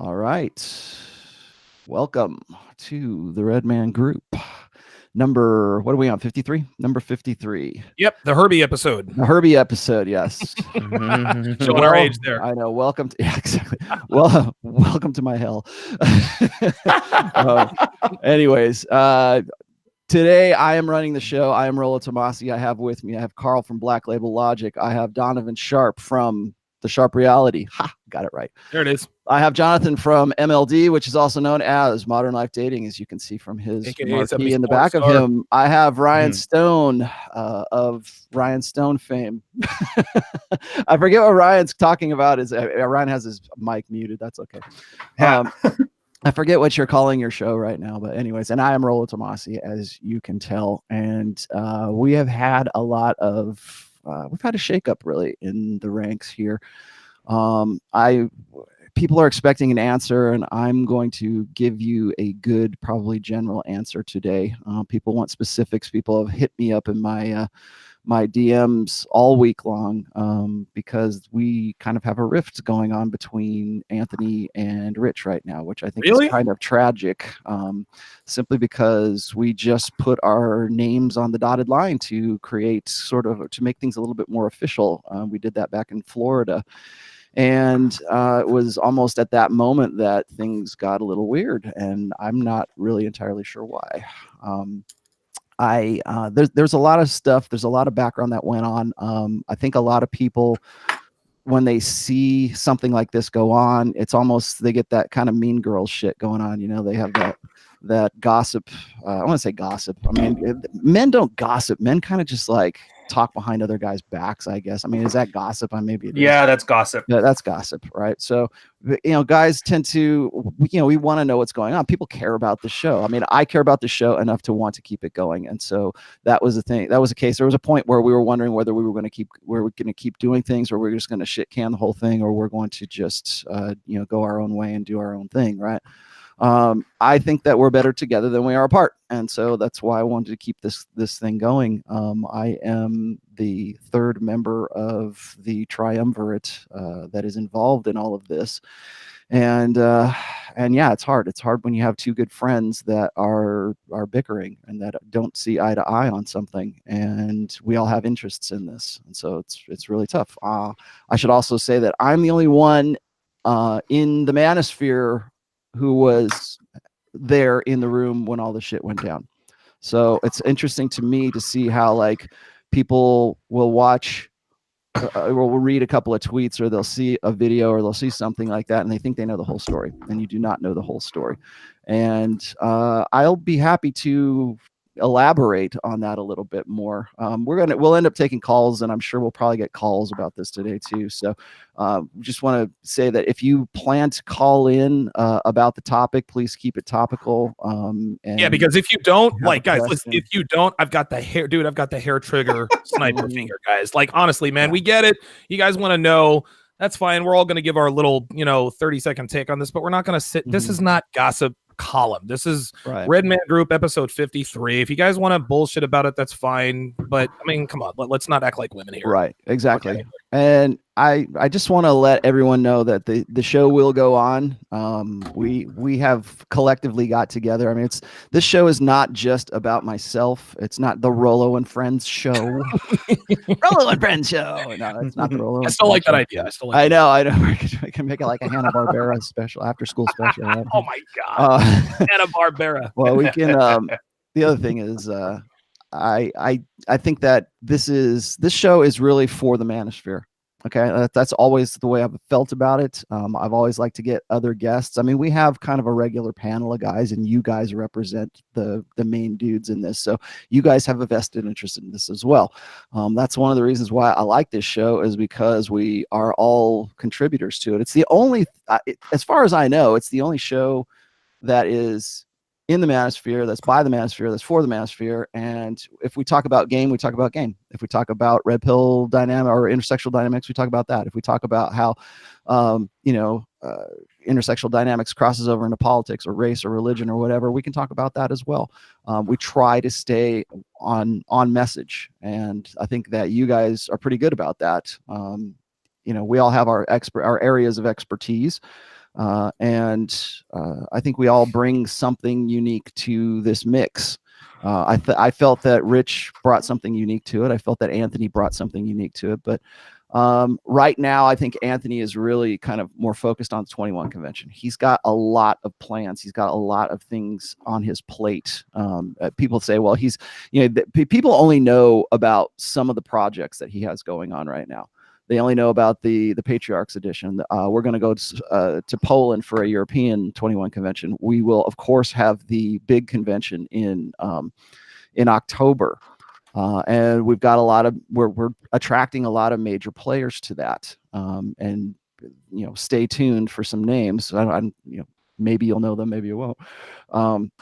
All right. Welcome to the Redman group. Number, what are we on? 53? Number 53. Yep, the Herbie episode. The Herbie episode, yes. Showing our age there. I know. Welcome to, yeah, exactly. Well, welcome to my hell. Anyways, today I am running the show. I am Rollo Tomasi. I have with me, I have Carl from Black Label Logic. I have Donovan Sharp from The Sharp Reality. Ha, got it right. There it is. I have Jonathan from MLD, which is also known as Modern Life Dating, as you can see from his AKA marquee in the back of him. I have Ryan Stone of Ryan Stone fame. I forget what Ryan's talking about. Ryan has his mic muted. That's okay. I forget what you're calling your show right now, but anyways, and I am Rollo Tomasi, as you can tell, and we have had a lot of we've had a shakeup really in the ranks here. People are expecting an answer, and I'm going to give you a good, probably general answer today. People want specifics. People have hit me up in my my DMs all week long because we kind of have a rift going on between Anthony and Rich right now, which I think is kind of tragic, simply because we just put our names on the dotted line to create to make things a little bit more official. We did that back in Florida. And it was almost at that moment that things got a little weird, and I'm not really entirely sure why. There's a lot of stuff. There's a lot of background that went on. I think a lot of people, when they see something like this go on, it's almost they get that kind of mean girls shit going on. You know, they have that gossip. I want to say gossip. I mean, men don't gossip. Men kind of just like talk behind other guys' backs, I guess. I mean, is that gossip? Maybe it is. Yeah, that's gossip. Yeah, that's gossip, right? So, guys tend to, we want to know what's going on. People care about the show. I mean, I care about the show enough to want to keep it going, and so that was the thing. That was the case. There was a point where we were wondering whether we were going to keep doing things, or we're just going to shit can the whole thing, or we're going to just, go our own way and do our own thing, right? I think that we're better together than we are apart, and so that's why I wanted to keep this thing going. I am the third member of the triumvirate that is involved in all of this, and yeah, it's hard. It's hard when you have two good friends that are bickering and that don't see eye to eye on something, and we all have interests in this, and so it's really tough. I should also say that I'm the only one in the manosphere who was there in the room when all the shit went down. So it's interesting to me to see how like people will watch or will read a couple of tweets, or they'll see a video, or they'll see something like that, and they think they know the whole story, and you do not know the whole story. And I'll be happy to elaborate on that a little bit more. We'll end up taking calls, and I'm sure we'll probably get calls about this today too. So just want to say that if you plan to call in about the topic, please keep it topical. And yeah, because if you don't, like, guys, listen, if you don't, I've got the hair, dude. I've got the hair trigger sniper finger, guys. Like, honestly, man, we get it. You guys want to know. That's fine. We're all going to give our little, 30-second take on this, but we're not going to sit. This is not gossip column. This is Redman Group episode 53. If you guys want to bullshit about it, that's fine. But I mean, come on, let's not act like women here. Right. Exactly. Okay. And I just want to let everyone know that the show will go on. We have collectively got together. I mean, this show is not just about myself. It's not the Rollo and Friends show. Rollo and Friends show. No, it's not the Rollo. I still like that idea. I know. We can make it like a Hanna-Barbera special, after school special. Right? Oh my god, Hanna-Barbera. Well, we can. The other thing is, I think that this show is really for the manosphere. Okay, that's always the way I've felt about it. I've always liked to get other guests. I mean, we have kind of a regular panel of guys, and you guys represent the main dudes in this. So you guys have a vested interest in this as well. That's one of the reasons why I like this show, is because we are all contributors to it. It's the only, as far as I know, it's the only show that is in the manosphere, that's by the manosphere, that's for the manosphere. And if we talk about game, we talk about game. If we talk about red pill dynamic or intersexual dynamics, we talk about that. If we talk about how, intersexual dynamics crosses over into politics or race or religion or whatever, we can talk about that as well. We try to stay on message. And I think that you guys are pretty good about that. We all have our areas of expertise. and I think we all bring something unique to this mix. I felt that Rich brought something unique to it. I felt that Anthony brought something unique to it. But right now, I think Anthony is really kind of more focused on the 21 convention. He's got a lot of plans. He's got a lot of things on his plate. People say, well, he's, people only know about some of the projects that he has going on right now. They only know about the Patriarchs edition. We're going to go to Poland for a European 21 convention. We will, of course, have the big convention in October, and we've got a lot of we're attracting a lot of major players to that. And stay tuned for some names. Maybe you'll know them, maybe you won't.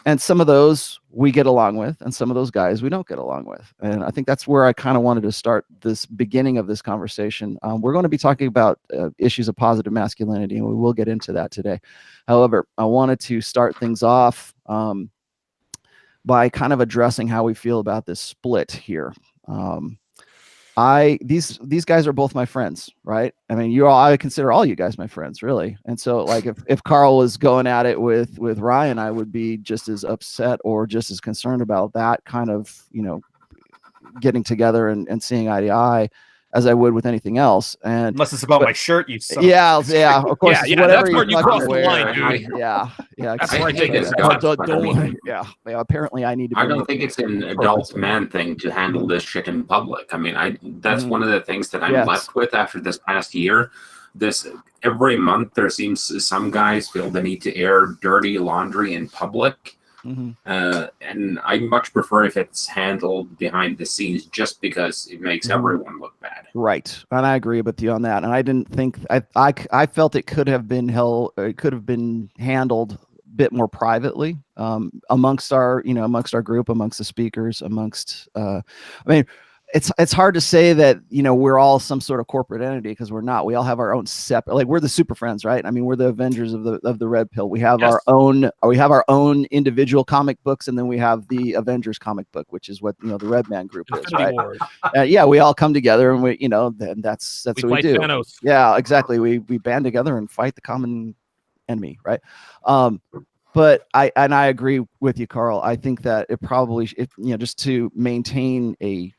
And some of those we get along with, and some of those guys we don't get along with. And I think that's where I kind of wanted to start this beginning of this conversation. We're going to be talking about issues of positive masculinity, and we will get into that today. However, I wanted to start things off by kind of addressing how we feel about this split here. These guys are both my friends, right? I mean, I consider all you guys my friends, really. And so, like, if Carl was going at it with Ryan, I would be just as upset or just as concerned about that kind of, getting together and seeing eye to eye as I would with anything else. And unless it's about my shirt, you son. Yeah, of course. Yeah, whatever that's where you cross the line, dude. Yeah. That's where I think it's not. Yeah. Apparently, I need to. I don't think it's an adult man thing to handle this shit in public. I mean, that's one of the things that I'm left with after this past year. Every month there seems some guys feel the need to air dirty laundry in public. And I much prefer if it's handled behind the scenes, just because it makes everyone look bad. Right, and I agree with you on that. And I didn't think I felt it could have been handled a bit more privately amongst our group, amongst the speakers, amongst. I mean, it's hard to say that we're all some sort of corporate entity, because we're not. We all have our own separate, like, we're the super friends, right? I mean, we're the Avengers of the Red Pill. We have our own individual comic books, and then we have the Avengers comic book, which is what the Redman group is, right? Yeah, we all come together, and we and that's what we do. Thanos. Yeah, exactly. We band together and fight the common enemy, right? But I agree with you, Carl. I think that it probably just to maintain a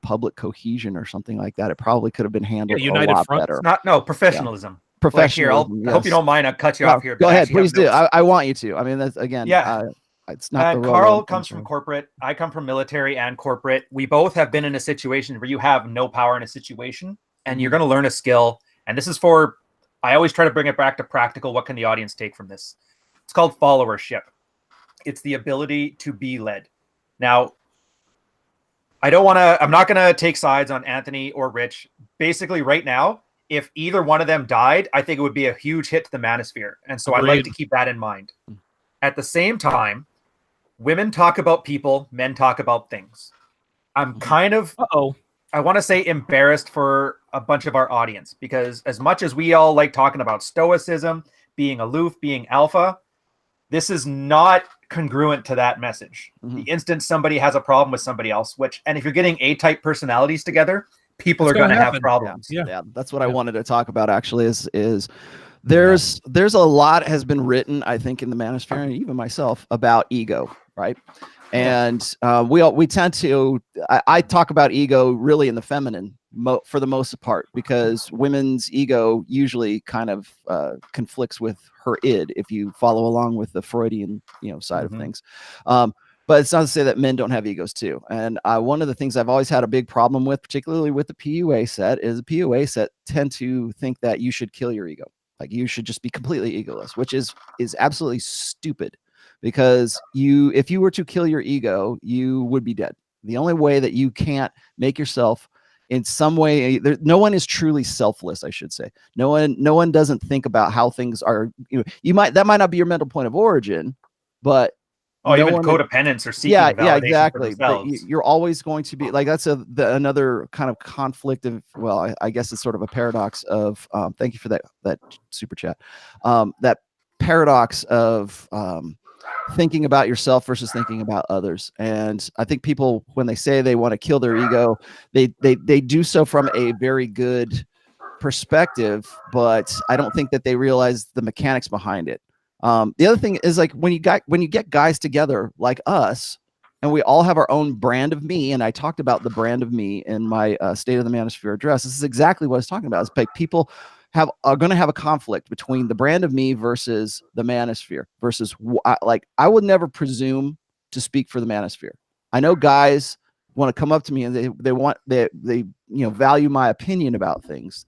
public cohesion or something like that, it probably could have been handled a lot better. Professionalism. Professionalism. Here, I hope you don't mind. I'll cut you off here. Go ahead, please do. I want you to. I mean, that's again. Yeah. It's not. Carl comes from corporate. I come from military and corporate. We both have been in a situation where you have no power in a situation, and you're going to learn a skill. And this is for. I always try to bring it back to practical. What can the audience take from this? It's called followership. It's the ability to be led. Now, I'm not going to take sides on Anthony or Rich. Basically, right now, if either one of them died, I think it would be a huge hit to the manosphere. And so I'd like to keep that in mind. At the same time, women talk about people, men talk about things. I'm kind of, I want to say, embarrassed for a bunch of our audience, because as much as we all like talking about stoicism, being aloof, being alpha, this is not congruent to that message. The instant somebody has a problem with somebody else, and if you're getting A-type personalities together, people are going to have problems. Yeah, that's what I wanted to talk about, actually, is there's a lot has been written, I think, in the manosphere, and even myself, about ego, right? And we tend to, I talk about ego really in the feminine for the most part, because women's ego usually kind of conflicts with her id, if you follow along with the Freudian side of things. But it's not to say that men don't have egos too. And one of the things I've always had a big problem with, particularly with the PUA set, is the PUA set tend to think that you should kill your ego. Like, you should just be completely egoless, which is absolutely stupid. Because if you were to kill your ego, you would be dead. The only way that you can't make yourself in some way, no one is truly selfless, I should say. No one doesn't think about how things are. That might not be your mental point of origin, but even codependence or seeking validation exactly. For themselves. You're always going to be like, that's another kind of conflict of, well, I guess it's sort of a paradox of. Thank you for that super chat. That paradox of thinking about yourself versus thinking about others. And I think people, when they say they want to kill their ego, they do so from a very good perspective, but I don't think that they realize the mechanics behind it. The other thing is, like, when you get guys together like us, and we all have our own brand of me, and I talked about the brand of me in my State of the Manosphere address. This is exactly what I was talking about. It's like people are going to have a conflict between the brand of me versus the Manosphere versus like, I would never presume to speak for the Manosphere. I know guys want to come up to me and they value my opinion about things.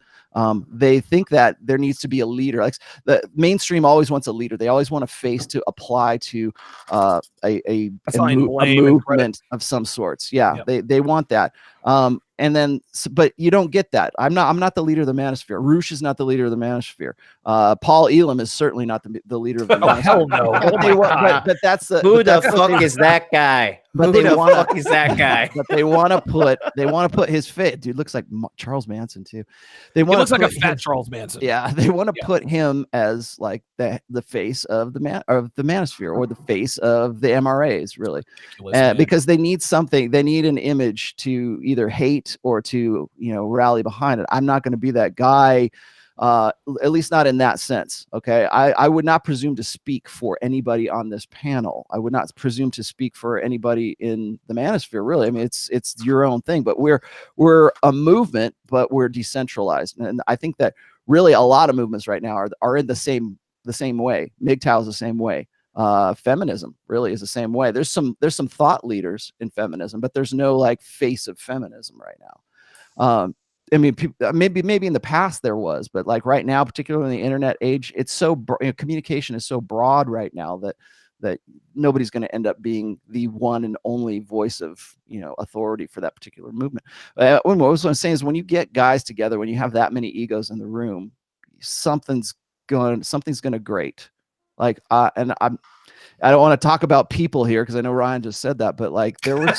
They think that there needs to be a leader. Like, the mainstream always wants a leader. They always want a face to apply to a movement of some sorts. Yeah, they want that. And then, but you don't get that. I'm not the leader of the Manosphere. Roosh is not the leader of the Manosphere. Paul Elam is certainly not the leader of the Manosphere. Hell no. But that's who the fuck is that guy? But who the fuck is that guy? But they want to put his face. Dude looks like Charles Manson too. He looks like a fat Charles Manson. Yeah, they want to put him as like the face of the Manosphere, or the face of the MRAs, really, because they need something. They need an image to either hate or to rally behind it. I'm not going to be that guy. At least not in that sense. Okay. I would not presume to speak for anybody on this panel. I would not presume to speak for anybody in the Manosphere, really. I mean, it's your own thing, but we're a movement, but we're decentralized. And I think that really a lot of movements right now are in the same way. MGTOW is the same way. Feminism really is the same way. There's some thought leaders in feminism, but there's no like face of feminism right now. I mean, maybe in the past there was, but like right now, particularly in the internet age, it's so communication is so broad right now that nobody's going to end up being the one and only voice of authority for that particular movement. What I was going to say is, when you get guys together, when you have that many egos in the room, something's going to grate. Like, and I don't want to talk about people here because I know Ryan just said that, but like there were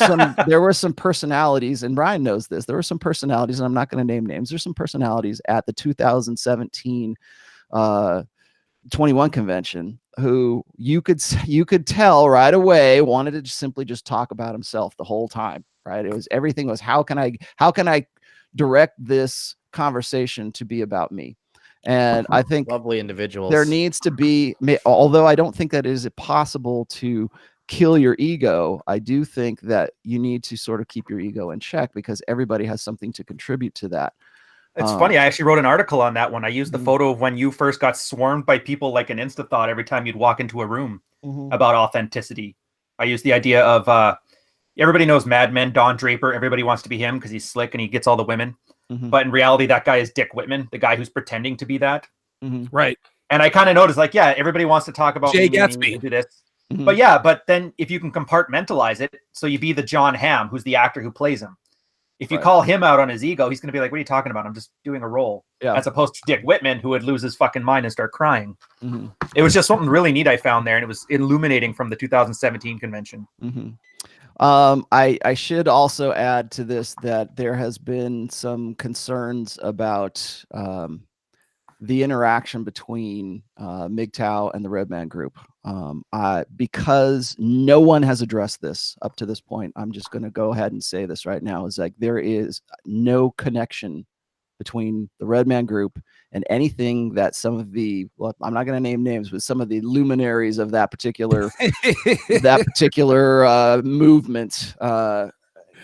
some personalities, and Ryan knows this. There were some personalities, and I'm not going to name names. There's some personalities at the 2017 21 convention who you could tell right away wanted to simply just talk about himself the whole time. Right? Everything was how can I direct this conversation to be about me. And I think lovely individuals. There needs to be, although I don't think that it is possible to kill your ego, I do think that you need to sort of keep your ego in check, because everybody has something to contribute to that. It's funny. I actually wrote an article on that one. I used the photo of when you first got swarmed by people like an Insta-thought every time you'd walk into a room about authenticity. I used the idea of everybody knows Mad Men, Don Draper. Everybody wants to be him because he's slick and he gets all the women. But in reality, that guy is Dick Whitman, the guy who's pretending to be that. Right. And I kind of noticed, like, yeah, everybody wants to talk about Jay Gatsby. Do this. But then if you can compartmentalize it, so you be the John Hamm, who's the actor who plays him. If you call him out on his ego, he's going to be like, what are you talking about? I'm just doing a role. Yeah. As opposed to Dick Whitman, who would lose his fucking mind and start crying. It was just something really neat I found there, and it was illuminating from the 2017 convention. I should also add to this that there has been some concerns about the interaction between MGTOW and the Redman group. Because no one has addressed this up to this point, I'm just going to go ahead and say this right now, is like there is no connection between the Redman group and anything that some of the, well, I'm not going to name names, but some of the luminaries of that particular movement. A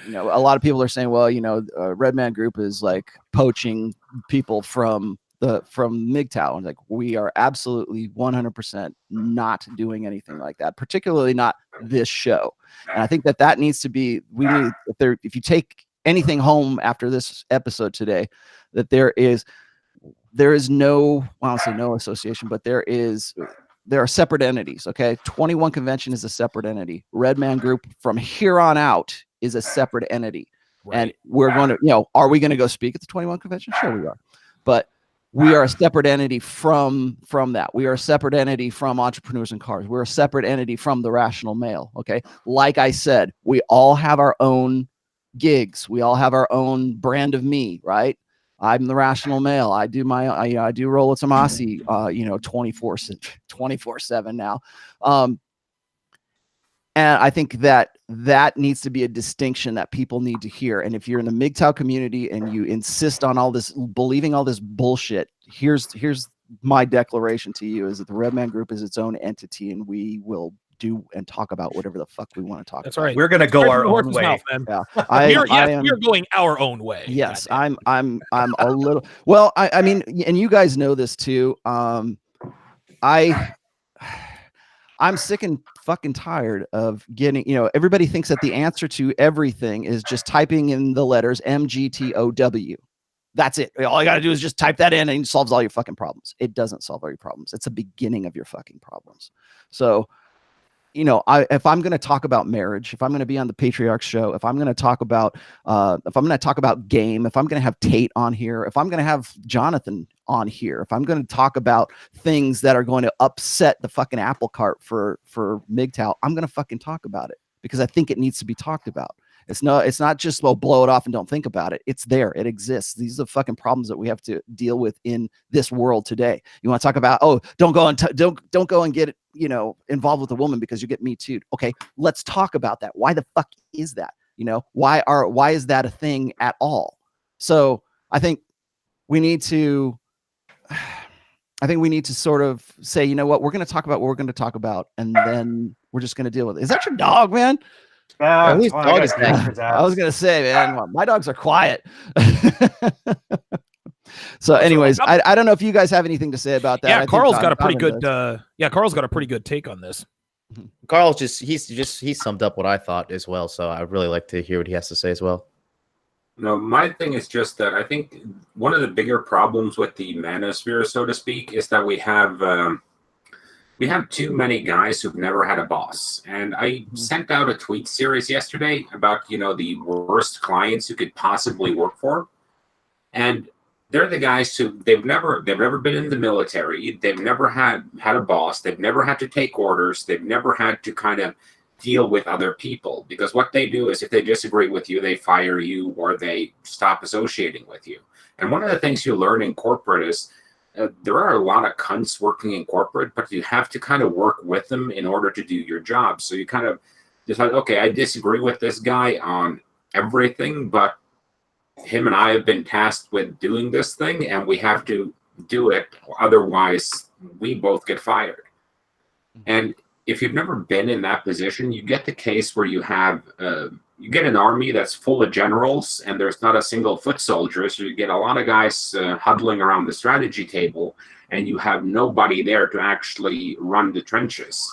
lot of people are saying, well, Redman group is like poaching people from MGTOW, and like, we are absolutely 100% not doing anything like that, particularly not this show. And I think that needs to be, if you take anything home after this episode today, that there is no, well, I don't say no association, but there are separate entities. Okay. 21 convention is a separate entity. Redman group from here on out is a separate entity. Right. And we're going to, are we going to go speak at the 21 convention? Sure we are. But we are a separate entity from that. We are a separate entity from Entrepreneurs in Cars. We're a separate entity from the Rational Male. Okay. Like I said, we all have our own gigs. We all have our own brand of me, right? I'm the Rational Male. I do I do roll with Tomasi, 24/7 now. And I think that needs to be a distinction that people need to hear. And if you're in the MGTOW community and you insist on all this, believing all this bullshit, here's my declaration to you: is that the Redman Group is its own entity, and we will do and talk about whatever the fuck we want to talk That's about. right. We're gonna go our own way. Mouth, man. Yeah, we are going our own way. Yes, I'm a little. Well, I mean, and you guys know this too. I'm sick and fucking tired of getting, everybody thinks that the answer to everything is just typing in the letters MGTOW. That's it. All you got to do is just type that in and it solves all your fucking problems. It doesn't solve all your problems. It's the beginning of your fucking problems. So, if I'm going to talk about marriage, if I'm going to be on the Patriarch show, if I'm going to talk about, game, if I'm going to have Tate on here, if I'm going to have Jonathan on here, if I'm going to talk about things that are going to upset the fucking apple cart for MGTOW, I'm going to fucking talk about it because I think it needs to be talked about. It's not just, well, blow it off and don't think about it. It's there. It exists. These are the fucking problems that we have to deal with in this world today. You want to talk about, don't go and get, involved with a woman because you get me too. Okay, let's talk about that. Why the fuck is that? Why is that a thing at all? So I think we need to sort of say, you know what, we're going to talk about what we're going to talk about, and then we're just going to deal with it. Is that your dog, man? I was gonna say, man, my dogs are quiet. So anyways, I don't know if you guys have anything to say about that. Yeah, Carl's got a pretty good Carl's got a pretty good take on this. Carl he summed up what I thought as well, so I'd really like to hear what he has to say as well. No, my thing is just that I think one of the bigger problems with the manosphere, so to speak, is that we have too many guys who've never had a boss. And I sent out a tweet series yesterday about, the worst clients you could possibly work for. And they're the guys who they've never been in the military. They've never had a boss. They've never had to take orders. They've never had to kind of deal with other people, because what they do is if they disagree with you, they fire you or they stop associating with you. And one of the things you learn in corporate is there are a lot of cunts working in corporate, but you have to kind of work with them in order to do your job. So you kind of decide, okay, I disagree with this guy on everything, but him and I have been tasked with doing this thing, and we have to do it. Otherwise, we both get fired. And if you've never been in that position, you get the case where you have you get an army that's full of generals and there's not a single foot soldier. So you get a lot of guys huddling around the strategy table, and you have nobody there to actually run the trenches.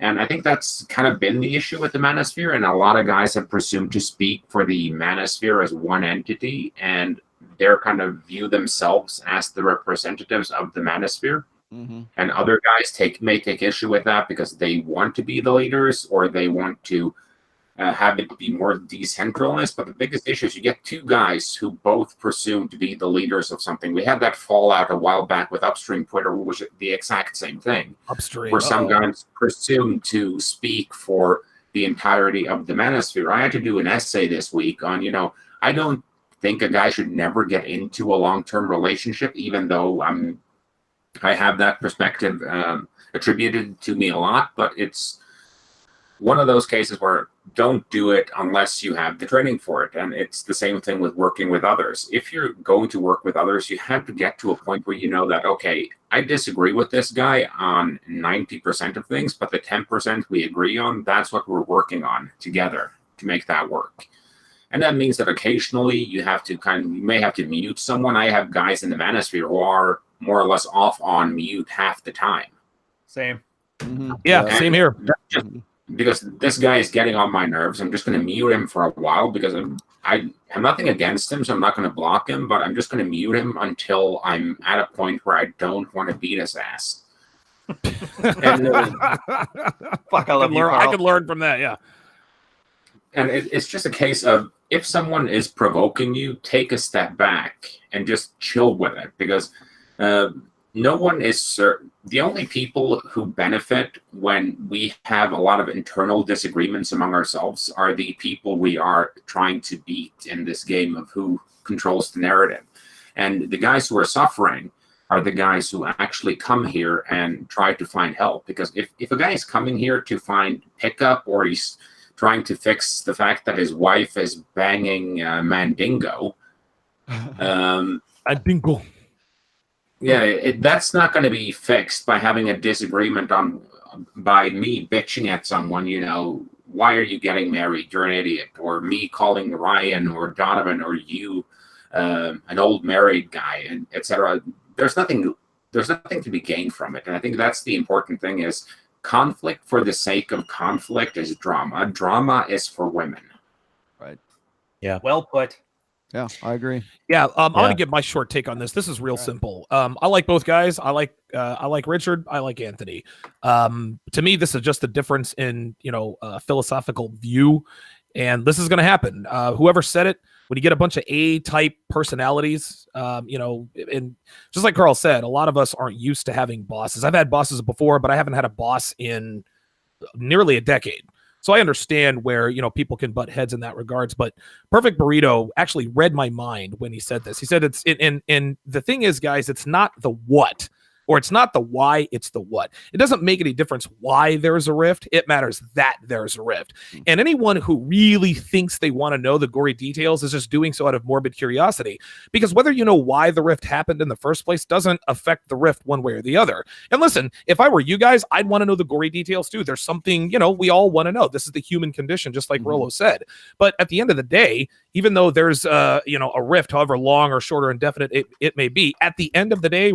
And I think that's kind of been the issue with the manosphere. And a lot of guys have presumed to speak for the manosphere as one entity, and they're kind of view themselves as the representatives of the manosphere. Mm-hmm. And other guys may take issue with that because they want to be the leaders, or they want to have it be more decentralized. But the biggest issue is you get two guys who both presume to be the leaders of something. We had that fallout a while back with Upstream Twitter, which was the exact same thing. Upstream, where some guys presume to speak for the entirety of the manosphere. I had to do an essay this week on, I don't think a guy should never get into a long-term relationship, even though I have that perspective attributed to me a lot, but it's one of those cases where don't do it unless you have the training for it. And it's the same thing with working with others. If you're going to work with others, you have to get to a point where you know that, okay, I disagree with this guy on 90% of things, but the 10% we agree on, that's what we're working on together to make that work. And that means that occasionally you may have to mute someone. I have guys in the manosphere who are more or less off on mute half the time. Same. Mm-hmm. Yeah, same here. Because this guy is getting on my nerves, I'm just going to mute him for a while because I have nothing against him, so I'm not going to block him, but I'm just going to mute him until I'm at a point where I don't want to beat his ass. And, fuck, I could learn from that, yeah. And it's just a case of if someone is provoking you, take a step back and just chill with it, because no one is certain. The only people who benefit when we have a lot of internal disagreements among ourselves are the people we are trying to beat in this game of who controls the narrative. And the guys who are suffering, are the guys who actually come here and try to find help. Because if a guy is coming here to find pickup, or he's trying to fix the fact that his wife is banging Mandingo, Mandingo. Yeah, that's not going to be fixed by having a disagreement by me bitching at someone, why are you getting married? You're an idiot. Or me calling Ryan or Donovan or you an old married guy, and etc. There's nothing to be gained from it. And I think that's the important thing, is conflict for the sake of conflict is drama. Drama is for women. Right. Yeah. Well put. Yeah, I agree. Yeah, I'm going to give my short take on this. This is real simple. I like both guys. I like Richard. I like Anthony. To me, this is just a difference in philosophical view, and this is going to happen. Whoever said it, when you get a bunch of A-type personalities, and just like Carl said, a lot of us aren't used to having bosses. I've had bosses before, but I haven't had a boss in nearly a decade. So I understand where, people can butt heads in that regards, but Perfect Burrito actually read my mind when he said this. He said and the thing is, guys, it's not the what, or it's not the why, it's the what. It doesn't make any difference why there's a rift. It matters that there's a rift. And anyone who really thinks they want to know the gory details is just doing so out of morbid curiosity, because whether you know why the rift happened in the first place doesn't affect the rift one way or the other. And listen, if I were you guys, I'd want to know the gory details too. There's something, we all want to know. This is the human condition, just like Rollo said. But at the end of the day, even though there's a rift, however long or short or indefinite it may be, at the end of the day,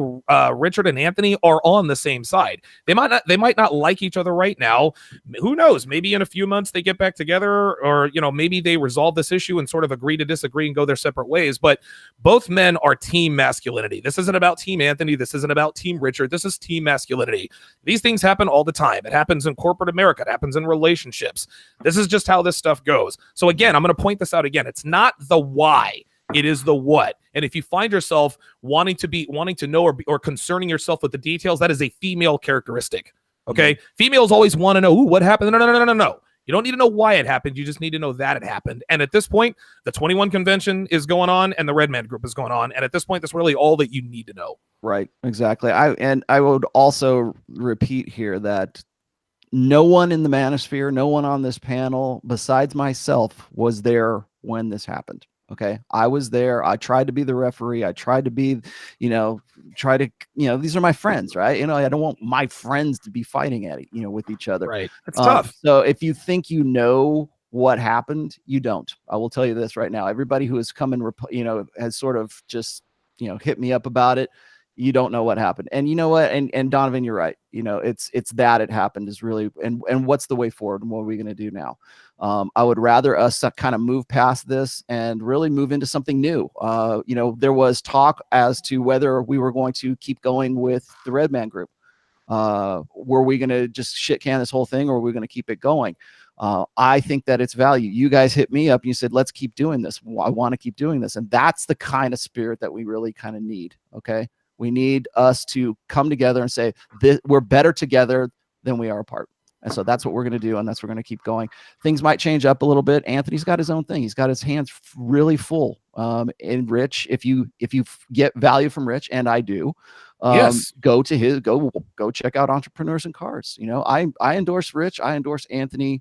Richard and Anthony are on the same side. They might not like each other right now. Who knows? Maybe in a few months they get back together, or maybe they resolve this issue and sort of agree to disagree and go their separate ways. But both men are team masculinity. This isn't about team Anthony. This isn't about team Richard. This is team masculinity. These things happen all the time. It happens in corporate America. It happens in relationships. This is just how this stuff goes. So again, I'm going to point this out again. It's not the why, it is the what. And if you find yourself wanting to know or concerning yourself with the details, that is a female characteristic. Okay. Females always want to know, what happened? No. You don't need to know why it happened. You just need to know that it happened. And at this point, the 21 convention is going on and the Redman group is going on. And at this point, that's really all that you need to know. Right. Exactly. I would also repeat here that no one in the manosphere, no one on this panel besides myself was there when this happened. Okay. I was there. I tried to be the referee. I tried to be, these are my friends, right? I don't want my friends to be fighting at it, with each other. Right. It's tough. So if you think what happened, you don't. I will tell you this right now. Everybody who has come and, has sort of just, hit me up about it. You don't know what happened. And you know what? And Donovan, you're right. It's that it happened is really, and what's the way forward and what are we going to do now? I would rather us kind of move past this and really move into something new. There was talk as to whether we were going to keep going with the Redman group. Were we going to just shit can this whole thing, or were we going to keep it going? I think that it's value. You guys hit me up and you said, let's keep doing this. I want to keep doing this. And that's the kind of spirit that we really kind of need. Okay. We need us to come together and say we're better together than we are apart. And so that's what we're going to do. And that's what we're going to keep going. Things might change up a little bit. Anthony's got his own thing. He's got his hands really full. And Rich, if you get value from Rich, and I do, yes, go check out Entrepreneurs in Cars. I endorse Rich. I endorse Anthony.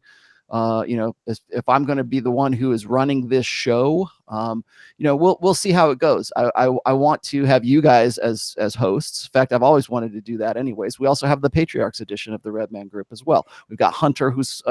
If I'm going to be the one who is running this show, we'll see how it goes. I want to have you guys as hosts. In fact, I've always wanted to do that anyways. We also have the Patriarchs edition of the Redman group as well. We've got Hunter, who's,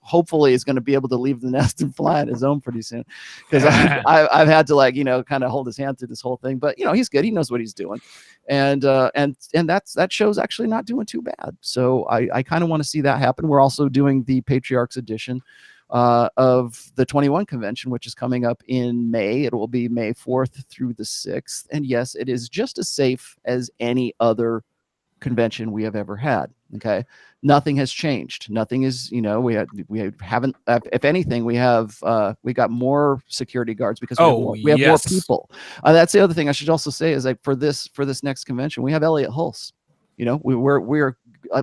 hopefully is going to be able to leave the nest and fly on his own pretty soon. Because I've had to kind of hold his hand through this whole thing, but he's good. He knows what he's doing. And that show's actually not doing too bad. So I kind of want to see that happen. We're also doing the Patriarchs edition of the 21 convention, which is coming up in May. It will be May 4th through the 6th. And yes, it is just as safe as any other convention we have ever had. Okay. Nothing has changed. Nothing is, we haven't, if anything, we got more security guards because we have more people. That's the other thing I should also say is for this next convention, we have Elliot Hulse. We're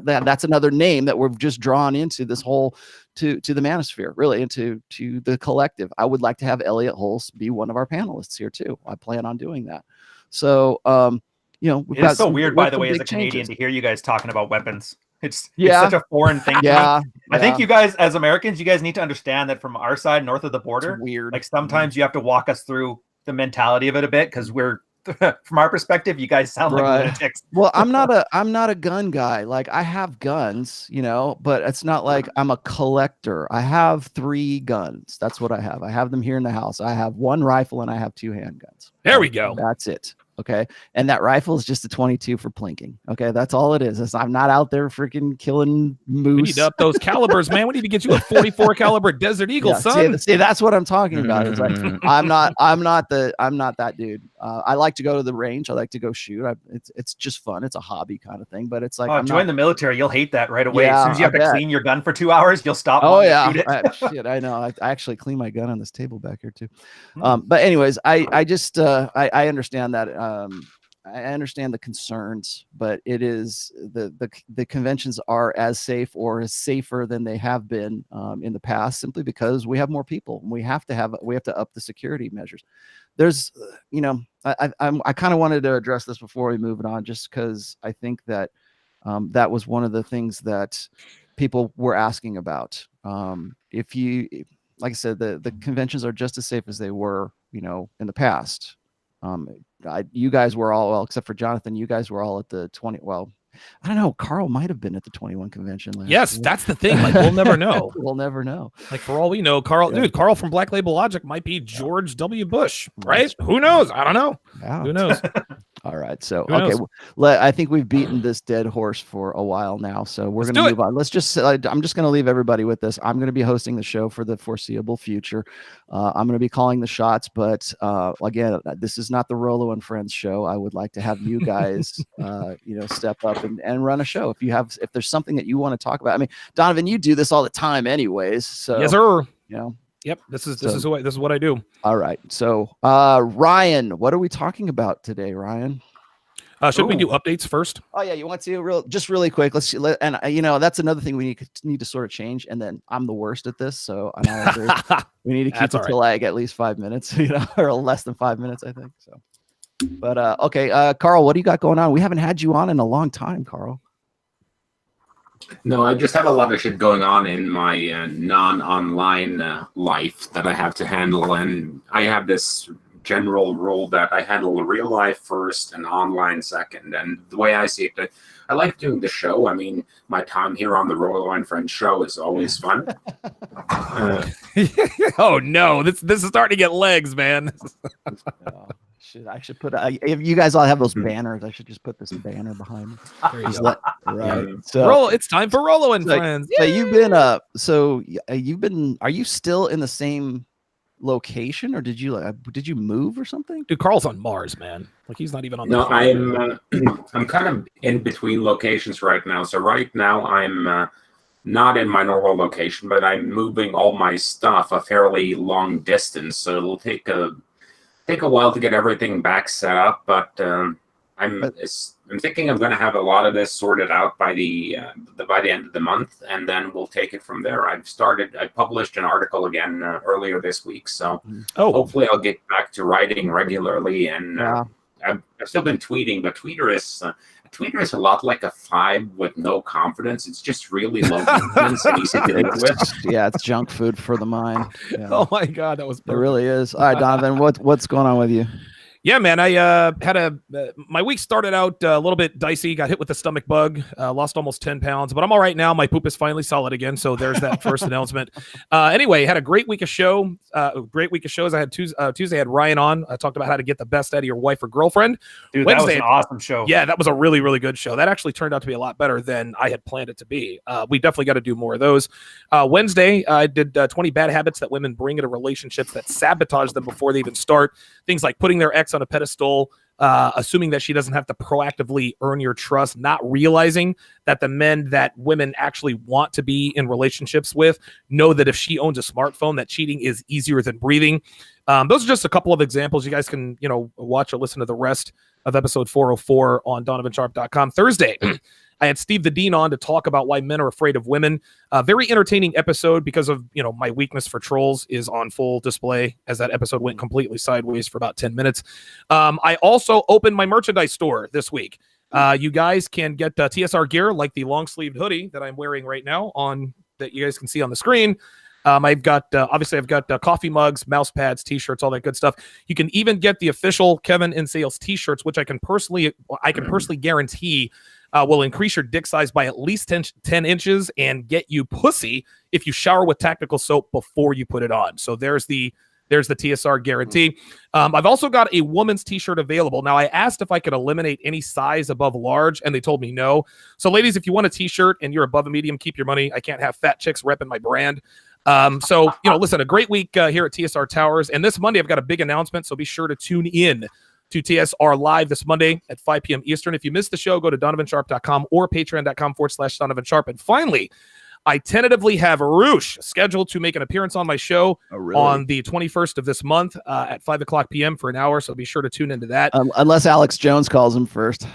that's another name that we've just drawn into this whole to the manosphere, really, into the collective. I would like to have Elliot Hulse be one of our panelists here too. I plan on doing that. So you know, we've it's got so weird, by the way, as a big Canadian changes. to hear you guys talking about weapons. It's Yeah. such a foreign thing to me. Yeah, I think you guys, as Americans, you guys need to understand that from our side, north of the border, It's weird. like sometimes you have to walk us through the mentality of it a bit, because we're from our perspective, you guys sound like Right. lunatics. Well, I'm not a gun guy. Like, I have guns, you know, but it's not like I'm a collector. I have 3 guns. That's what I have. I have them here in the house. I have 1 rifle and I have 2 handguns. There we go. That's it. Okay. And that rifle is just a 22 for plinking. Okay. That's all it is. I'm not out there freaking killing moose. We need to up those calibers, man. We need to get you a 44 caliber Desert Eagle, son. See, that's what I'm talking about. It's like, I'm not that dude. I like to go to the range. I like to go shoot. It's just fun. It's a hobby kind of thing, but it's like, join the military. You'll hate that right away. Yeah, as soon as you have to clean your gun for 2 hours, you'll stop. Oh yeah. Shoot it. Shit, I know. I actually clean my gun on this table back here too. But anyways, I just, I understand that, I understand the concerns, but it is the conventions are as safe or as safer than they have been in the past, simply because we have more people. We have to up the security measures. There's, you know, I kind of wanted to address this before we move it on, just because I think that that was one of the things that people were asking about. If you, like I said, the conventions are just as safe as they were, you know, in the past. You guys were all, well, except for Jonathan, you guys were all at the 20. Well, I don't know. Carl might have been at the 21 convention last Yes, year. that's the thing. Like, we'll never know. We'll never know. Like, for all we know, Carl from Black Label Logic might be George W. Bush, right? Who knows? I don't know. Yeah. Who knows? All right. So, Who okay. knows? I think we've beaten this dead horse for a while now. So we're going to move on. Let's just, I'm just going to leave everybody with this. I'm going to be hosting the show for the foreseeable future. I'm going to be calling the shots, but again, this is not the Rolo and Friends show. I would like to have you guys, you know, step up and run a show. If there's something that you want to talk about. I mean, Donovan, you do this all the time anyways. So, yes, sir. You know, yep. This is what I do. All right. So, Ryan, what are we talking about today, Ryan? Should we do updates first? Oh yeah, you want to really quick. And you know, that's another thing we need to sort of change. And then I'm the worst at this, so we need to keep it to like at least 5 minutes, you know, or less than 5 minutes, I think. So, but okay, Carl, what do you got going on? We haven't had you on in a long time, Carl. No, I just have a lot of shit going on in my non-online life that I have to handle, and I have this general rule that I handle real life first and online second. And the way I see it, I like doing the show. I mean, my time here on the Royal and Friends show is always fun. Oh no, this is starting to get legs, man. I should put if you guys all have those banners, I should just put this banner behind me. There you go. Right. So it's time for Rolo and Friends. So you've been are you still in the same location, or did you move or something? Dude, Carl's on Mars, man. Like, he's not even on. No, I'm kind of in between locations right now. So right now I'm not in my normal location, but I'm moving all my stuff a fairly long distance. So it'll take a while to get everything back set up, but I'm thinking I'm going to have a lot of this sorted out by the end of the month, and then we'll take it from there. I published an article again earlier this week, so hopefully I'll get back to writing regularly. And I've still been tweeting, but Twitter is a lot like a 5 with no confidence. It's just really low confidence and easy to live with. Yeah, it's junk food for the mind. Yeah. Oh my god, that was perfect. It really is. All right, Donovan, what's going on with you? Yeah, man, I had my week started out a little bit dicey. Got hit with a stomach bug, lost almost 10 pounds, but I'm all right now. My poop is finally solid again, so there's that first announcement. Anyway, had a great week of shows. I had Tuesday, I had Ryan on. I talked about how to get the best out of your wife or girlfriend. Dude, Wednesday, that was an awesome show. Yeah, that was a really, really good show. That actually turned out to be a lot better than I had planned it to be. We definitely got to do more of those. Wednesday, I did 20 bad habits that women bring into relationships that sabotage them before they even start. Things like putting their ex on a pedestal, assuming that she doesn't have to proactively earn your trust, not realizing that the men that women actually want to be in relationships with know that if she owns a smartphone, that cheating is easier than breathing. Those are just a couple of examples. You guys can, watch or listen to the rest of episode 404 on donovansharp.com. Thursday, I had Steve the Dean on to talk about why men are afraid of women. Very entertaining episode because of, my weakness for trolls is on full display, as that episode went completely sideways for about 10 minutes. I also opened my merchandise store this week. You guys can get TSR gear like the long-sleeved hoodie that I'm wearing right now that you guys can see on the screen. I've got coffee mugs, mouse pads, t-shirts, all that good stuff. You can even get the official Kevin in Sales t-shirts, which I can personally guarantee will increase your dick size by at least 10 inches and get you pussy if you shower with tactical soap before you put it on. So there's the TSR guarantee. I've also got a woman's t-shirt available. Now, I asked if I could eliminate any size above large, and they told me no. So ladies, if you want a t-shirt and you're above a medium, keep your money. I can't have fat chicks repping my brand. Listen, a great week here at TSR Towers. And this Monday, I've got a big announcement, so be sure to tune in to TSR Live this Monday at 5 p.m. Eastern. If you missed the show, go to donovansharp.com or patreon.com/donovansharp. And finally, I tentatively have Roosh scheduled to make an appearance on my show on the 21st of this month at 5 o'clock p.m. for an hour, so be sure to tune into that. Unless Alex Jones calls him first.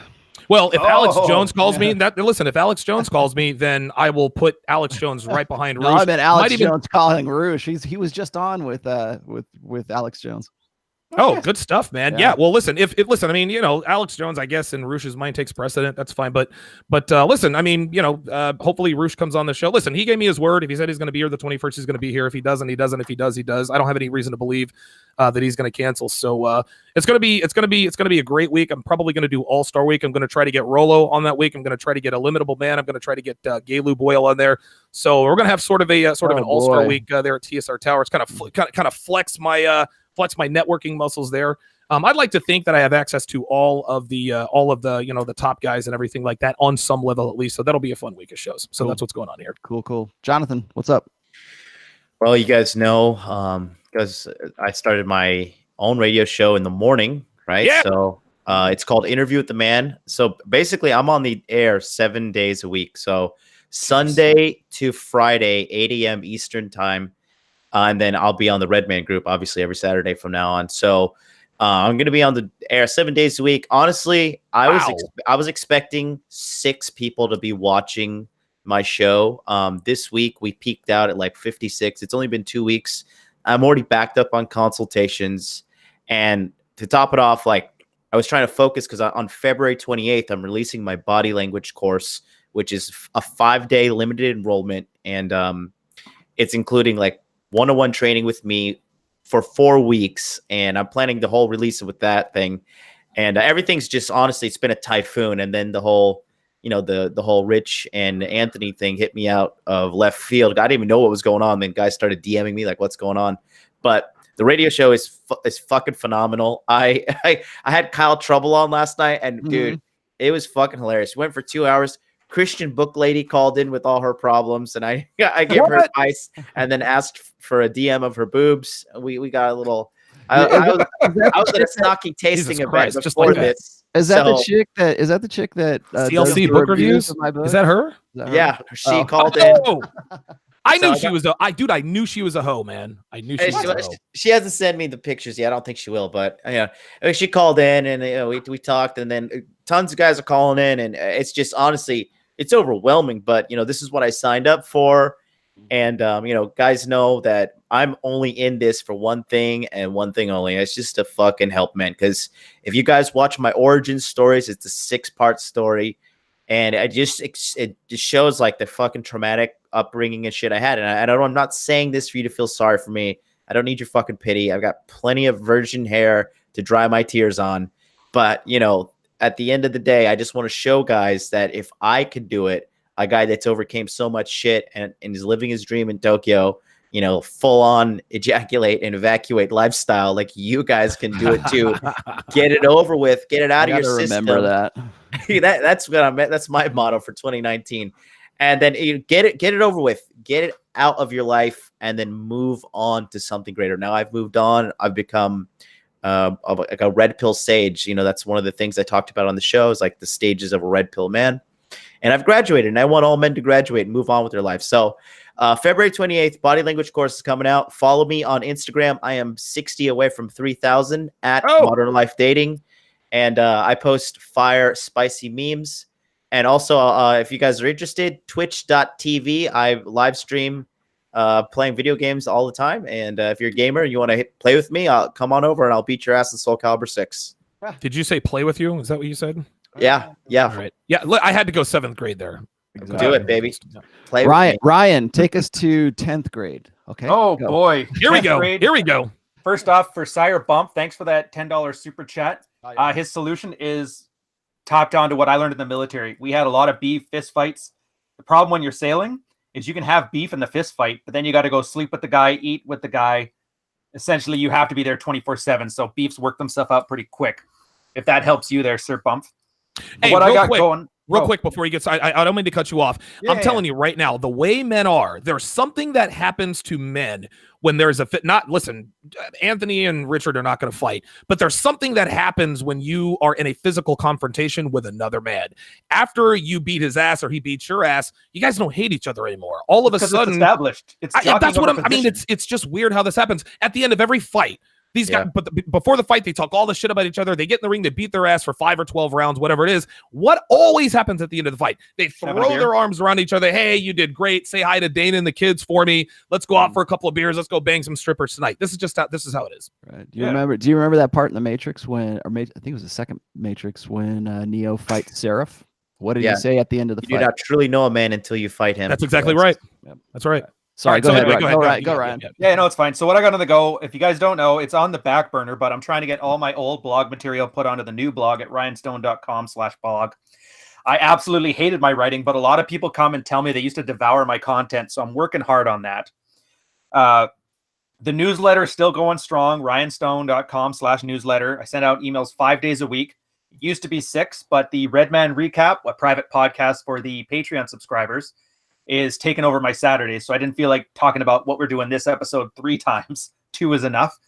Well, if Alex Jones calls me, if Alex Jones calls me, then I will put Alex Jones right behind Roosh. No, I meant Alex Jones calling Roosh. He was just on with Alex Jones. Oh, good stuff, man. Yeah. Well, listen, if I mean, Alex Jones, I guess, in Roosh's mind takes precedent. That's fine. But listen, I mean, hopefully Roosh comes on the show. Listen, he gave me his word. If he said he's going to be here the 21st, he's going to be here. If he doesn't, he doesn't. If he does, he does. I don't have any reason to believe that he's going to cancel. So it's going to be a great week. I'm probably going to do All-Star Week. I'm going to try to get Rolo on that week. I'm going to try to get Illimitable Man. I'm going to try to get Gaylou Boyle on there. So we're going to have sort of an All-Star Week there at TSR Towers. Kind of flex my networking muscles there. I'd like to think that I have access to all of the the top guys and everything like that on some level at least. So that'll be a fun week of shows. So that's what's going on here. Cool. Jonathan, what's up? Well, you guys know, because I started my own radio show in the morning, right? Yeah. So it's called Interview with the Man. So basically, I'm on the air 7 days a week. So Sunday to Friday, 8 a.m. Eastern time. And then I'll be on the Redman group, obviously, every Saturday from now on. So I'm going to be on the air 7 days a week. Honestly, I was expecting 6 people to be watching my show. This week, we peaked out at like 56. It's only been 2 weeks. I'm already backed up on consultations. And to top it off, like I was trying to focus because on February 28th, I'm releasing my body language course, which is a 5-day limited enrollment. And it's including like one-on-one training with me for 4 weeks, and I'm planning the whole release with that thing. And everything's just, honestly, it's been a typhoon. And then the whole, the whole Rich and Anthony thing hit me out of left field. I didn't even know what was going on. Then guys started DMing me like, what's going on? But the radio show is fucking phenomenal. I had Kyle Trouble on last night, and dude, it was fucking hilarious. We went for 2 hours. Christian book lady called in with all her problems, and I gave her advice and then asked for a DM of her boobs. We got a little. I was at a snarky tasting event just before this. Is that the chick that CLC book reviews? Is that her? Yeah, she called in. I knew she was I knew she was a hoe, man. I knew she was a hoe. She hasn't sent me the pictures yet. I don't think she will, but she called in and we talked, and then tons of guys are calling in, and it's just honestly. It's overwhelming, but this is what I signed up for. And guys know that I'm only in this for one thing and one thing only. It's just to fucking help men. Because if you guys watch my origin stories, it's a 6-part story. And it just shows like the fucking traumatic upbringing and shit I had. And I'm not saying this for you to feel sorry for me. I don't need your fucking pity. I've got plenty of virgin hair to dry my tears on. But, at the end of the day, I just want to show guys that if I could do it, a guy that's overcame so much shit and is living his dream in Tokyo, full on ejaculate and evacuate lifestyle, like you guys can do it too. Get it over with, get it out of your system. Remember that. That's what I meant. That's my motto for 2019. And then get it over with, get it out of your life, and then move on to something greater. Now I've moved on. I've become like a red pill sage. That's one of the things I talked about on the show is like the stages of a red pill man. And I've graduated, and I want all men to graduate and move on with their life. So February 28th, body language course is coming out. Follow me on Instagram. I am 60 away from 3,000 at Modern Life Dating. And I post fire, spicy memes. And also, if you guys are interested, twitch.tv. I live stream playing video games all the time. And if you're a gamer and you want to play with me, I'll come on over and I'll beat your ass in Soul Calibur 6. Did you say play with you? Is that what you said? Yeah. All right. Yeah, I had to go 7th grade there. Exactly. Do it, baby. Play Ryan, take us to 10th grade. Okay. Oh, boy. Here we go. Here we go. First off, for Sire Bump, thanks for that $10 super chat. His solution is top down to what I learned in the military. We had a lot of beef fist fights. The problem when you're sailing is you can have beef in the fist fight, but then you got to go sleep with the guy, eat with the guy. Essentially, you have to be there 24/7. So beefs work themselves out pretty quick. If that helps you there, Sir Bump. Hey, what I got going. Real quick before you get started, I don't mean to cut you off. I'm telling you right now, the way men are, there's something that happens to men when there's a fit. Listen, Anthony and Richard are not going to fight, but there's something that happens when you are in a physical confrontation with another man. After you beat his ass or he beats your ass, you guys don't hate each other anymore. All of a sudden, it's established. That's what I mean. It's just weird how this happens. At the end of every fight, these guys, but before the fight, they talk all the shit about each other. They get in the ring, they beat their ass for 5 or 12 rounds, whatever it is. What always happens at the end of the fight? They throw their arms around each other. Hey, you did great. Say hi to Dana and the kids for me. Let's go out for a couple of beers. Let's go bang some strippers tonight. This is how it is. Right. Do you remember that part in the Matrix when, I think it was the second Matrix when Neo fights Seraph? What did he say at the end of the fight? You do not truly know a man until you fight him. That's exactly right. Yep. That's right. Sorry, go ahead, Ryan. Yeah, no, it's fine. So what I got on the go, if you guys don't know, it's on the back burner, but I'm trying to get all my old blog material put onto the new blog at ryanstone.com/blog. I absolutely hated my writing, but a lot of people come and tell me they used to devour my content, so I'm working hard on that. The newsletter is still going strong, ryanstone.com/newsletter. I send out emails 5 days a week. It used to be 6, but the Redman Recap, a private podcast for the Patreon subscribers, is taking over my Saturdays. So I didn't feel like talking about what we're doing this episode 3 times. 2 is enough.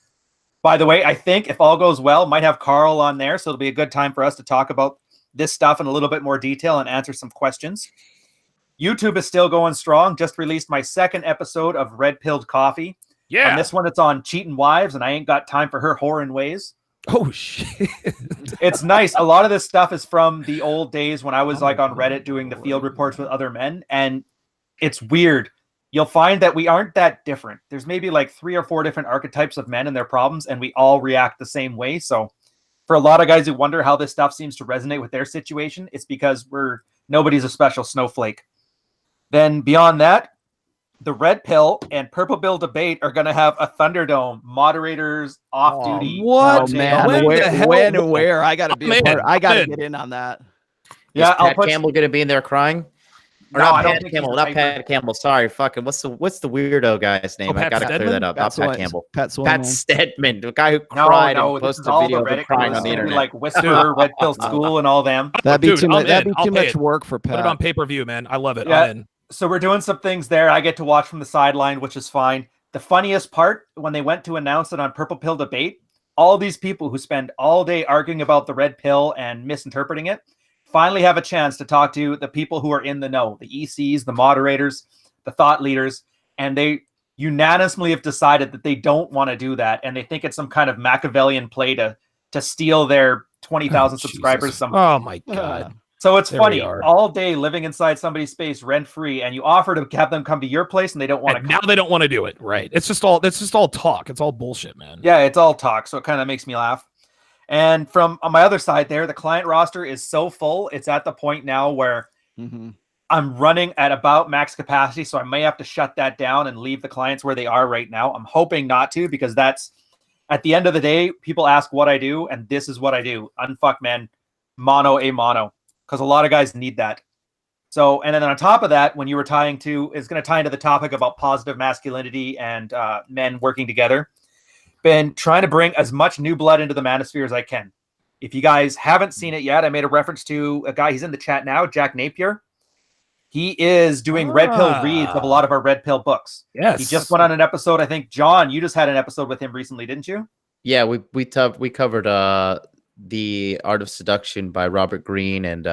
By the way, I think if all goes well, might have Carl on there. So it'll be a good time for us to talk about this stuff in a little bit more detail and answer some questions. YouTube is still going strong. Just released my 2nd episode of Red Pilled Coffee. Yeah. On this one, it's on cheating wives, and I ain't got time for her whoring ways. Oh, shit. It's nice. A lot of this stuff is from the old days when I was like on Reddit doing the field reports with other men. And it's weird. You'll find that we aren't that different. There's maybe like 3 or 4 different archetypes of men and their problems, and we all react the same way. So for a lot of guys who wonder how this stuff seems to resonate with their situation, it's because nobody's a special snowflake. Then beyond that, the Red Pill and Purple Pill debate are going to have a Thunderdome, moderators off duty. What, man? When and where? I got to be a part. I got to get in on that. Yeah, Is Pat Campbell going to be in there crying? Or no, not Pat Campbell, not Pat Campbell. Sorry, fucking what's the weirdo guy's name? I gotta clear that up. Not Pat Campbell. Pat Stedman, the guy who cried and posted a video of crying on the internet. Like Whisper, Red Pill School, and all them. That'd be too much work for Pat. Put it on pay-per-view, man. I love it. Yeah. So we're doing some things there. I get to watch from the sideline, which is fine. The funniest part, when they went to announce it on Purple Pill Debate, all these people who spend all day arguing about the red pill and misinterpreting it finally have a chance to talk to the people who are in the know, the ECs, the moderators, the thought leaders, and they unanimously have decided that they don't want to do that, and they think it's some kind of Machiavellian play to steal their 20,000 subscribers. Oh my God. So it's funny, all day living inside somebody's space rent-free, and you offer to have them come to your place, and they don't want to come. Now they don't want to do it, right? It's just all talk. It's all bullshit, man. Yeah, it's all talk, so it kind of makes me laugh. And from on my other side there, the client roster is so full, it's at the point now where I'm running at about max capacity, so I may have to shut that down and leave the clients where they are right now. I'm hoping not to, because that's, at the end of the day, people ask what I do, and this is what I do. Unfuck men, mono a mono, because a lot of guys need that. So, and then on top of that, when you were it's going to tie into the topic about positive masculinity and men working together. Been trying to bring as much new blood into the manosphere as I can. If you guys haven't seen it yet, I made a reference to a guy, he's in the chat now, Jack Napier. He is doing red pill reads of a lot of our red pill books. Yes. He just went on an episode. I think, John, you just had an episode with him recently, didn't you? Yeah, we covered The Art of Seduction by Robert Greene, and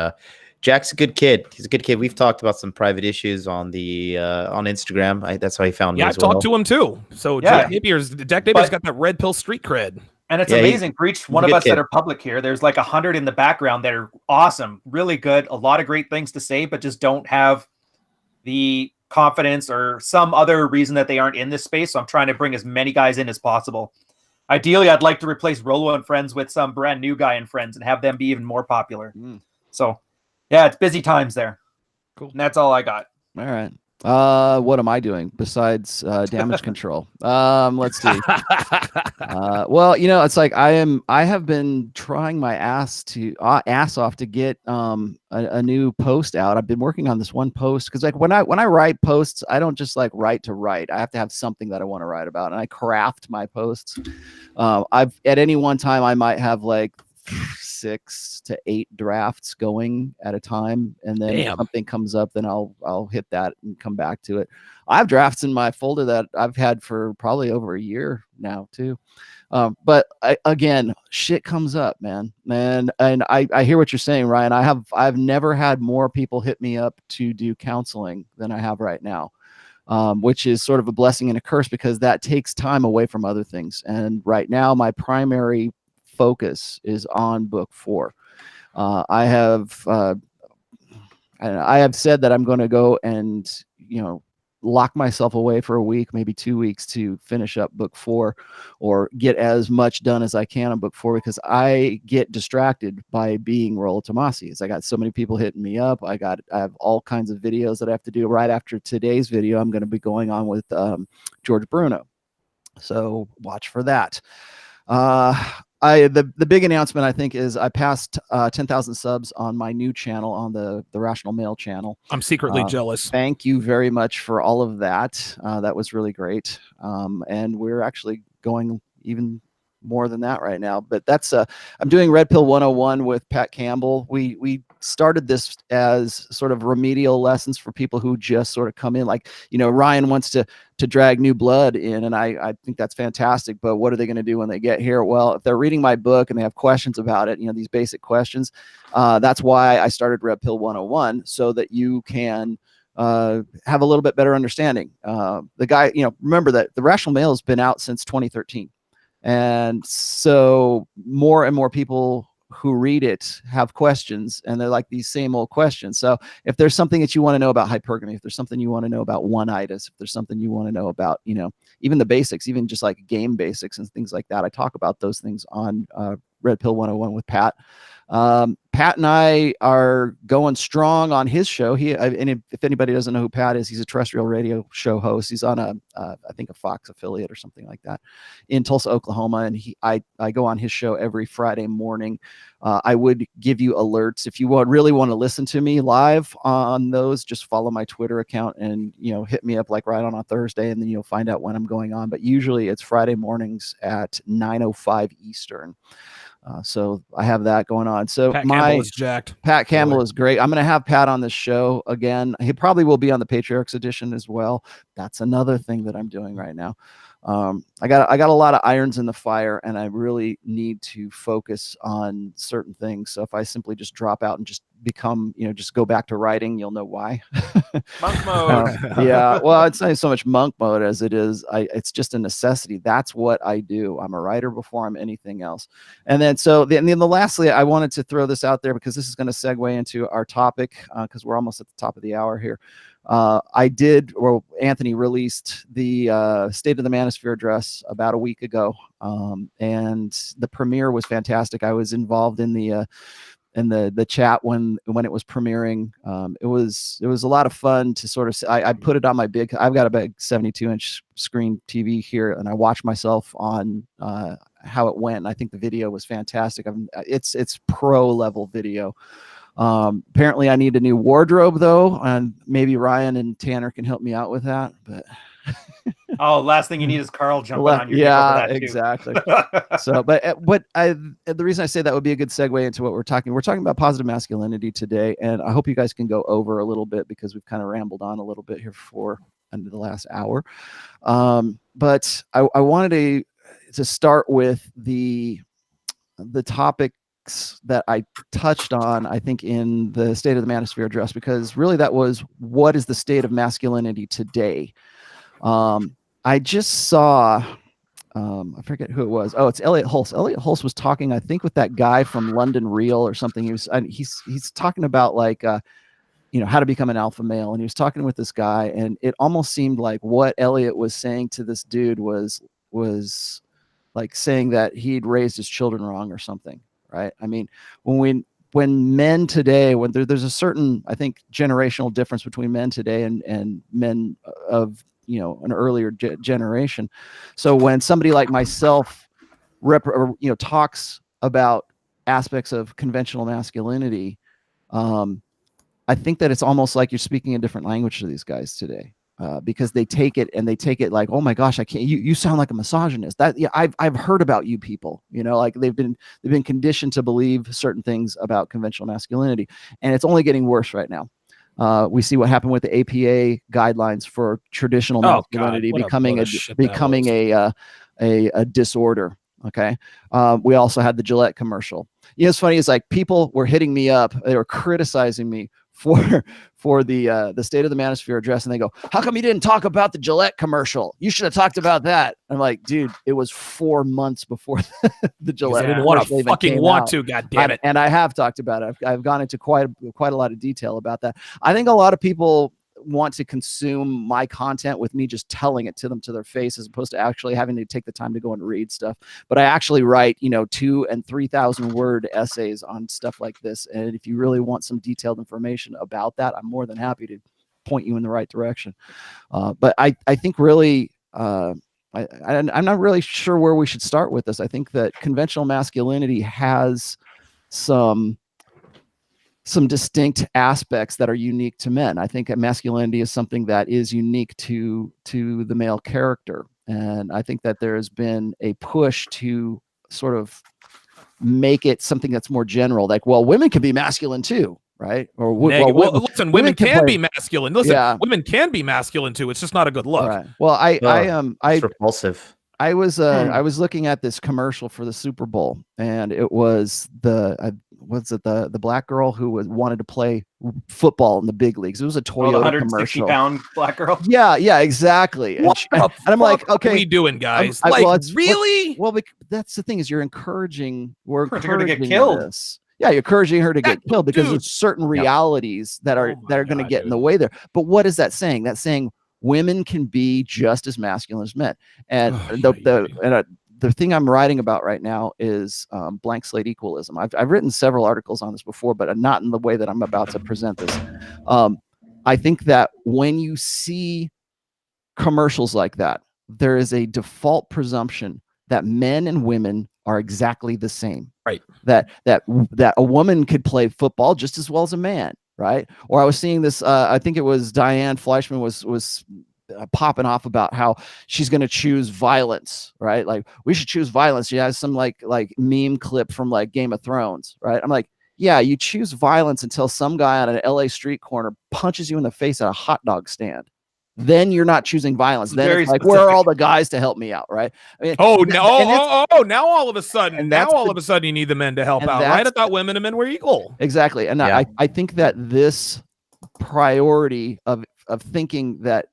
Jack's a good kid. He's a good kid. We've talked about some private issues on the on Instagram. That's how he found me. Yeah, I've talked to him too. So Jack Napier's got that red pill street cred. And it's amazing for each one of us that are public here. There's like 100 in the background that are awesome, really good, a lot of great things to say, but just don't have the confidence or some other reason that they aren't in this space. So I'm trying to bring as many guys in as possible. Ideally, I'd like to replace Rolo and Friends with some brand new guy and Friends and have them be even more popular. So yeah, it's busy times there. Cool. And that's all I got. All right. What am I doing besides damage control? Let's see. Well, you know, it's like I have been trying my ass off to get a new post out. I've been working on this one post because like when I write posts, I don't just like write to write. I have to have something that I want to write about, and I craft my posts. I've at any one time I might have like 6 to 8 drafts going at a time, and then if something comes up, then I'll hit that and come back to it. I have drafts in my folder that I've had for probably over a year now too. But again, shit comes up, man. And I hear what you're saying, Ryan. I've never had more people hit me up to do counseling than I have right now. Which is sort of a blessing and a curse because that takes time away from other things. And right now my primary focus is on book 4. I have said that I'm going to go and, you know, lock myself away for a week, maybe 2 weeks to finish up book 4 or get as much done as I can on book 4 because I get distracted by being Rollo Tomasi. I got so many people hitting me up. I have all kinds of videos that I have to do. Right after today's video, I'm going to be going on with George Bruno. So watch for that. The big announcement I think is I passed 10,000 subs on my new channel on the Rational Male channel. I'm secretly jealous. Thank you very much for all of that. That was really great. And we're actually going even more than that right now. But that's I'm doing Red Pill 101 with Pat Campbell. We started this as sort of remedial lessons for people who just sort of come in. Like, you know, Ryan wants to drag new blood in, and I think that's fantastic. But what are they going to do when they get here? Well, if they're reading my book and they have questions about it, you know, these basic questions, that's why I started Red Pill 101, so that you can have a little bit better understanding. The guy, you know, remember that the Rational Male has been out since 2013. And so more and more people who read it have questions, and they're like these same old questions. So if there's something that you want to know about hypergamy, if there's something you want to know about one-itis, if there's something you want to know about, you know, even the basics, even just like game basics and things like that, I talk about those things on Red Pill 101 with Pat. Pat and I are going strong on his show. And if anybody doesn't know who Pat is, he's a terrestrial radio show host. He's on I think a Fox affiliate or something like that in Tulsa, Oklahoma. And I go on his show every Friday morning. I would give you alerts if you really want to listen to me live on those. Just follow my Twitter account and, you know, hit me up like right on a Thursday, and then you'll find out when I'm going on. But usually it's Friday mornings at 9:05 Eastern. So I have that going on. So Pat Campbell is jacked. Pat Campbell is great. I'm going to have Pat on this show again. He probably will be on the Patriarchs edition as well. That's another thing that I'm doing right now. I got a lot of irons in the fire, and I really need to focus on certain things. So if I simply just drop out and just become, you know, just go back to writing, you'll know why. Monk mode. Yeah. Well, it's not so much monk mode as it is. It's just a necessity. That's what I do. I'm a writer before I'm anything else. And then lastly, I wanted to throw this out there because this is going to segue into our topic because we're almost at the top of the hour here. Anthony released the State of the Manosphere address about a week ago, and the premiere was fantastic. I was involved in the chat when it was premiering. It was a lot of fun to sort of. I put it on my I've got a big 72-inch screen TV here, and I watched myself on how it went. And I think the video was fantastic. It's pro level video. Apparently I need a new wardrobe though, and maybe Ryan and Tanner can help me out with that. But last thing you need is Carl jumping on your yeah, exactly. So, but the reason I say that would be a good segue into what we're talking about positive masculinity today, and I hope you guys can go over a little bit because we've kind of rambled on a little bit here for under the last hour. But I wanted to start with the topic that I touched on, I think, in the State of the Manosphere address, because really that was, what is the state of masculinity today? I just saw I forget who it was. Oh, it's Elliot Hulse. Elliot Hulse was talking, I think, with that guy from London Real or something. He's talking about like how to become an alpha male, and he was talking with this guy, and it almost seemed like what Elliot was saying to this dude was like saying that he'd raised his children wrong or something, right? I mean, when men today, when there's a certain, I think, generational difference between men today and men of an earlier generation. So when somebody like myself talks about aspects of conventional masculinity, I think that it's almost like you're speaking a different language to these guys today, because they take it like, oh my gosh, I can't. You sound like a misogynist. I've heard about you people. Like they've been conditioned to believe certain things about conventional masculinity, and it's only getting worse right now. We see what happened with the APA guidelines for traditional masculinity becoming a disorder. Okay. We also had the Gillette commercial. It's funny. It's like people were hitting me up. They were criticizing me for the State of the Manosphere address, and they go, "How come you didn't talk about the Gillette commercial? You should have talked about that." I'm like, dude, it was 4 months before the Gillette. I didn't want to. God damn it! And I have talked about it. I've gone into quite a lot of detail about that. I think a lot of people want to consume my content with me just telling it to them to their face, as opposed to actually having to take the time to go and read stuff. But I actually write 2,000 and 3,000 word essays on stuff like this, and if you really want some detailed information about that, I'm more than happy to point you in the right direction. But I think really I'm not really sure where we should start with this. I think that conventional masculinity has some distinct aspects that are unique to men. I think that masculinity is something that is unique to the male character. And I think that there has been a push to sort of make it something that's more general. Like, well, women can be masculine too, right? Or listen, women can be masculine. Listen, women can be masculine too. It's just not a good look. Right. Well, it's repulsive. I was looking at this commercial for the Super Bowl, and it was the black girl who wanted to play football in the big leagues. It was a Toyota commercial. 160-pound black girl. Yeah, exactly. And I'm like, okay, what are we doing, guys? Really? That's the thing, is we're encouraging her to get killed. This. Yeah, you're encouraging her to get killed because there's certain realities that are going to get in the way there. But what is that saying? That's saying women can be just as masculine as men. And the thing I'm writing about right now is blank slate equalism. I've written several articles on this before, but not in the way that I'm about to present this. I think that when you see commercials like that, there is a default presumption that men and women are exactly the same. Right. That a woman could play football just as well as a man. Right. Or I was seeing this, I think it was Diane Fleischman was popping off about how she's going to choose violence, right? Like, we should choose violence. She has some like meme clip from like Game of Thrones, right? I'm like, yeah, you choose violence until some guy on an LA street corner punches you in the face at a hot dog stand. Then you're not choosing violence. Then it's like, where are all the guys to help me out, right? I mean, now all of a sudden you need the men to help out, right? I thought women and men were equal. Exactly. And I think that this priority of thinking that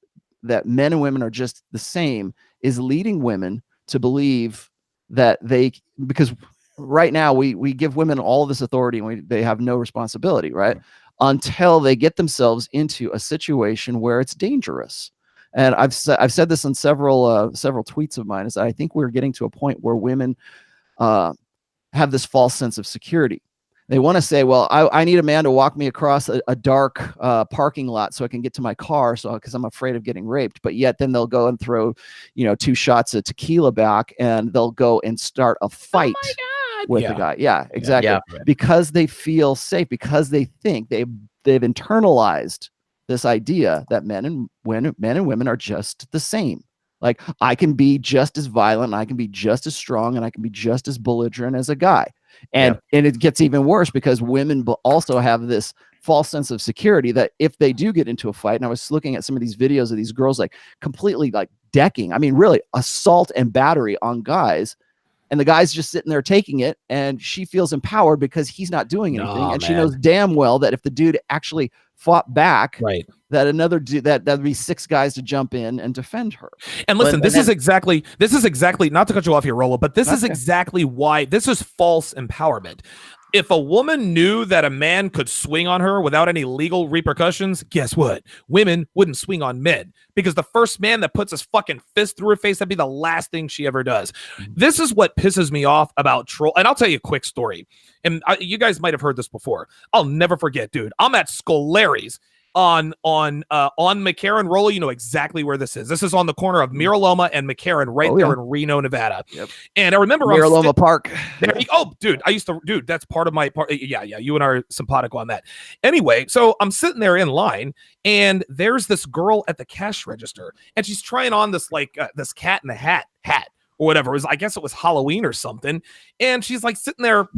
men and women are just the same is leading women to believe that because right now we give women all this authority and they have no responsibility, right? Until they get themselves into a situation where it's dangerous. And I've said this in several tweets of mine, is that I think we're getting to a point where women have this false sense of security. They want to say, well, I need a man to walk me across a dark parking lot so I can get to my car, because I'm afraid of getting raped. But yet then they'll go and throw 2 shots of tequila back, and they'll go and start a fight with the guy. Yeah, exactly. Yeah. Because they feel safe, because they think they've internalized this idea that men and women are just the same. Like, I can be just as violent, I can be just as strong, and I can be just as belligerent as a guy. And it gets even worse because women also have this false sense of security that if they do get into a fight, and I was looking at some of these videos of these girls like completely like decking, I mean, really assault and battery on guys. And the guy's just sitting there taking it, and she feels empowered because he's not doing anything. She knows damn well that if the dude actually fought back, right, that another that'd be 6 guys to jump in and defend her. And listen, this is exactly not to cut you off here, Rolo, but this is exactly why this is false empowerment. If a woman knew that a man could swing on her without any legal repercussions, guess what? Women wouldn't swing on men, because the first man that puts his fucking fist through her face, that'd be the last thing she ever does. This is what pisses me off about troll. And I'll tell you a quick story. And you guys might have heard this before. I'll never forget, dude. I'm at Scolari's on McCarran. Rolo, you know exactly where this is. This is on the corner of Miraloma and McCarran, right there in Reno, Nevada. Yep. And I remember Miraloma Park. Dude, that's part of my part. Yeah, you and I are simpatico on that. Anyway, so I'm sitting there in line, and there's this girl at the cash register, and she's trying on this this cat in the hat or whatever. I guess it was Halloween or something. And she's like sitting there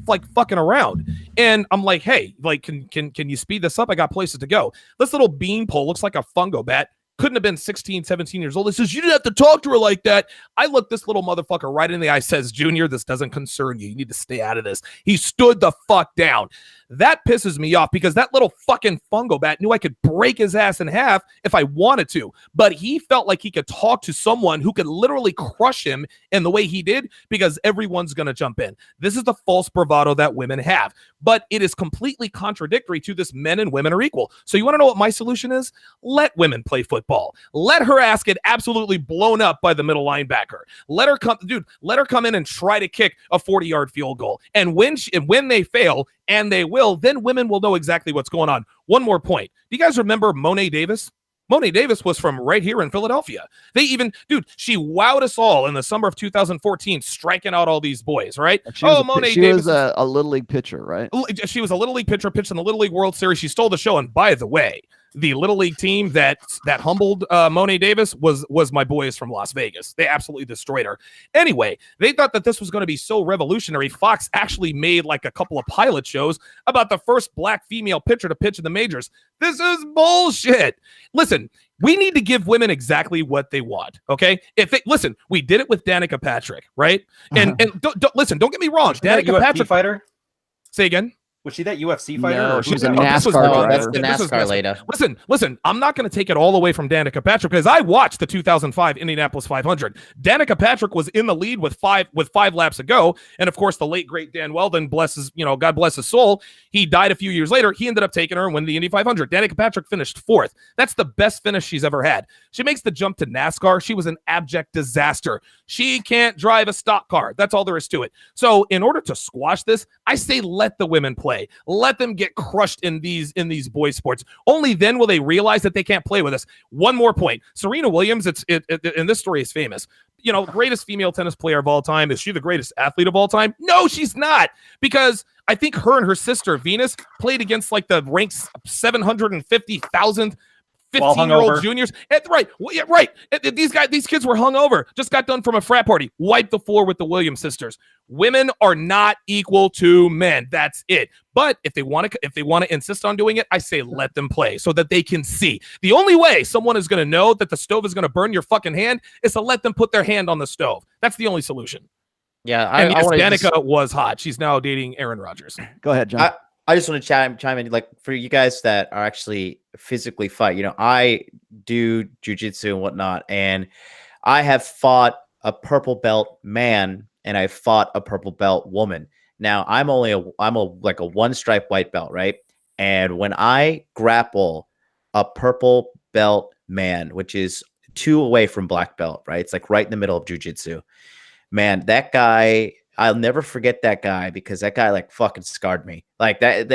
like fucking around. And I'm like, hey, like, can you speed this up? I got places to go. This little beanpole looks like a fungo bat. Couldn't have been 16, 17 years old. It says, you didn't have to talk to her like that. I looked this little motherfucker right in the eye, says, Junior, this doesn't concern you. You need to stay out of this. He stood the fuck down. That pisses me off, because that little fucking fungo bat knew I could break his ass in half if I wanted to. But he felt like he could talk to someone who could literally crush him in the way he did, because everyone's going to jump in. This is the false bravado that women have. But it is completely contradictory to this men and women are equal. So you want to know what my solution is? Let women play football. Let her ass get absolutely blown up by the middle linebacker. Let her come in and try to kick a 40-yard field goal. And when they fail, and they will, then women will know exactly what's going on. One more point. Do you guys remember Monet Davis? Monet Davis was from right here in Philadelphia. She wowed us all in the summer of 2014, striking out all these boys, right? She was a Little League pitcher, right? She was a Little League pitcher, pitched in the Little League World Series. She stole the show. And by the way, the Little League team that humbled Monet Davis was my boys from Las Vegas. They absolutely destroyed her. Anyway, they thought that this was going to be so revolutionary. Fox actually made like a couple of pilot shows about the first black female pitcher to pitch in the majors. This is bullshit. Listen, we need to give women exactly what they want. Okay, listen, we did it with Danica Patrick, right? And don't get me wrong, Danica Patrick fighter. Say again. Was she that UFC fighter? No, she's a NASCAR driver. That's the NASCAR later. Listen, I'm not going to take it all away from Danica Patrick, because I watched the 2005 Indianapolis 500. Danica Patrick was in the lead with five laps to go. And of course, the late, great Dan Weldon, God bless his soul, he died a few years later. He ended up taking her and winning the Indy 500. Danica Patrick finished 4th. That's the best finish she's ever had. She makes the jump to NASCAR. She was an abject disaster. She can't drive a stock car. That's all there is to it. So in order to squash this, I say let the women play. Let them get crushed in these boy sports. Only then will they realize that they can't play with us. One more point. Serena Williams, and this story is famous. Greatest female tennis player of all time. Is she the greatest athlete of all time? No, she's not. Because I think her and her sister Venus played against like the ranks 750,000 15-year-old juniors. Right. These kids were hungover. Just got done from a frat party. Wiped the floor with the Williams sisters. Women are not equal to men. That's it. But if they want to insist on doing it, I say let them play so that they can see. The only way someone is going to know that the stove is going to burn your fucking hand is to let them put their hand on the stove. That's the only solution. Yeah, Danica was hot. She's now dating Aaron Rodgers. Go ahead, John. I just want to chime in, like, for you guys that are actually physically fight. I do jujitsu and whatnot, and I have fought a purple belt man and I fought a purple belt woman. Now I'm like a one stripe white belt, right? And when I grapple a purple belt man, which is 2 away from black belt, right? It's like right in the middle of jujitsu. Man, that guy, I'll never forget that guy, because that guy like fucking scarred me. Like that,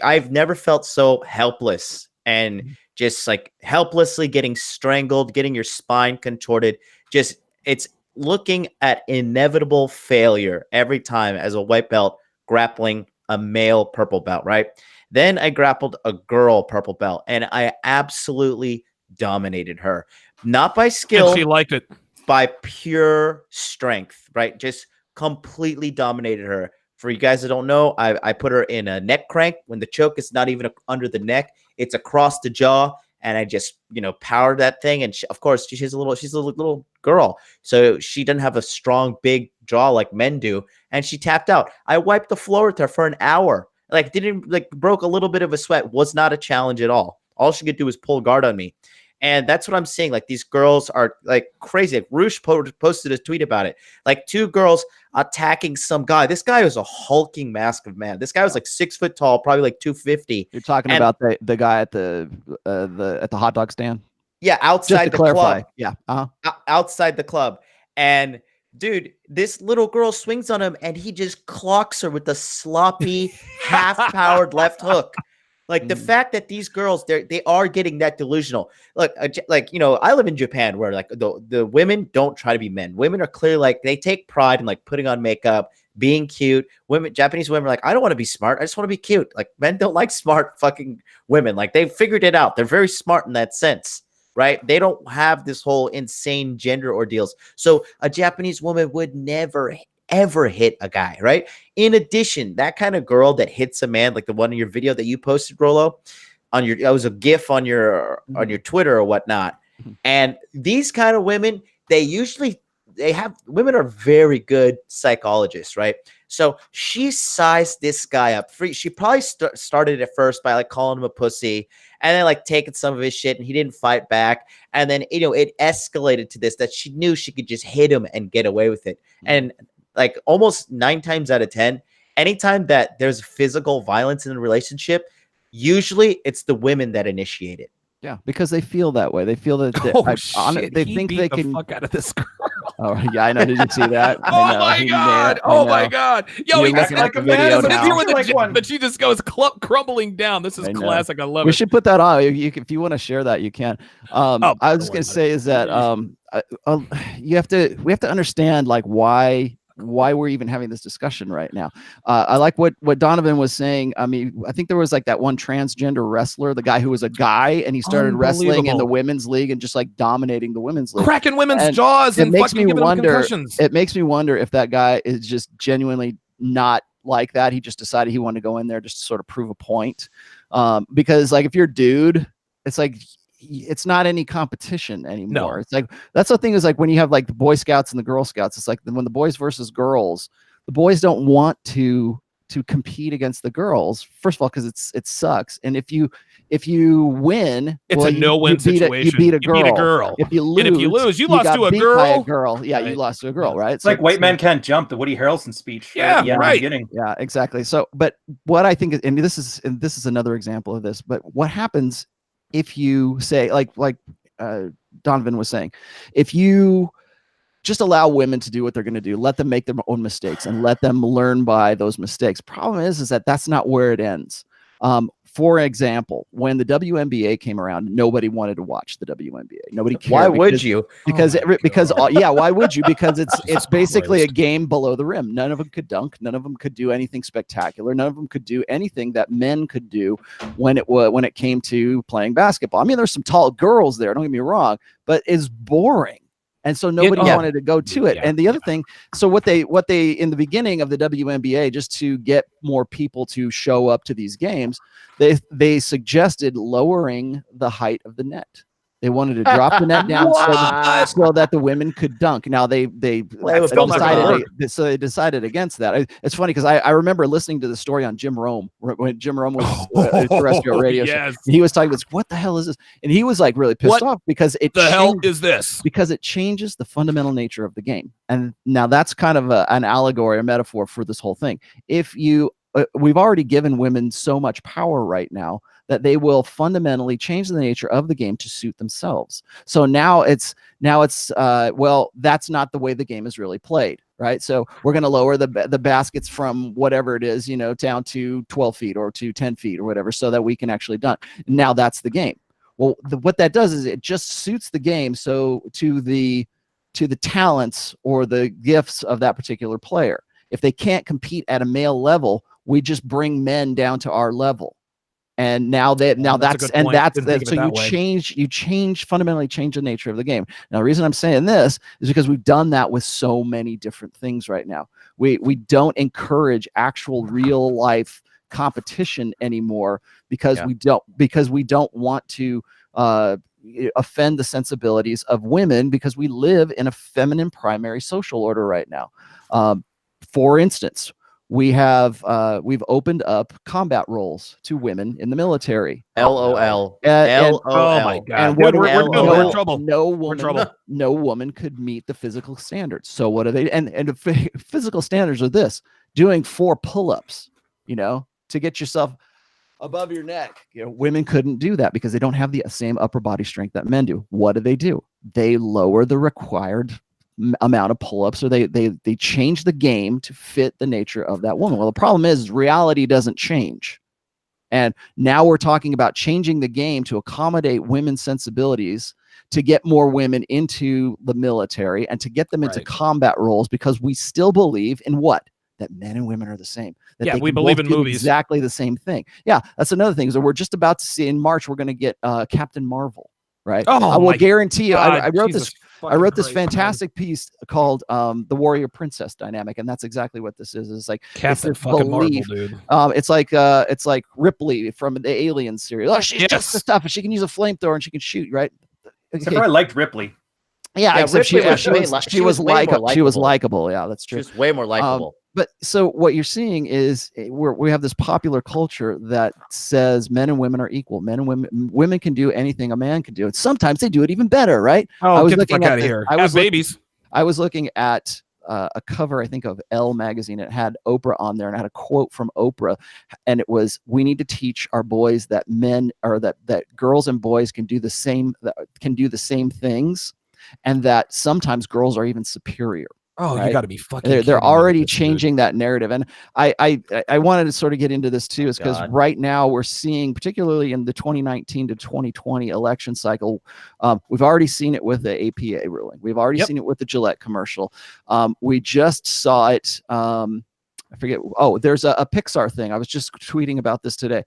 I've never felt so helpless and just like helplessly getting strangled, getting your spine contorted. It's looking at inevitable failure every time as a white belt grappling a male purple belt, right? Then I grappled a girl purple belt and I absolutely dominated her. Not by skill. And she liked it. By pure strength, right? Just completely dominated her. For you guys that don't know, I put her in a neck crank when the choke is not even under the neck. It's across the jaw. And I just, powered that thing. And of course, she's a little girl. So she doesn't have a strong, big jaw like men do. And she tapped out. I wiped the floor with her for an hour. like didn't like broke a little bit of a sweat, was not a challenge at all. All she could do was pull guard on me. And that's what I'm seeing. Like these girls are like crazy. Like Roosh posted a tweet about it. Like 2 girls attacking some guy. This guy was a hulking mask of man. This guy was like 6 foot tall, probably like 250. You're talking about the guy at the hot dog stand? Yeah, outside the club. Yeah. Outside the club. And dude, this little girl swings on him and he just clocks her with a sloppy, half-powered left hook. Like the fact that these girls, they are getting that delusional. Look, like, you know, I live in Japan where like the women don't try to be men. Women are clearly like, they take pride in like putting on makeup, being cute. Japanese women are like, I don't want to be smart. I just want to be cute. Like men don't like smart fucking women. Like they figured it out. They're very smart in that sense, right? They don't have this whole insane gender ordeals. So a Japanese woman would never ever hit a guy, right? In addition, that kind of girl that hits a man, like the one in your video that you posted, Rollo, on your, it was a GIF on your Twitter or whatnot. And these kind of women, women are very good psychologists, right? So she sized this guy up. She probably started at first by like calling him a pussy and then like taking some of his shit, and he didn't fight back. And then, you know, it escalated to this, that she knew she could just hit him and get away with it. And like almost 9 times out of 10, anytime that there's physical violence in a relationship, usually it's the women that initiate it. Yeah, because they feel that way. They feel that they think they can fuck out of this girl. Oh yeah, I know. Did you see that? My god! My god! Yo, he acts like a man but she just goes crumbling down. This is classic. I love it. We should put that on. If you want to share that, you can. I was just gonna say is that we have to understand like why we're even having this discussion right now. I like what Donovan was saying. I mean, I think there was like that one transgender wrestler, the guy who was a guy and he started wrestling in the women's league and just like dominating the women's league, cracking women's jaws, and makes me wonder. Concussions. It makes me wonder if that guy is just genuinely not like that. He just decided he wanted to go in there just to sort of prove a point. Because like if you're a dude, it's like it's not any competition anymore. No. It's like that's the thing is like when you have like the Boy Scouts and the Girl Scouts, it's like when the boys versus girls, the boys don't want to compete against the girls. First of all, because it sucks. And if you win, it's a no-win situation. You beat a girl. If you lose, you lost to a girl. By a girl. Yeah, right. You lost to a girl, right? It's like white men can't jump, the Woody Harrelson speech. Yeah, right. Yeah, exactly. So, but what I think is, and this is another example of this, but what happens if you say, like Donovan was saying, if you just allow women to do what they're going to do, let them make their own mistakes and let them learn by those mistakes. Problem is that that's not where it ends. For example, when the WNBA came around, nobody wanted to watch the WNBA. Nobody cared. Why would you? Because why would you? Because it's basically a game below the rim. None of them could dunk. None of them could do anything spectacular. None of them could do anything that men could do when it came to playing basketball. I mean, there's some tall girls there. Don't get me wrong, but it's boring. And so nobody wanted to go to it. And the other thing, so what they in the beginning of the WNBA, just to get more people to show up to these games, they suggested lowering the height of the net. They wanted to drop the net down so that the women could dunk. Now they decided against that. It's funny because I remember listening to the story on Jim Rome when Jim Rome was terrestrial radio show. He was talking about what the hell is this, and he was like really pissed off because hell is this? Because it changes the fundamental nature of the game. And now that's kind of an allegory, a metaphor for this whole thing. If you we've already given women so much power right now that they will fundamentally change the nature of the game to suit themselves. So now it's well, that's not the way the game is really played, right? So we're going to lower the baskets from whatever it is, down to 12 feet or to 10 feet or whatever, so that we can actually dunk. Now that's the game. Well, what that does is it just suits the game. So to the talents or the gifts of that particular player. If they can't compete at a male level, we just bring men down to our level. And so you fundamentally change the nature of the game. Now, the reason I'm saying this is because we've done that with so many different things right now. We don't encourage actual real life competition anymore because we don't want to offend the sensibilities of women, because we live in a feminine primary social order right now. For instance, we've opened up combat roles to women in the military. LOL. LOL. Oh my God. And what Dude, we're in trouble. No woman could meet the physical standards. So what are they? And the physical standards are this: doing 4 pull-ups, to get yourself above your neck. Women couldn't do that because they don't have the same upper body strength that men do. What do? They lower the required amount of pull-ups, or they change the game to fit the nature of that woman. Well, the problem is reality doesn't change. And now we're talking about changing the game to accommodate women's sensibilities, to get more women into the military and to get them into combat roles, because we still believe in what? That men and women are the same. That we believe in movies. Exactly the same thing. Yeah, that's another thing. So we're just about to see in March, we're going to get Captain Marvel, right? I will guarantee you. I wrote this fantastic piece called "The Warrior Princess Dynamic," and that's exactly what this is. It's like Captain fucking Marvel, dude. It's like Ripley from the Alien series. Oh, she's just the stuff, and she can use a flamethrower and she can shoot, right? Except for I liked Ripley. Yeah, except she was likable. Yeah, that's true. She was way more likable. But so what you're seeing is we have this popular culture that says men and women are equal. Men and women can do anything a man can do. And sometimes they do it even better, right? Oh, get the fuck out of here. I was looking at a cover, I think, of Elle magazine. It had Oprah on there, and it had a quote from Oprah, and it was, "We need to teach our boys that that girls and boys can do the same things, and that sometimes girls are even superior." Oh, right? You got to be fucking. They're already changing that narrative, and I wanted to sort of get into this too, is because right now we're seeing, particularly in the 2019 to 2020 election cycle, we've already seen it with the APA ruling. We've already seen it with the Gillette commercial. We just saw it. I forget. Oh, there's a Pixar thing. I was just tweeting about this today.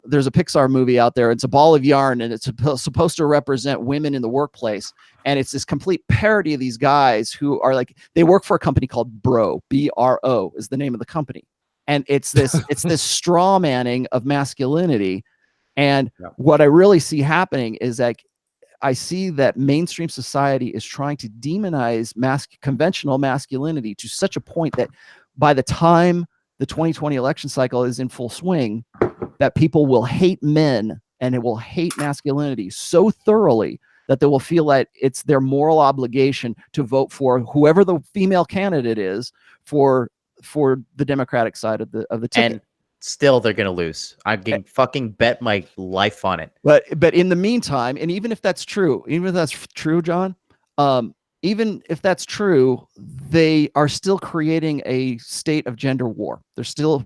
There's a Pixar movie out there. It's a ball of yarn, and it's supposed to represent women in the workplace. And it's this complete parody of these guys who are like, they work for a company called Bro, BRO is the name of the company. And it's this straw manning of masculinity. And what I really see happening is that I see that mainstream society is trying to demonize conventional masculinity to such a point that by the time the 2020 election cycle is in full swing, that people will hate men and it will hate masculinity so thoroughly that they will feel that it's their moral obligation to vote for whoever the female candidate is for the Democratic side of the ticket. And still they're going to lose. I can fucking bet my life on it. But in the meantime, and even if that's true, John, even if that's true, they are still creating a state of gender war. They're still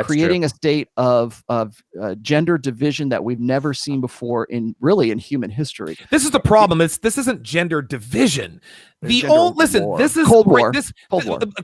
creating a state of gender division that we've never seen before in human history. This is the problem. This isn't gender division. This is Cold War.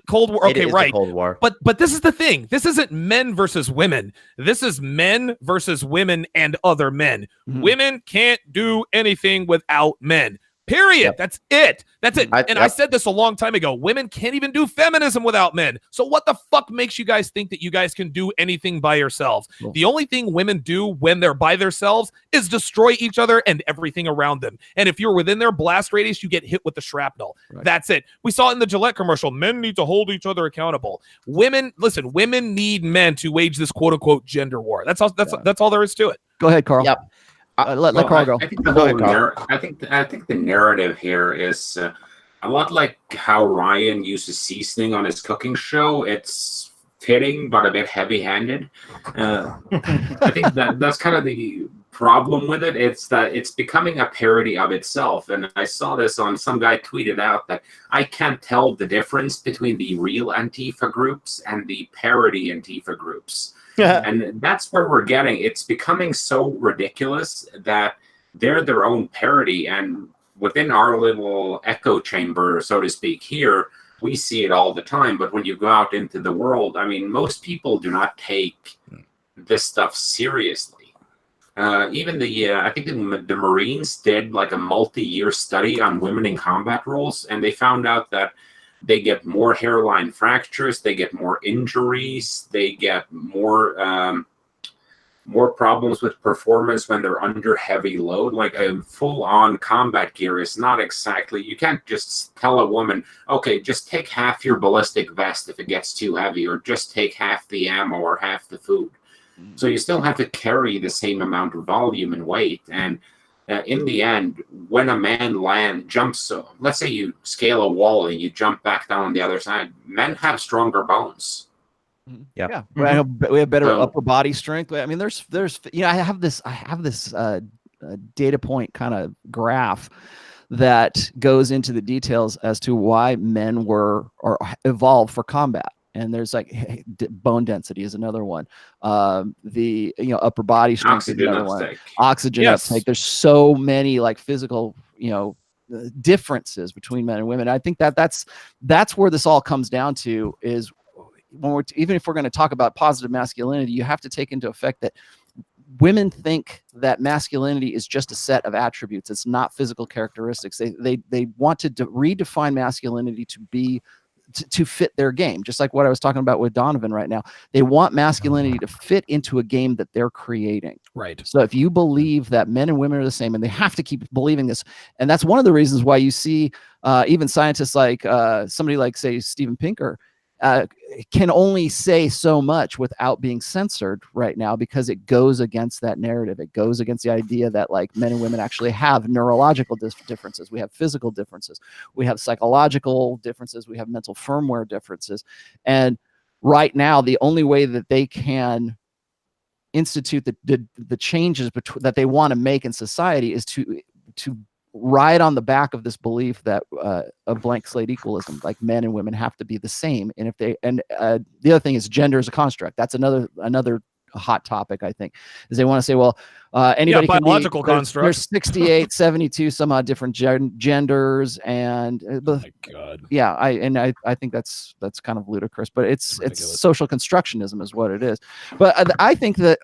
Cold War. Okay, right. Cold War. But this is the thing. This isn't men versus women. This is men versus women and other men. Mm-hmm. Women can't do anything without men. Period. Yep. That's it. I said this a long time ago. Women can't even do feminism without men. So what the fuck makes you guys think that you guys can do anything by yourselves? Cool. The only thing women do when they're by themselves is destroy each other and everything around them. And if you're within their blast radius, you get hit with the shrapnel. Right. That's it. We saw it in the Gillette commercial. Men need to hold each other accountable. Women need men to wage this quote unquote gender war. That's all there is to it. Go ahead, Carl. Yep. Let Carl go. I think the narrative here is a lot like how Ryan uses seasoning on his cooking show. It's fitting but a bit heavy-handed. I think that's kind of the problem with it. It's that it's becoming a parody of itself. And I saw this on some guy tweeted out that I can't tell the difference between the real Antifa groups and the parody Antifa groups. And that's where we're getting. It's becoming so ridiculous that they're their own parody. And within our little echo chamber, so to speak, here, we see it all the time. But when you go out into the world, I mean, most people do not take this stuff seriously. Even I think the Marines did like a multi-year study on women in combat roles, and they found out that they get more hairline fractures, they get more injuries, they get more more problems with performance when they're under heavy load. Like a full-on combat gear is not exactly, you can't just tell a woman, okay, just take half your ballistic vest if it gets too heavy, or just take half the ammo or half the food. So you still have to carry the same amount of volume and weight. And in the end, when a man jumps, let's say you scale a wall and you jump back down on the other side, men have stronger bones. Yeah. We have better upper body strength. I mean, there's I have this data point kind of graph that goes into the details as to why men were or evolved for combat. And there's like bone density is another one. The upper body strength is another one. Oxygen uptake. There's so many like physical differences between men and women. I think that's where this all comes down to is when even if we're going to talk about positive masculinity, you have to take into effect that women think that masculinity is just a set of attributes. It's not physical characteristics. They want to redefine masculinity to be to fit their game, just like what I was talking about with Donovan right now. They want masculinity to fit into a game that they're creating. Right. So if you believe that men and women are the same, and they have to keep believing this, and that's one of the reasons why you see even scientists like somebody like, say, Steven Pinker, can only say so much without being censored right now, because it goes against that narrative. It goes against the idea that like men and women actually have neurological differences. We have physical differences. We have psychological differences. We have mental firmware differences. And right now, the only way that they can institute the changes that they want to make in society is to ride on the back of this belief that a blank slate equalism, like men and women have to be the same. And if they, and the other thing is gender is a construct. That's another hot topic, I think, is they want to say, well, anybody can biological be, construct. There's 68, 72 some odd different genders, and oh my God. Yeah, I think that's kind of ludicrous, but it's social constructionism is what it is. But I think that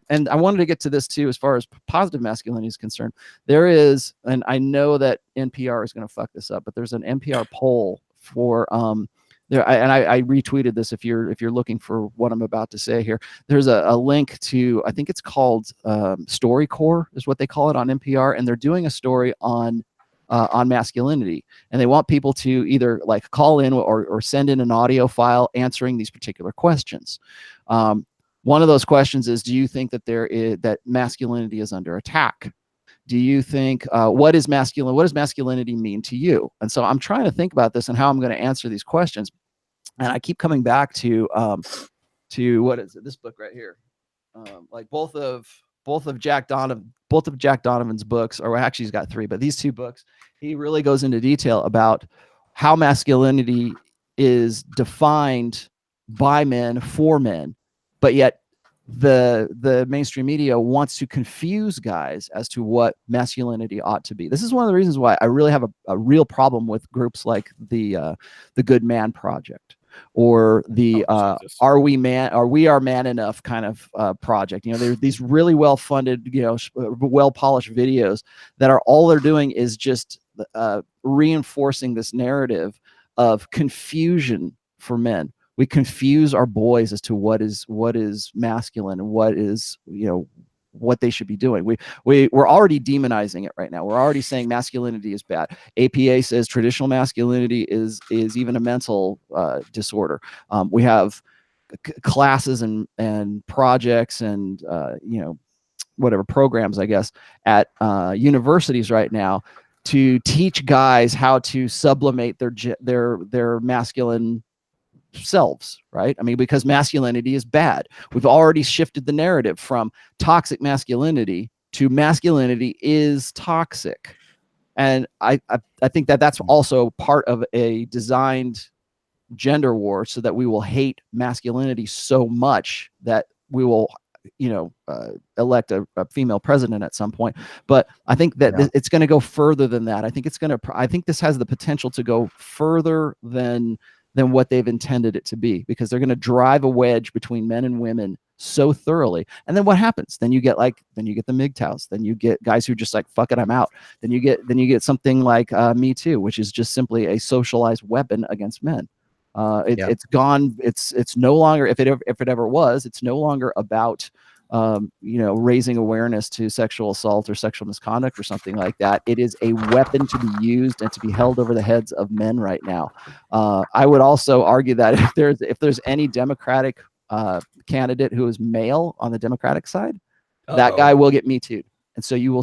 and I wanted to get to this too, as far as positive masculinity is concerned. There is, and I know that NPR is going to fuck this up, but there's an NPR poll for there, I retweeted this if you're looking for what I'm about to say here. There's a link to, I think it's called StoryCorps is what they call it on NPR, and they're doing a story on masculinity, and they want people to either like call in or send in an audio file answering these particular questions. One of those questions is, do you think that that masculinity is under attack? Do you think what is masculine? What does masculinity mean to you? And so I'm trying to think about this and how I'm going to answer these questions. And I keep coming back to what is it? This book right here, like both of Jack Donovan's books, or actually he's got three, but these two books, he really goes into detail about how masculinity is defined by men for men, but yet the mainstream media wants to confuse guys as to what masculinity ought to be. This is one of the reasons why I really have a real problem with groups like the Good Man Project, or the Are We Man Enough kind of project. There's these really well funded, well polished videos that are all they're doing is just reinforcing this narrative of confusion for men. We confuse our boys as to what is masculine and what is, what they should be doing. We're already demonizing it right now. We're already saying masculinity is bad. APA says traditional masculinity is even a mental disorder. We have classes and projects and whatever programs, I guess, at universities right now to teach guys how to sublimate their masculine selves, right? I mean, because masculinity is bad. We've already shifted the narrative from toxic masculinity to masculinity is toxic. And I think that that's also part of a designed gender war, so that we will hate masculinity so much that we will elect a female president at some point. But I think that it's going to go further than that. I think this has the potential to go further than what they've intended it to be, because they're going to drive a wedge between men and women so thoroughly. And then what happens? Then you get the MGTOWs. Then you get guys who just like, fuck it, I'm out. Then you get something like Me Too, which is just simply a socialized weapon against men. It's gone. It's no longer, if it ever was, it's no longer about raising awareness to sexual assault or sexual misconduct or something like that. It is a weapon to be used and to be held over the heads of men right now. I would also argue that if there's any Democratic candidate who is male on the Democratic side, that guy will get Me Too'd. And so you will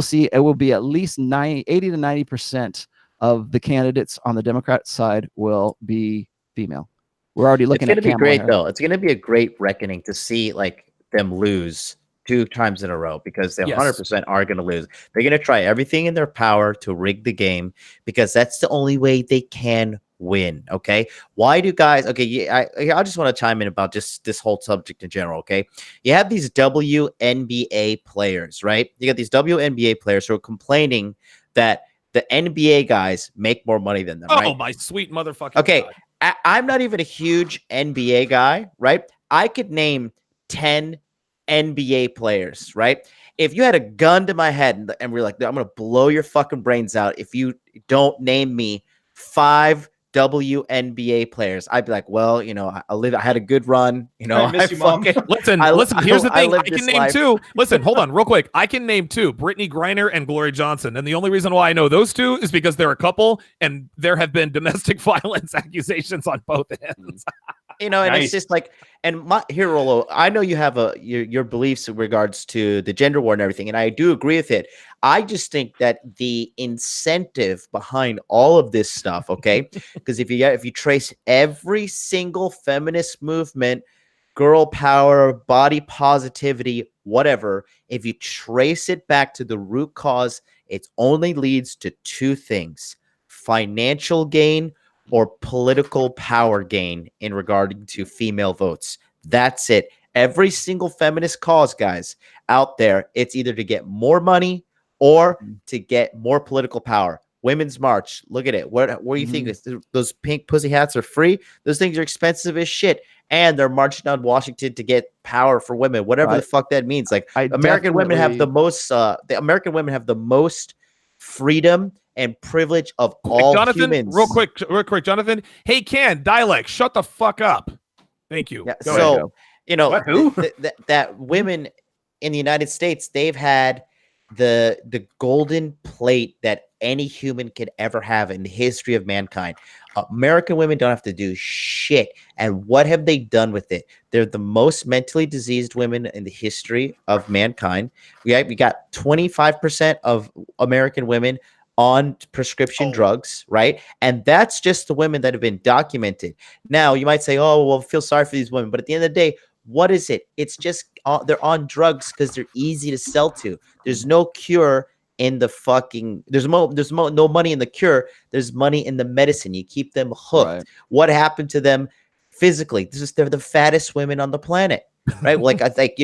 see it will be at least 80 to 90% of the candidates on the Democrat side will be female. We're already looking at It's going to be great, though. It's going to be a great reckoning to see like them lose 2 times in a row, because they 100% are going to lose. They're going to try everything in their power to rig the game, because that's the only way they can win. Okay, why do guys? Okay, I just want to chime in about just this whole subject in general. Okay, you have these WNBA players, right? You got these WNBA players who are complaining that the NBA guys make more money than them. Oh, right? My sweet motherfucking Okay, God. I'm not even a huge NBA guy, right? I could name 10 NBA players, right? If you had a gun to my head and we're like, I'm gonna blow your fucking brains out if you don't name me 5 WNBA players, I'd be like, well, I had a good run. I miss you, Mom. Listen, here's the thing. I can name 2. Listen, hold on real quick. I can name 2, Brittany Griner and Glory Johnson. And the only reason why I know those 2 is because they're a couple and there have been domestic violence accusations on both ends. And it's just like, and here, Rolo, I know you have your beliefs in regards to the gender war and everything, and I do agree with it. I just think that the incentive behind all of this stuff, okay, because if you trace every single feminist movement, girl power, body positivity, whatever, if you trace it back to the root cause, it only leads to 2 things: financial gain or political power gain in regard to female votes. That's it. Every single feminist cause, guys, out there, it's either to get more money or to get more political power. Women's March, look at it. What do you think? Those pink pussy hats are free? Those things are expensive as shit. And they're marching on Washington to get power for women, whatever the fuck that means. Like, American women have the most freedom and privilege of all humans. Real quick, Jonathan. Hey, Ken, dialect, shut the fuck up. Thank you. Yeah, so, that women in the United States, they've had the golden plate that any human could ever have in the history of mankind. American women don't have to do shit. And what have they done with it? They're the most mentally diseased women in the history of mankind. We got 25% of American women on prescription drugs, right? And that's just the women that have been documented. Now, you might say, oh, well, feel sorry for these women. But at the end of the day, what is it? It's just they're on drugs because they're easy to sell to. There's no cure in the fucking there's no money in the cure. There's money in the medicine. You keep them hooked. Right. What happened to them physically? They're the fattest women on the planet. Right, like I think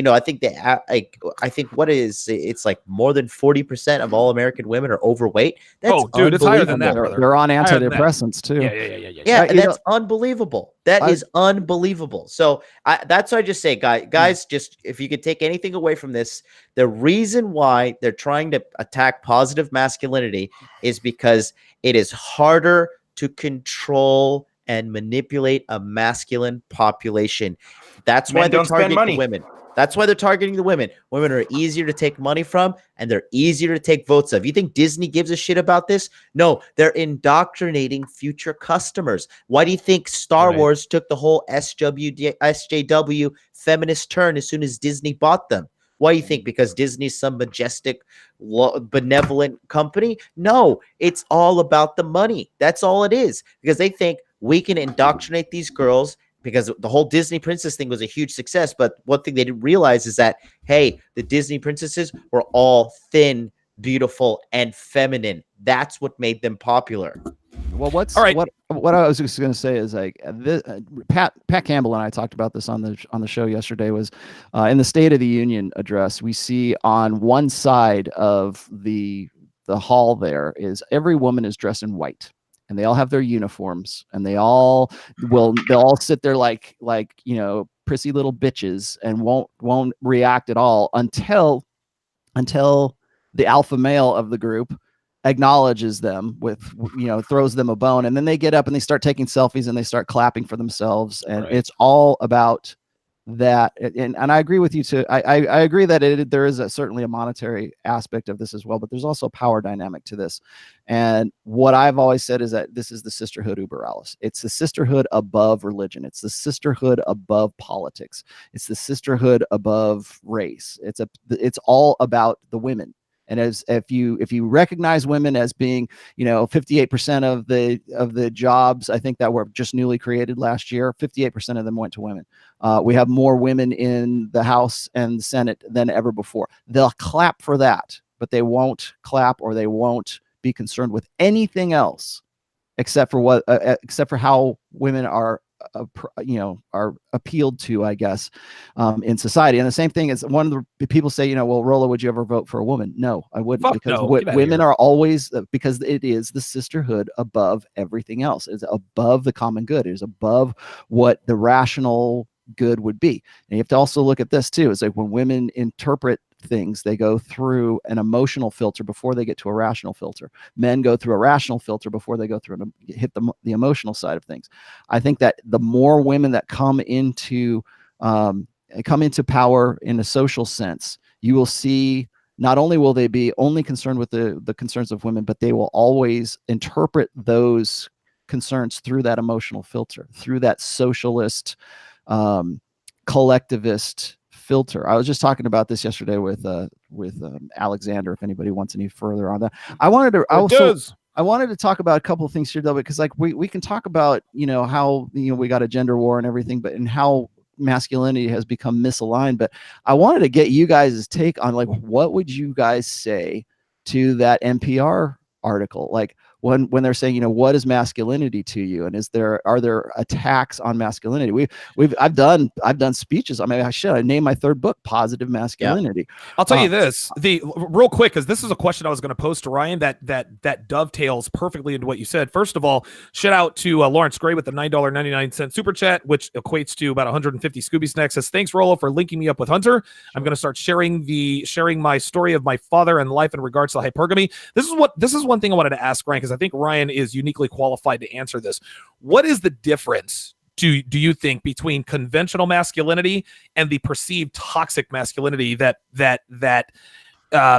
what is it's like more than 40% of all American women are overweight. That's it's higher than that. They're on antidepressants too. Yeah, and that's unbelievable. That is unbelievable. So that's what I just say, guys. Just if you could take anything away from this, the reason why they're trying to attack positive masculinity is because it is harder to control and manipulate a masculine population. That's why they're targeting the women. That's why they're targeting the women. Women are easier to take money from, and they're easier to take votes of. You think Disney gives a shit about this? No, they're indoctrinating future customers. Why do you think Star Wars took the whole SJW feminist turn as soon as Disney bought them? Why do you think? Because Disney's some majestic, benevolent company? No, it's all about the money. That's all it is. Because they think we can indoctrinate these girls, because the whole Disney princess thing was a huge success. But one thing they didn't realize is that, hey, the Disney princesses were all thin, beautiful, and feminine. That's what made them popular. Well, what I was just going to say is like Pat Campbell and I talked about this on the show yesterday. Was in the State of the Union address, we see on one side of the hall there is every woman is dressed in white. And they all have their uniforms, and they'll all sit there like prissy little bitches and won't react at all until the alpha male of the group acknowledges them with throws them a bone, and then they get up and they start taking selfies and they start clapping for themselves, and it's all about that, and I agree with you too. I agree that there is certainly a monetary aspect of this as well, but there's also a power dynamic to this. And what I've always said is that this is the sisterhood uber alles. It's the sisterhood above religion. It's the sisterhood above politics. It's the sisterhood above race. It's all about the women. And if you recognize women as being, 58% of the jobs, I think that were just newly created last year, 58% of them went to women. We have more women in the House and the Senate than ever before. They'll clap for that, but they won't clap, or they won't be concerned with anything else except for how women are appealed to, I guess, in society. And the same thing is, one of the people say, well, Rolla, would you ever vote for a woman? No, I wouldn't. Fuck because no. Women are always, because it is the sisterhood above everything else. It's above the common good. It is above what the rational good would be. And you have to also look at this too. It's like when women interpret things, they go through an emotional filter before they get to a rational filter. Men go through a rational filter before they go through and hit the emotional side of things. I think that the more women that come into power in a social sense, you will see, not only will they be only concerned with the concerns of women, but they will always interpret those concerns through that emotional filter, through that socialist, collectivist filter. I was just talking about this yesterday with Alexander, if anybody wants any further on that. I wanted to talk about a couple of things here though, because like we can talk about, how, we got a gender war and everything, but and how masculinity has become misaligned. But I wanted to get you guys' take on, like, what would you guys say to that NPR article? Like, when they're saying, what is masculinity to you, and are there attacks on masculinity? I've done speeches. I mean, I named my third book Positive Masculinity. Yeah. I'll tell you this, real quick, because this is a question I was going to pose to Ryan that dovetails perfectly into what you said. First of all, shout out to Lawrence Gray with the $9.99 super chat, which equates to about 150 Scooby snacks. Says, thanks, Rollo, for linking me up with Hunter. I'm going to start sharing my story of my father and life in regards to hypergamy. This is one thing I wanted to ask Ryan, because I think Ryan is uniquely qualified to answer this. What is the difference, do you think, between conventional masculinity and the perceived toxic masculinity that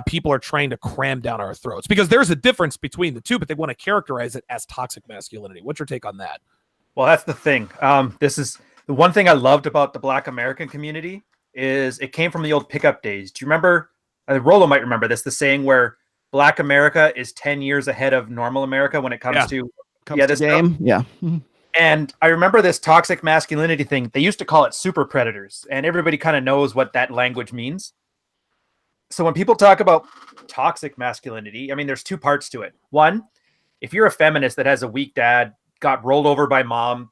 people are trying to cram down our throats? Because there's a difference between the two, but they want to characterize it as toxic masculinity. What's your take on that? Well, that's the thing. This is the one thing I loved about the Black American community, is it came from the old pickup days. Do you remember? Rollo might remember this. The saying where Black America is 10 years ahead of normal America when it comes to this game. Yeah. And I remember this toxic masculinity thing. They used to call it super predators, and everybody kind of knows what that language means. So when people talk about toxic masculinity, I mean, there's two parts to it. One, if you're a feminist that has a weak dad, got rolled over by mom,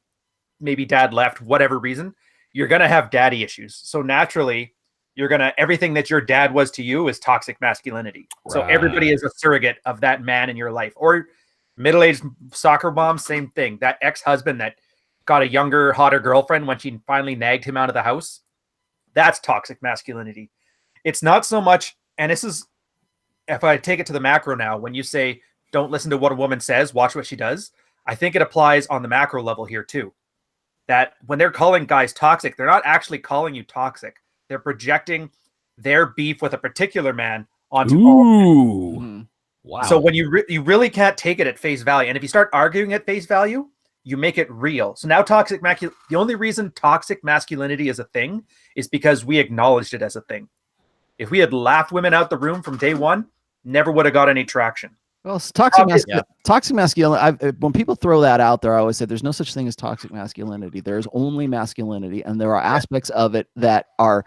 maybe dad left, whatever reason, you're going to have daddy issues. So naturally, everything that your dad was to you is toxic masculinity. Right. So everybody is a surrogate of that man in your life. Or middle-aged soccer mom, same thing. That ex-husband that got a younger, hotter girlfriend when she finally nagged him out of the house. That's toxic masculinity. It's not so much, and this is, if I take it to the macro now, when you say, don't listen to what a woman says, watch what she does, I think it applies on the macro level here too. That when they're calling guys toxic, they're not actually calling you toxic. They're projecting their beef with a particular man onto all men. Wow. So when you really can't take it at face value, and if you start arguing at face value, you make it real. So now the only reason toxic masculinity is a thing is because we acknowledged it as a thing. If we had laughed women out the room from day one, never would have got any traction. Well, toxic masculinity, when people throw that out there, I always say there's no such thing as toxic masculinity. There's only masculinity, and there are aspects of it that are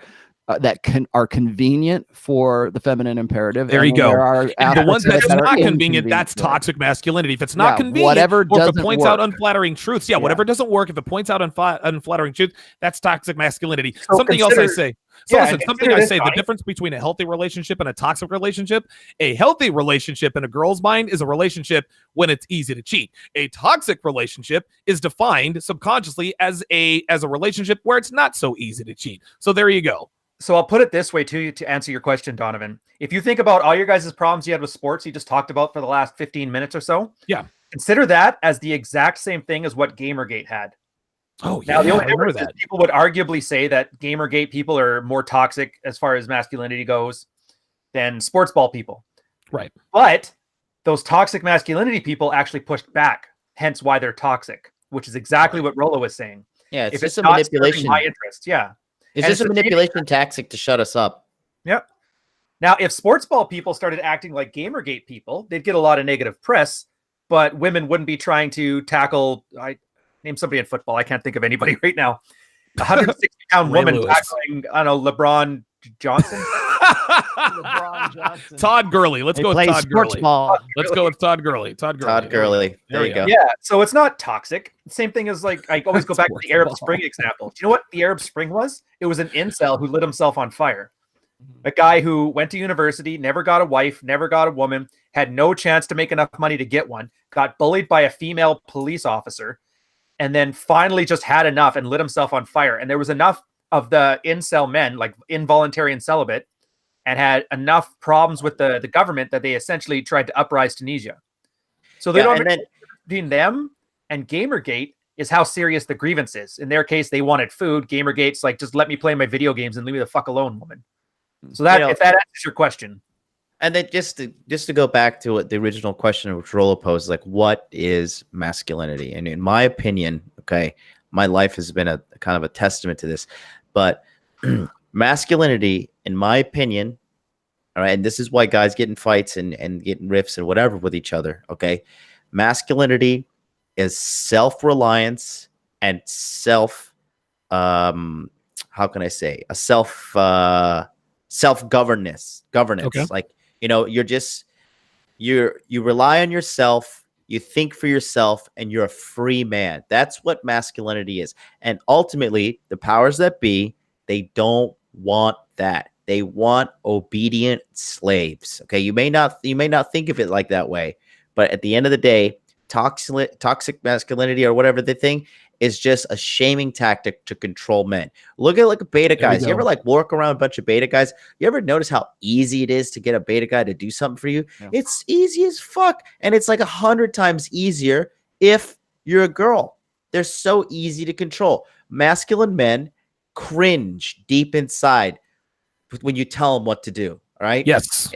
convenient for the feminine imperative. There you go. And the ones that's not convenient, that's toxic masculinity. If it's not convenient, whatever or if it points out unflattering truths, whatever doesn't work, if it points out unflattering truth, that's toxic masculinity. So something else I say. So listen, something I say, the guy. difference between a healthy relationship and a toxic relationship, a healthy relationship in a girl's mind is a relationship when it's easy to cheat. A toxic relationship is defined subconsciously as a relationship where it's not so easy to cheat. So there you go. So I'll put it this way to answer your question, Donovan. If you think about all your guys' problems you had with sports you just talked about for the last 15 minutes or so, yeah, consider that as the exact same thing as what Gamergate had. Oh, yeah. Now, the only I remember difference is people would arguably say that Gamergate people are more toxic as far as masculinity goes than sports ball people. Right. But those toxic masculinity people actually pushed back, hence why they're toxic, which is exactly what Rolo was saying. Yeah, it's if just it's a not manipulation. my interest, yeah. It's just a manipulation tactic to shut us up. Yep. Now, if sports ball people started acting like Gamergate people, they'd get a lot of negative press, but women wouldn't be trying to tackle. I name somebody in football. I can't think of anybody right now. 160-pound woman tackling, I don't know, LeBron Johnson. LeBron Johnson. Todd Gurley. Let's go with Todd Gurley. Let's go with Todd Gurley. Todd Gurley. There you go. Yeah, so it's not toxic. Same thing as, like, I always go back to the Arab Spring example. Do you know what the Arab Spring was? It was an incel who lit himself on fire. A guy who went to university, never got a wife, never got a woman, had no chance to make enough money to get one, got bullied by a female police officer, and then finally just had enough and lit himself on fire. And there was enough of the incel men, like involuntary and celibate, and had enough problems with the government that they essentially tried to uprise Tunisia. So they don't between them and Gamergate is how serious the grievance is. In their case, they wanted food. Gamergate's like, just let me play my video games and leave me the fuck alone, woman. So that, if that answers your question. And then just to go back to what the original question which Rolo posed, like, what is masculinity? And in my opinion, okay, my life has been a kind of a testament to this, but masculinity, in my opinion, all right, and this is why guys get in fights and get in rifts and whatever with each other, okay? Masculinity is self-reliance and how can I say, a self-governance. Okay. Like, you know, you rely on yourself, you think for yourself, and you're a free man. That's what masculinity is. And ultimately, the powers that be, they don't want that. They want obedient slaves. Okay, you may not think of it like that way, but at the end of the day, toxic masculinity or whatever the thing is just a shaming tactic to control men. Look at like beta guys. You ever like work around a bunch of beta guys? You ever notice how easy it is to get a beta guy to do something for you? Yeah. It's easy as fuck. And it's like 100 times easier if you're a girl. They're so easy to control. Masculine men cringe deep inside when you tell them what to do. All right. Yes.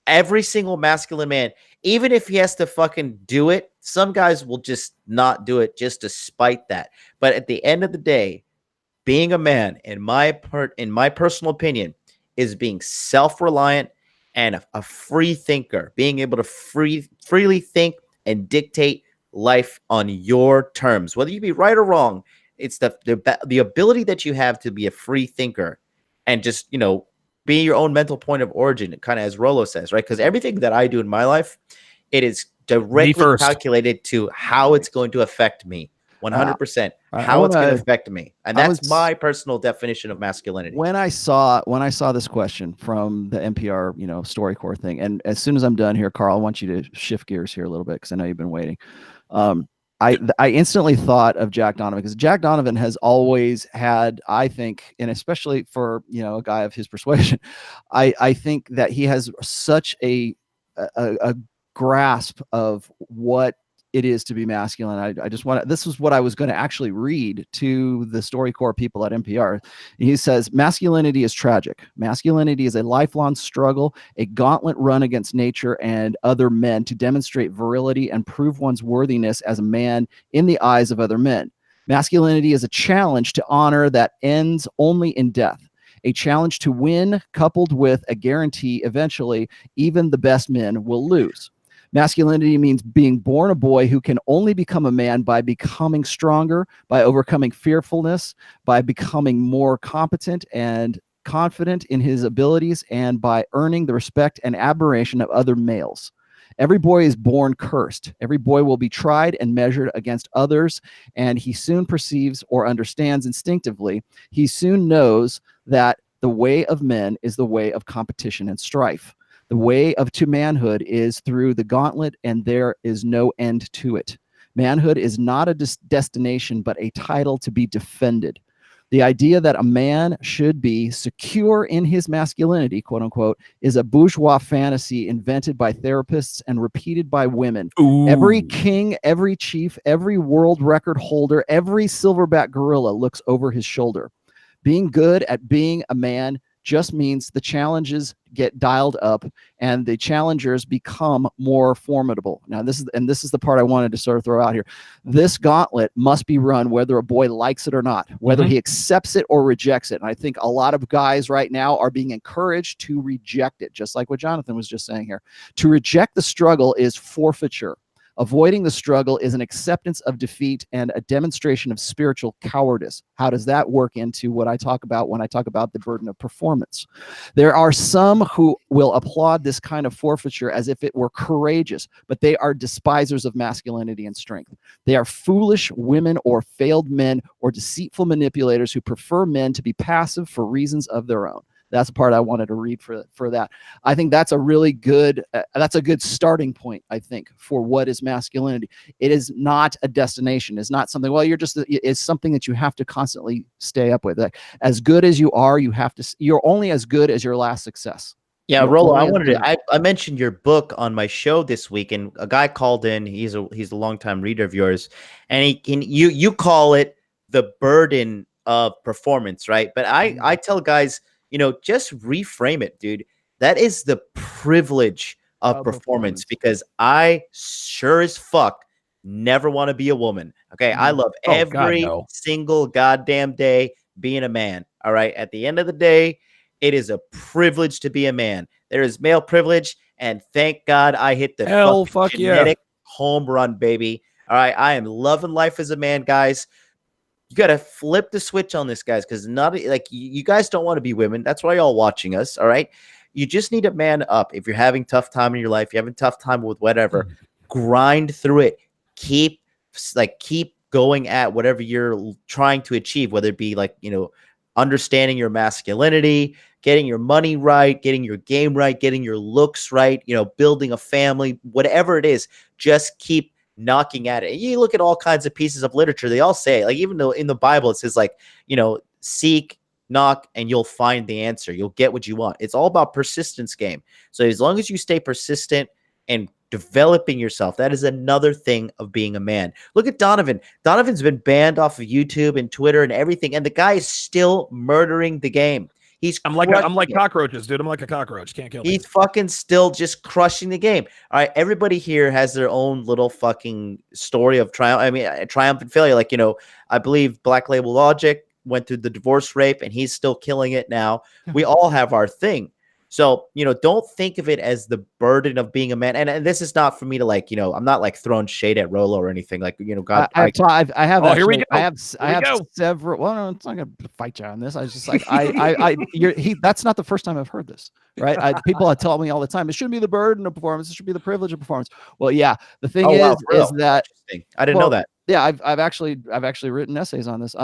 Every single masculine man, even if he has to fucking do it, some guys will just not do it just to spite that. But at the end of the day, being a man, in my personal opinion, is being self-reliant and a free thinker, being able to freely think and dictate life on your terms, whether you be right or wrong. It's the ability that you have to be a free thinker and just, you know, be your own mental point of origin, kind of as Rolo says, right? Because everything that I do in my life, it is directly calculated to how it's going to affect me. 100%. How it's going to affect me. And that's my personal definition of masculinity. When I saw this question from the NPR, you know, StoryCorps thing, and as soon as I'm done here, Carl, I want you to shift gears here a little bit because I know you've been waiting. I instantly thought of Jack Donovan, because Jack Donovan has always had, I think, and especially for, you know, a guy of his persuasion, I think that he has such a grasp of what it is to be masculine. I just want to, this is what I was going to actually read to the StoryCorps people at NPR. He says, masculinity is tragic. Masculinity is a lifelong struggle, a gauntlet run against nature and other men to demonstrate virility and prove one's worthiness as a man in the eyes of other men. Masculinity is a challenge to honor that ends only in death. A challenge to win, coupled with a guarantee eventually even the best men will lose. Masculinity means being born a boy who can only become a man by becoming stronger, by overcoming fearfulness, by becoming more competent and confident in his abilities, and by earning the respect and admiration of other males. Every boy is born cursed. Every boy will be tried and measured against others, and he soon perceives or understands instinctively. He soon knows that the way of men is the way of competition and strife. The way to manhood is through the gauntlet, and there is no end to it. Manhood is not a destination, but a title to be defended. The idea that a man should be secure in his masculinity, quote unquote, is a bourgeois fantasy invented by therapists and repeated by women. Ooh. Every king, every chief, every world record holder, every silverback gorilla looks over his shoulder. Being good at being a man just means the challenges get dialed up and the challengers become more formidable. Now, this is the part I wanted to sort of throw out here. This gauntlet must be run whether a boy likes it or not, whether he accepts it or rejects it. And I think a lot of guys right now are being encouraged to reject it, just like what Jonathan was just saying here. To reject the struggle is forfeiture. Avoiding the struggle is an acceptance of defeat and a demonstration of spiritual cowardice. How does that work into what I talk about when I talk about the burden of performance? There are some who will applaud this kind of forfeiture as if it were courageous, but they are despisers of masculinity and strength. They are foolish women or failed men or deceitful manipulators who prefer men to be passive for reasons of their own. That's the part I wanted to read for that. I think that's a really good, that's a good starting point, I think, for what is masculinity. It is not a destination. It's not something, well, it's something that you have to constantly stay up with. Like, as good as you are, you're only as good as your last success. Yeah, Rolo, I mentioned your book on my show this week, and a guy called in. He's a longtime reader of yours, and you call it the burden of performance, right? But I tell guys, just reframe it, dude. That is the privilege of performance, because I sure as fuck never want to be a woman. Okay. I love every single goddamn day being a man. All right. At the end of the day, it is a privilege to be a man. There is male privilege, and thank God I hit the genetic home run, baby. All right. I am loving life as a man, guys. You got to flip the switch on this, guys, because you guys don't want to be women. That's why y'all watching us. All right. You just need to man up. If you're having tough time in your life, you're having tough time with whatever, grind through it. Keep going at whatever you're trying to achieve, whether it be understanding your masculinity, getting your money right, getting your game right, getting your looks right, building a family, whatever it is, just keep knocking at it. You look at all kinds of pieces of literature, they all say, even though in the Bible it says seek, knock, and you'll find the answer. You'll get what you want. It's all about persistence game. So as long as you stay persistent and developing yourself, that is another thing of being a man. Look at Donovan. Donovan's been banned off of YouTube and Twitter and everything, and the guy is still murdering the game. I'm like cockroaches, dude. I'm like a cockroach. Can't kill me. He's fucking still just crushing the game. All right, everybody here has their own little fucking story of triumph. I mean, triumph and failure. I believe Black Label Logic went through the divorce rape, and he's still killing it now. We all have our thing. So, don't think of it as the burden of being a man. And this is not for me to I'm not throwing shade at Rolo or anything. God, I have. Oh, here we go. I have several. Well, no, it's not going to fight you on this. I was just that's not the first time I've heard this, right? People are telling me all the time, it shouldn't be the burden of performance. It should be the privilege of performance. Well, yeah. The thing is that I didn't know that. Yeah, I've actually written essays on this.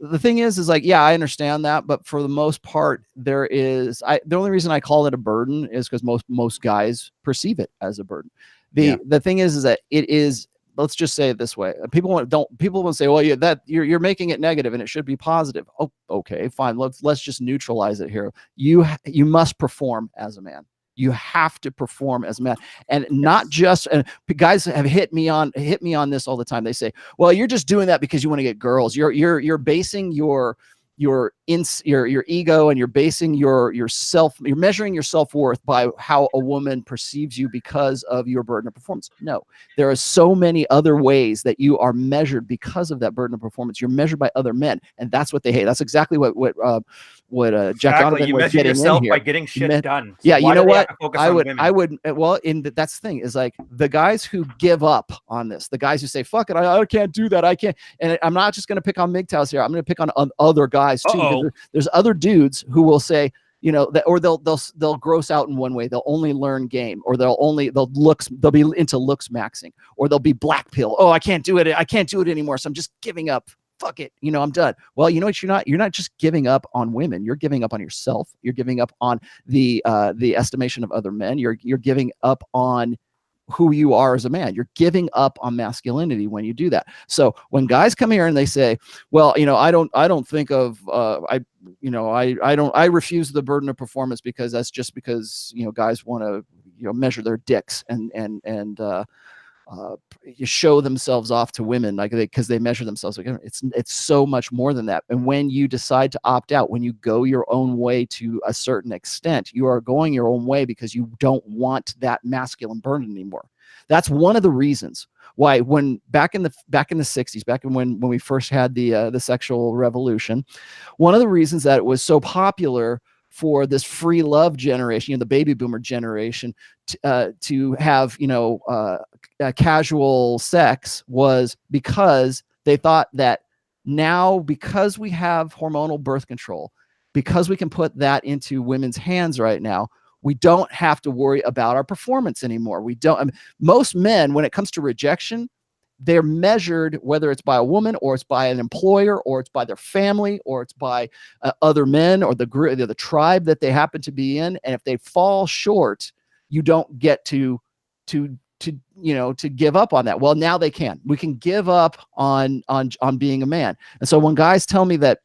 The thing is I understand that, but for the most part, the only reason I call it a burden is because most guys perceive it as a burden. The thing is that it is. Let's just say it this way: people want to say, well, you're making it negative and it should be positive. Oh, okay, fine. Let's just neutralize it here. You must perform as a man. You have to perform as a man, and not just. And guys have hit me on this all the time. They say, "Well, you're just doing that because you want to get girls. You're basing your ego, and you're basing your self. You're measuring your self-worth by how a woman perceives you because of your burden of performance." No, there are so many other ways that you are measured because of that burden of performance. You're measured by other men, and that's what they hate. That's exactly what Jack Donovan was getting yourself in here. By getting shit done. Yeah, you know what? I would. Well, that's the thing is the guys who give up on this, the guys who say, "Fuck it, I can't do that. I can't." And I'm not just going to pick on MGTOWs here. I'm going to pick on other guys too. There's other dudes who will say, or they'll gross out in one way. They'll only learn game, or they'll be into looks maxing, or they'll be black pill. Oh, I can't do it. I can't do it anymore. So I'm just giving up. Fuck it. I'm done. Well, you know what? You're not just giving up on women. You're giving up on yourself. You're giving up on the estimation of other men. You're giving up on who you are as a man. You're giving up on masculinity when you do that. So when guys come here and they say, well, I don't think of, I refuse the burden of performance because that's just because, guys want to, measure their dicks and you show themselves off to women because they measure themselves. It's so much more than that. And when you decide to opt out, when you go your own way to a certain extent, you are going your own way because you don't want that masculine burden anymore. That's one of the reasons why when back in the 60s, back when we first had the sexual revolution, one of the reasons that it was so popular for this free love generation, the baby boomer generation, to have casual sex was because they thought that now, because we have hormonal birth control, because we can put that into women's hands right now, we don't have to worry about our performance anymore. We don't. Most men, when it comes to rejection, they're measured, whether it's by a woman or it's by an employer or it's by their family or it's by other men or the tribe that they happen to be in. And if they fall short, you don't get to give up on that. Well, now they can. We can give up on being a man. And so when guys tell me that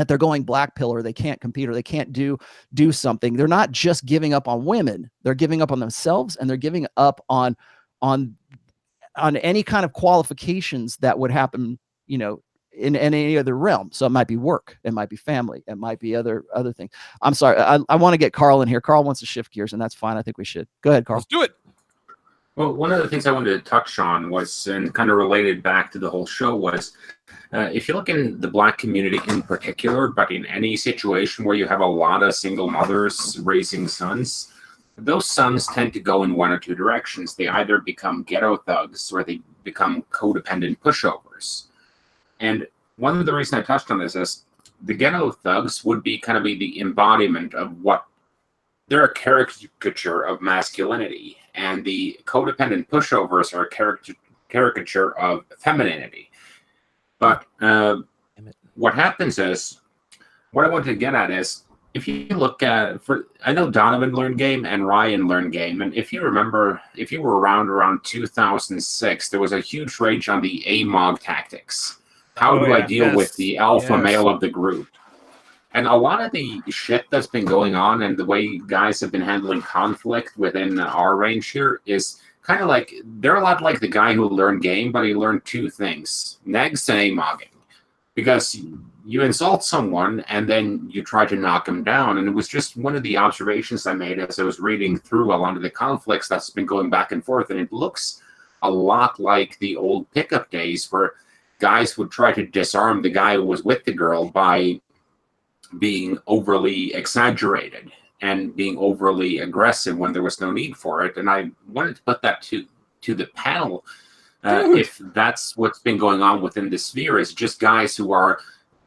they're going black pill or they can't compete or they can't do something, they're not just giving up on women. They're giving up on themselves, and they're giving up on any kind of qualifications that would happen, in any other realm. So it might be work, it might be family, it might be other things. I'm sorry, I want to get Carl in here. Carl wants to shift gears, and that's fine. I think we should. Go ahead, Carl. Let's do it. Well, one of the things I wanted to touch on was, and kind of related back to the whole show, was if you look in the Black community in particular, but in any situation where you have a lot of single mothers raising sons, those sons tend to go in one or two directions. They either become ghetto thugs or they become codependent pushovers. And one of the reasons I touched on this is the ghetto thugs would be kind of the embodiment of what they're a caricature of masculinity, and the codependent pushovers are a caricature of femininity. But what happens is, what I wanted to get at is, if you look at, I know Donovan learned game and Ryan learned game, and if you remember, if you were around 2006, there was a huge rage on the AMOG tactics. How do I deal with the alpha male of the group? And a lot of the shit that's been going on and the way guys have been handling conflict within our range here is kind of like, they're a lot like the guy who learned game, but he learned two things: negs and AMOGing. Because you insult someone and then you try to knock them down. And it was just one of the observations I made as I was reading through a lot of the conflicts that's been going back and forth. And it looks a lot like the old pickup days where guys would try to disarm the guy who was with the girl by being overly exaggerated and being overly aggressive when there was no need for it. And I wanted to put that to the panel. If that's what's been going on within the sphere, is just guys who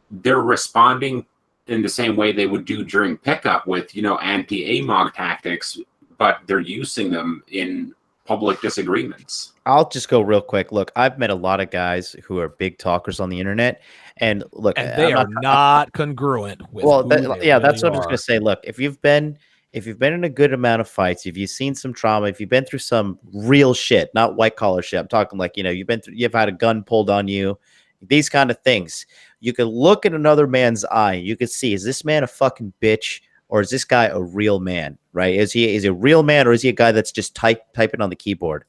they're responding in the same way they would do during pickup with, anti-AMOG tactics, but they're using them in public disagreements. I'll just go real quick. Look, I've met a lot of guys who are big talkers on the internet, and look, and they are not congruent with. Well, that's what I was going to say. Look, if you've been in a good amount of fights, if you've seen some trauma, if you've been through some real shit, not white collar shit, I'm talking like, you've had a gun pulled on you, these kind of things, you can look at another man's eye. You can see, is this man a fucking bitch, or is this guy a real man, right? Is he a real man, or is he a guy that's just typing on the keyboard?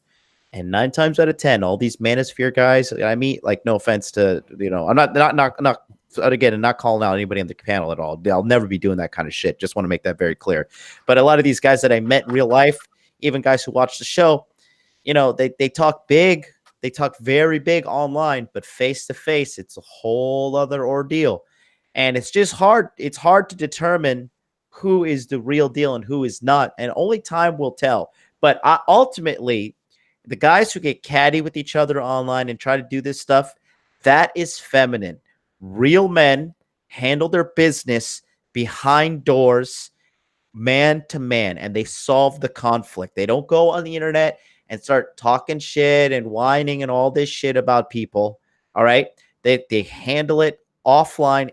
And 9 times out of 10, all these manosphere guys I meet, like, no offense to, I'm not again, and not calling out anybody on the panel at all. I'll never be doing that kind of shit. Just want to make that very clear. But a lot of these guys that I met in real life, even guys who watch the show, they talk big. They talk very big online, but face to face, it's a whole other ordeal. And it's just hard. It's hard to determine who is the real deal and who is not. And only time will tell. But ultimately, the guys who get catty with each other online and try to do this stuff, that is feminine. Real men handle their business behind doors, man to man, and they solve the conflict. They don't go on the internet and start talking shit and whining and all this shit about people. All right. They handle it offline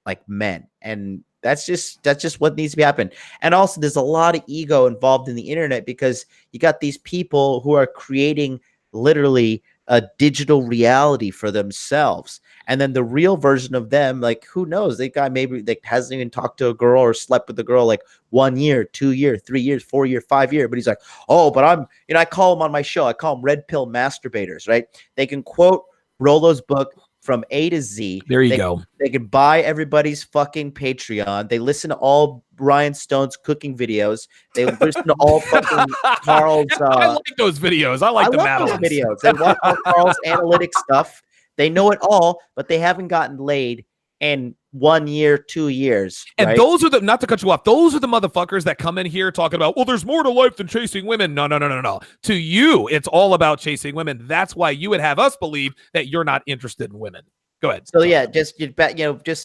like men. And That's just what needs to be happening. And also, there's a lot of ego involved in the internet because you got these people who are creating literally a digital reality for themselves. And then the real version of them, like, who knows? The guy maybe like hasn't even talked to a girl or slept with a girl like 1 year, 2 year, 3 years, 4 year, 5 year. But he's like, oh, but I'm, I call him on my show. I call them red pill masturbators, right? They can quote Rollo's book from A to Z. There you go. They can buy everybody's fucking Patreon. They listen to all Ryan Stone's cooking videos. They listen to all fucking Carl's. I like those videos. I love those videos. They watch all Carl's analytic stuff. They know it all, but they haven't gotten laid in 1 year, 2 years. And those are the, not to cut you off, those are the motherfuckers that come in here talking about, well, there's more to life than chasing women. No. To you, it's all about chasing women. That's why you would have us believe that you're not interested in women. Go ahead. So yeah, just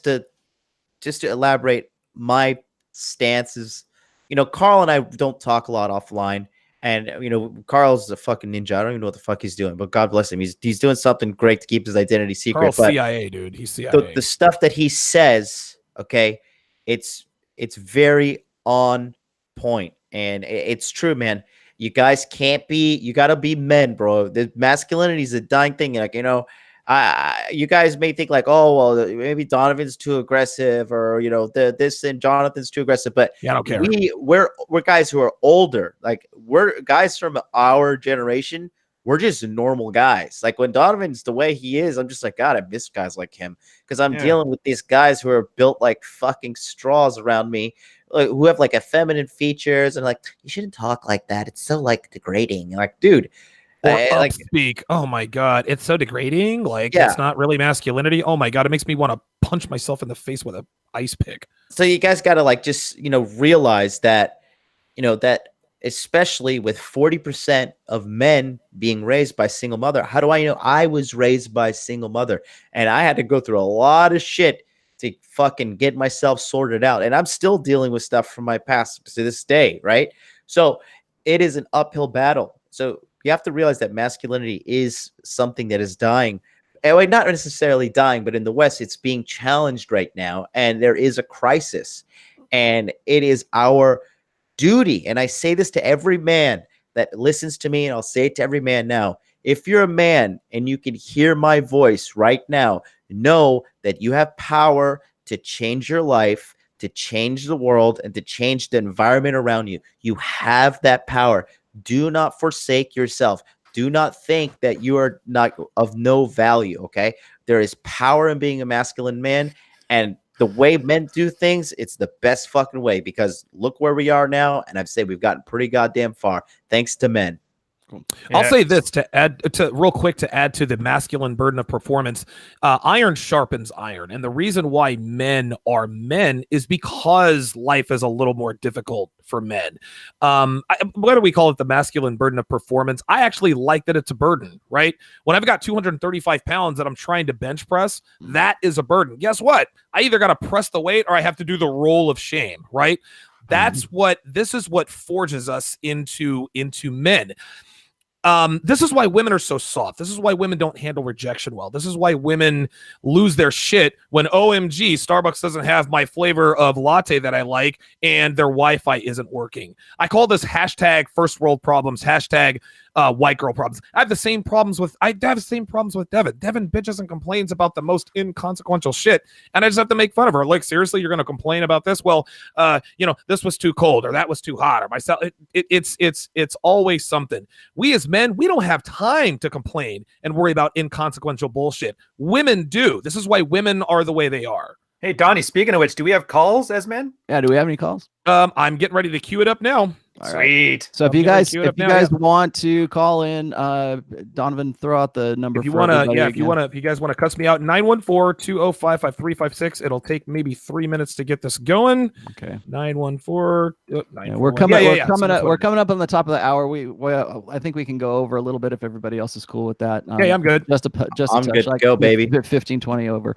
to elaborate, my stance is, Carl and I don't talk a lot offline. And, Carl's a fucking ninja. I don't even know what the fuck he's doing, but God bless him. He's doing something great to keep his identity secret. Carl's but CIA, dude. He's CIA. The stuff that he says, okay, it's very on point. And it's true, man. You guys you got to be men, bro. The masculinity is a dying thing. Like, you guys may think like, oh, well, maybe Donovan's too aggressive, or this and Jonathan's too aggressive. But yeah, I don't care. We're guys who are older. Like, we're guys from our generation. We're just normal guys. Like, when Donovan's the way he is, I'm just like, God, I miss guys like him, because I'm dealing with these guys who are built like fucking straws around me, who have like effeminate features, and like, you shouldn't talk like that. It's so like degrading. Like, dude. Like speak. Oh my God. It's so degrading. Like, it's not really masculinity. Oh my God. It makes me want to punch myself in the face with an ice pick. So you guys got to like, just, realize that, that especially with 40% of men being raised by single mother. How do I know? I was raised by a single mother, and I had to go through a lot of shit to fucking get myself sorted out. And I'm still dealing with stuff from my past to this day. Right. So it is an uphill battle. So you have to realize that masculinity is something that is dying. Anyway, not necessarily dying, but in the West, it's being challenged right now. And there is a crisis. And it is our duty. And I say this to every man that listens to me, and I'll say it to every man now. If you're a man and you can hear my voice right now, know that you have power to change your life, to change the world, and to change the environment around you. You have that power. Do not forsake yourself. Do not think that you are not of no value, okay? There is power in being a masculine man, and the way men do things, it's the best fucking way, because look where we are now, and I've said we've gotten pretty goddamn far thanks to men. I'll say this to add to the masculine burden of performance. Iron sharpens iron. And the reason why men are men is because life is a little more difficult for men. What do we call it? The masculine burden of performance. I actually like that it's a burden, right? When I've got 235 pounds that I'm trying to bench press, that is a burden. Guess what? I either got to press the weight or I have to do the roll of shame, right? This is what forges us into men. This is why women are so soft. This is why women don't handle rejection well. This is why women lose their shit when OMG, Starbucks doesn't have my flavor of latte that I like and their Wi-Fi isn't working. I call this hashtag first world problems, hashtag white girl problems. I have the same problems with Devin. Devin bitches and complains about the most inconsequential shit, and I just have to make fun of her. Like, seriously, you're gonna complain about this? Well, this was too cold, or that was too hot, or myself. It's always something. We as men, we don't have time to complain and worry about inconsequential bullshit. Women do. This is why women are the way they are. Hey, Donnie, speaking of which, do we have calls as men? Yeah, do we have any calls? I'm getting ready to queue it up now. All Sweet. So if you guys want to call in, Donovan, throw out the number. If you guys want to cuss me out, 914-205-5356. It'll take maybe 3 minutes to get this going. Okay. 914. We're coming up on the top of the hour. I think we can go over a little bit if everybody else is cool with that. I'm good. Just a I'm touch, good to go, baby. 15-20 over.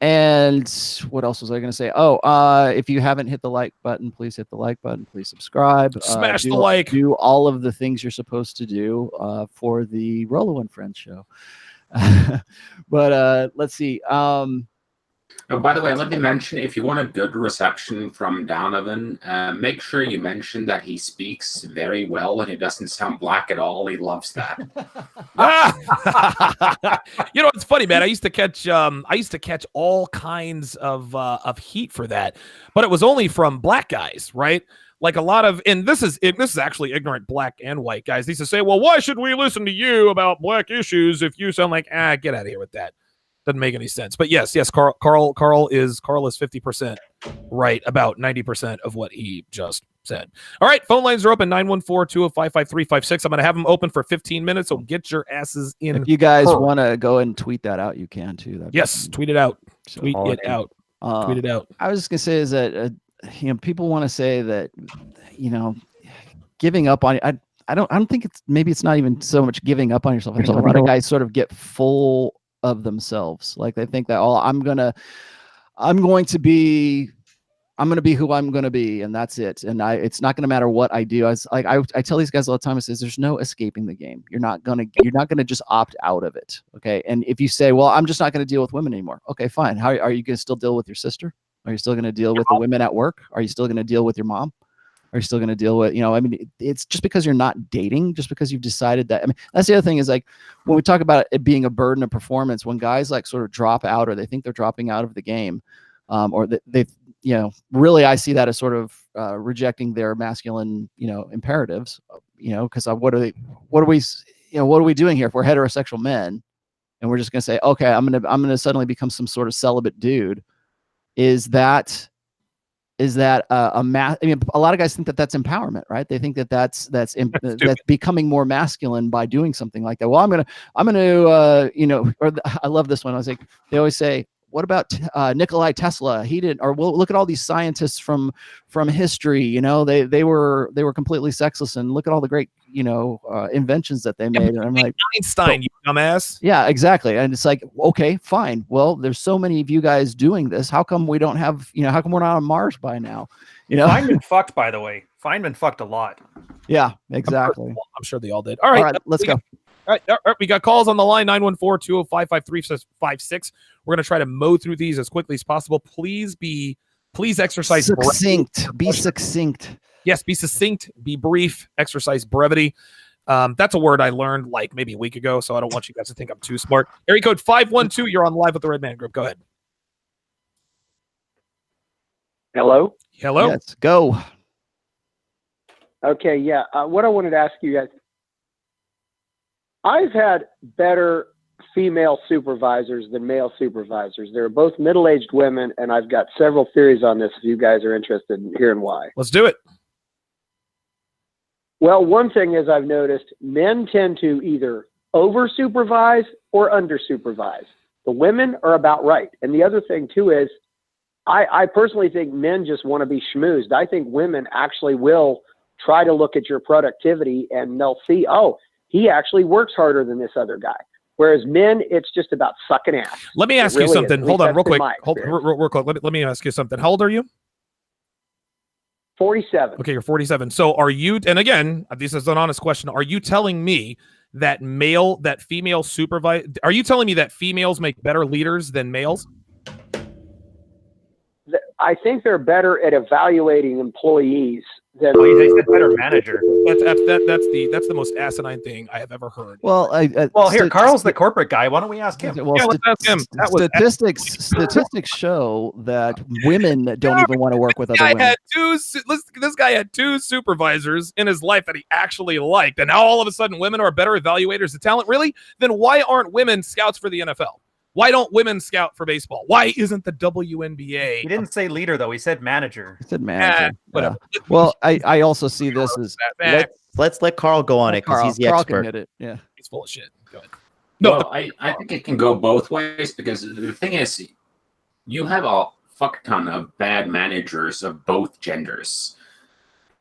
And what else was I going to say? If you haven't hit the like button, please hit the like button. Please subscribe. Smash the like. Do all of the things you're supposed to do for the Rollo and Friends show. But let's see. Oh, by the way, let me mention, if you want a good reception from Donovan, make sure you mention that he speaks very well and he doesn't sound black at all. He loves that. You know, it's funny, man. I used to catch all kinds of heat for that, but it was only from black guys, right? Like a lot of, and this is actually ignorant black and white guys. They used to say, well, why should we listen to you about black issues if you sound like, get out of here with that. Doesn't make any sense. But yes, Carl is 50% right about 90% of what he just said. All right, phone lines are open, 914-205-5356. I'm going to have them open for 15 minutes, so get your asses in. If you guys want to go and tweet that out, you can too. Yes, tweet it out. Tweet it out. Tweet it out. I was just going to say is that, people want to say that, giving up on it. I don't think it's not even so much giving up on yourself. I think a lot of guys sort of get full of themselves. Like they think that, I'm going to be who I'm going to be. And that's it. And it's not going to matter what I do. I tell these guys all the time, it says, there's no escaping the game. You're not going to just opt out of it. Okay. And if you say, well, I'm just not going to deal with women anymore. Okay, fine. How are you going to still deal with your sister? Are you still going to deal with the women at work? Are you still going to deal with your mom? Are you still going to deal with, it's just because you're not dating, just because you've decided that. I mean, that's the other thing is like when we talk about it being a burden of performance, when guys like sort of drop out or they think they're dropping out of the game, or they really, I see that as sort of rejecting their masculine, imperatives, because what are we doing here if we're heterosexual men and we're just going to say, okay, I'm going to suddenly become some sort of celibate dude. Is that a lot of guys think that that's empowerment, right? They think that that's becoming more masculine by doing something like that. Well, I'm gonna, I love this one. I was like, they always say, what about Nikolai Tesla? He didn't, or well, look at all these scientists from history. They were completely sexless, and look at all the great inventions that they made. And I'm like, Einstein, you dumbass. Yeah, exactly. And it's like, okay, fine. Well, there's so many of you guys doing this. How come we don't have? How come we're not on Mars by now? Feynman fucked, by the way. Feynman fucked a lot. Yeah, exactly. I'm sure they all did. All right, let's go. All right, we got calls on the line, 914-205-5356. We're going to try to mow through these as quickly as possible. Please exercise succinct. Be succinct. Yes, be succinct, be brief, exercise brevity. That's a word I learned like maybe a week ago, so I don't want you guys to think I'm too smart. Area code 512, you're on live with the Redman Group. Go ahead. Hello? Hello? Yes, go. Okay, yeah. What I wanted to ask you guys, I've had better female supervisors than male supervisors. They're both middle-aged women, and I've got several theories on this if you guys are interested in hearing why. Let's do it. Well, one thing is I've noticed men tend to either over-supervise or under-supervise. The women are about right. And the other thing, too, is I personally think men just want to be schmoozed. I think women actually will try to look at your productivity, and they'll see, oh, he actually works harder than this other guy. Whereas men, it's just about sucking ass. Let me ask you something. Hold on real quick. Real quick. Let me ask you something. How old are you? 47. Okay, you're 47. So are you, and again, this is an honest question, are you telling me that female supervise, are you telling me that females make better leaders than males? I think they're better at evaluating employees than they said better manager. That's the most asinine thing I have ever heard. Well, here, Carl's the corporate guy. Why don't we ask him? Well, let's ask him. Statistics show that women don't even want to work with other women. This guy had two supervisors in his life that he actually liked, and now all of a sudden women are better evaluators of talent. Really? Then why aren't women scouts for the NFL? Why don't women scout for baseball? Why isn't the WNBA? He didn't say leader, though. He said manager. He said manager. Yeah. Well, I also see this as... Let's let Carl go on it because he's the Carl expert. Can hit it. Yeah. He's full of shit. Go ahead. No, I think it can go both ways because the thing is, you have a fuck ton of bad managers of both genders.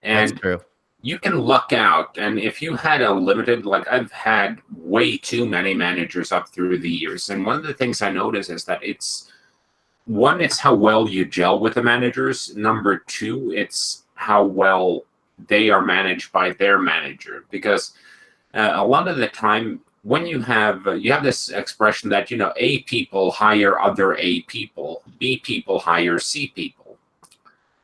And that's true. You can luck out, and if you had a limited, like I've had way too many managers up through the years, and one of the things I notice is that it's how well you gel with the managers. Number two, it's how well they are managed by their manager, because a lot of the time when you have this expression that, you know, A people hire other A people, B people hire C people.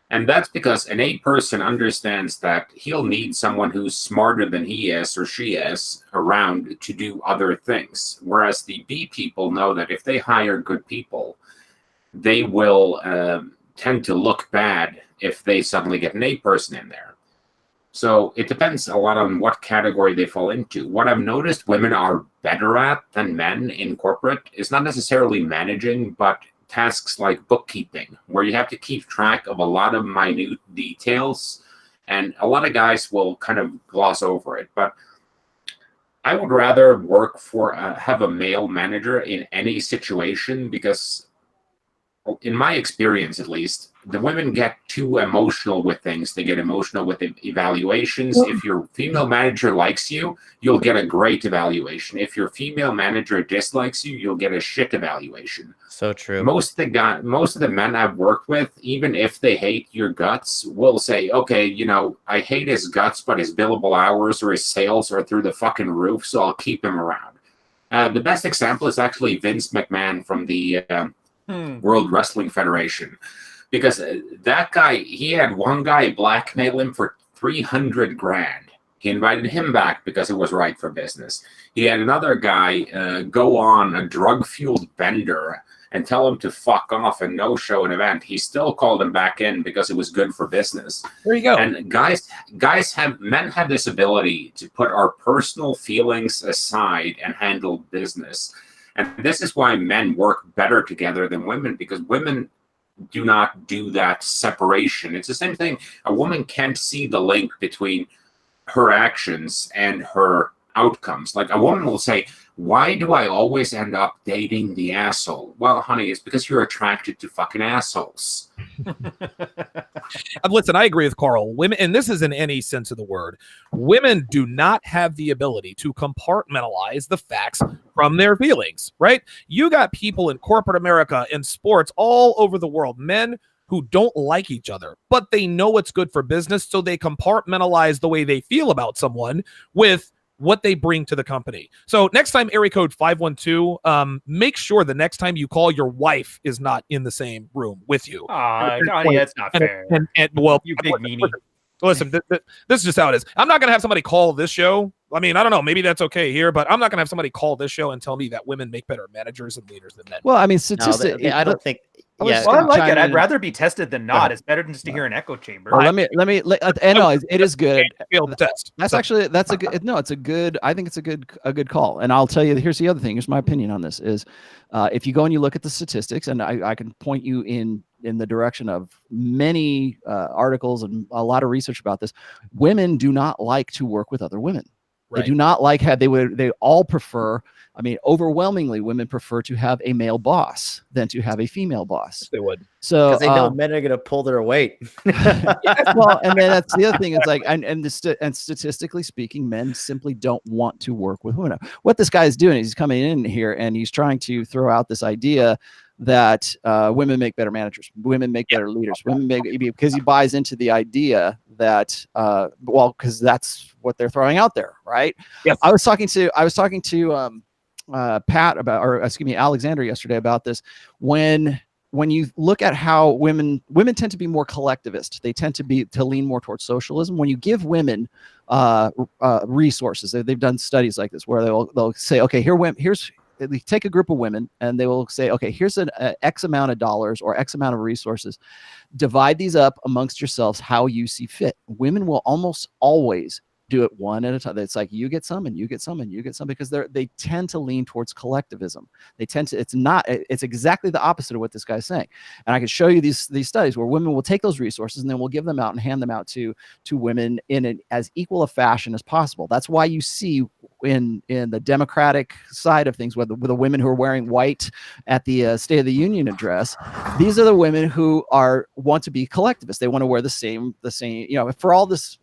And that's because an A person understands that he'll need someone who's smarter than he is or she is around to do other things. Whereas the B people know that if they hire good people, they will tend to look bad if they suddenly get an A person in there. So it depends a lot on what category they fall into. What I've noticed women are better at than men in corporate is not necessarily managing, but tasks like bookkeeping, where you have to keep track of a lot of minute details. And a lot of guys will kind of gloss over it. But I would rather work for, have a male manager in any situation, because in my experience, at least, the women get too emotional with things. They get emotional with evaluations. If your female manager likes you, you'll get a great evaluation. If your female manager dislikes you, you'll get a shit evaluation. So true. Most of the men I've worked with, even if they hate your guts, will say, okay, you know, I hate his guts, but his billable hours or his sales are through the fucking roof, so I'll keep him around. The best example is actually Vince McMahon from the World Wrestling Federation, because that guy, he had one guy blackmail him for $300,000. He invited him back because it was right for business. He had another guy go on a drug-fueled bender and tell him to fuck off and no-show an event. He still called him back in because it was good for business. There you go. And men have this ability to put our personal feelings aside and handle business. And this is why men work better together than women, because women do not do that separation. It's the same thing. A woman can't see the link between her actions and her outcomes. Like, a woman will say, why do I always end up dating the asshole? Well, honey, it's because you're attracted to fucking assholes. Listen, I agree with Carl. Women, and this is in any sense of the word, women do not have the ability to compartmentalize the facts from their feelings, right? You got people in corporate America, in sports, all over the world, men who don't like each other, but they know it's good for business, so they compartmentalize the way they feel about someone with what they bring to the company. So next time, area code 512, make sure the next time you call, your wife is not in the same room with you. Johnny, that's not fair. And well, you big meanie. Listen, this is just how it is. I'm not going to have somebody call this show. I mean, I don't know. Maybe that's okay here, but I'm not going to have somebody call this show and tell me that women make better managers and leaders than men. Well, I mean, statistically, I don't think. Yeah, well, I like it. I'd rather be tested than not. It's better than just to hear an echo chamber. Well, let me. No, it is good. Fail the test. That's actually a good. No, it's a good. I think it's a good call. And I'll tell you. Here's the other thing. Here's my opinion on this. Is if you go and you look at the statistics, and I can point you in the direction of many articles and a lot of research about this. Women do not like to work with other women. Right. They do not like they all prefer. I mean, overwhelmingly, women prefer to have a male boss than to have a female boss. They would. So because they know men are going to pull their weight. Well, and then that's the other thing. It's like, and statistically speaking, men simply don't want to work with women. What this guy is doing is he's coming in here and he's trying to throw out this idea that women make better managers, women make better leaders, women make, because he buys into the idea that because that's what they're throwing out there, right? Yes. I was talking to Pat about, or excuse me, Alexander yesterday about this. When you look at how women tend to be more collectivist, they tend to lean more towards socialism. When you give women resources, they've done studies like this where they'll say, okay, they take a group of women and they will say, okay, here's an X amount of dollars or X amount of resources. Divide these up amongst yourselves how you see fit. Women will almost always do it one at a time. It's like you get some and you get some and you get some, because they tend to lean towards collectivism. It's exactly the opposite of what this guy's saying. And I can show you these studies where women will take those resources and then we'll give them out and hand them out to women in as equal a fashion as possible. That's why you see in the Democratic side of things, with the women who are wearing white at the State of the Union address, these are the women who want to be collectivists. They want to wear the same, for all this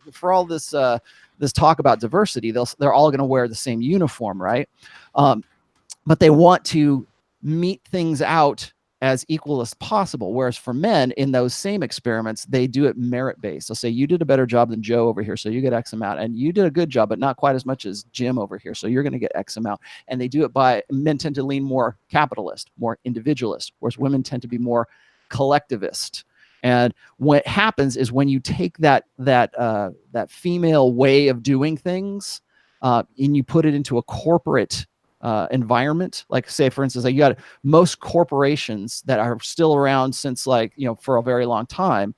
talk about diversity, they're all going to wear the same uniform, right? But they want to mete things out as equal as possible. Whereas for men in those same experiments, they do it merit based. They'll say, you did a better job than Joe over here, so you get X amount, and you did a good job, but not quite as much as Jim over here, so you're going to get X amount. And they do it by, men tend to lean more capitalist, more individualist, whereas women tend to be more collectivist. And what happens is when you take that female way of doing things and you put it into a corporate environment, like say for instance, like you got most corporations that are still around since like, you know, for a very long time,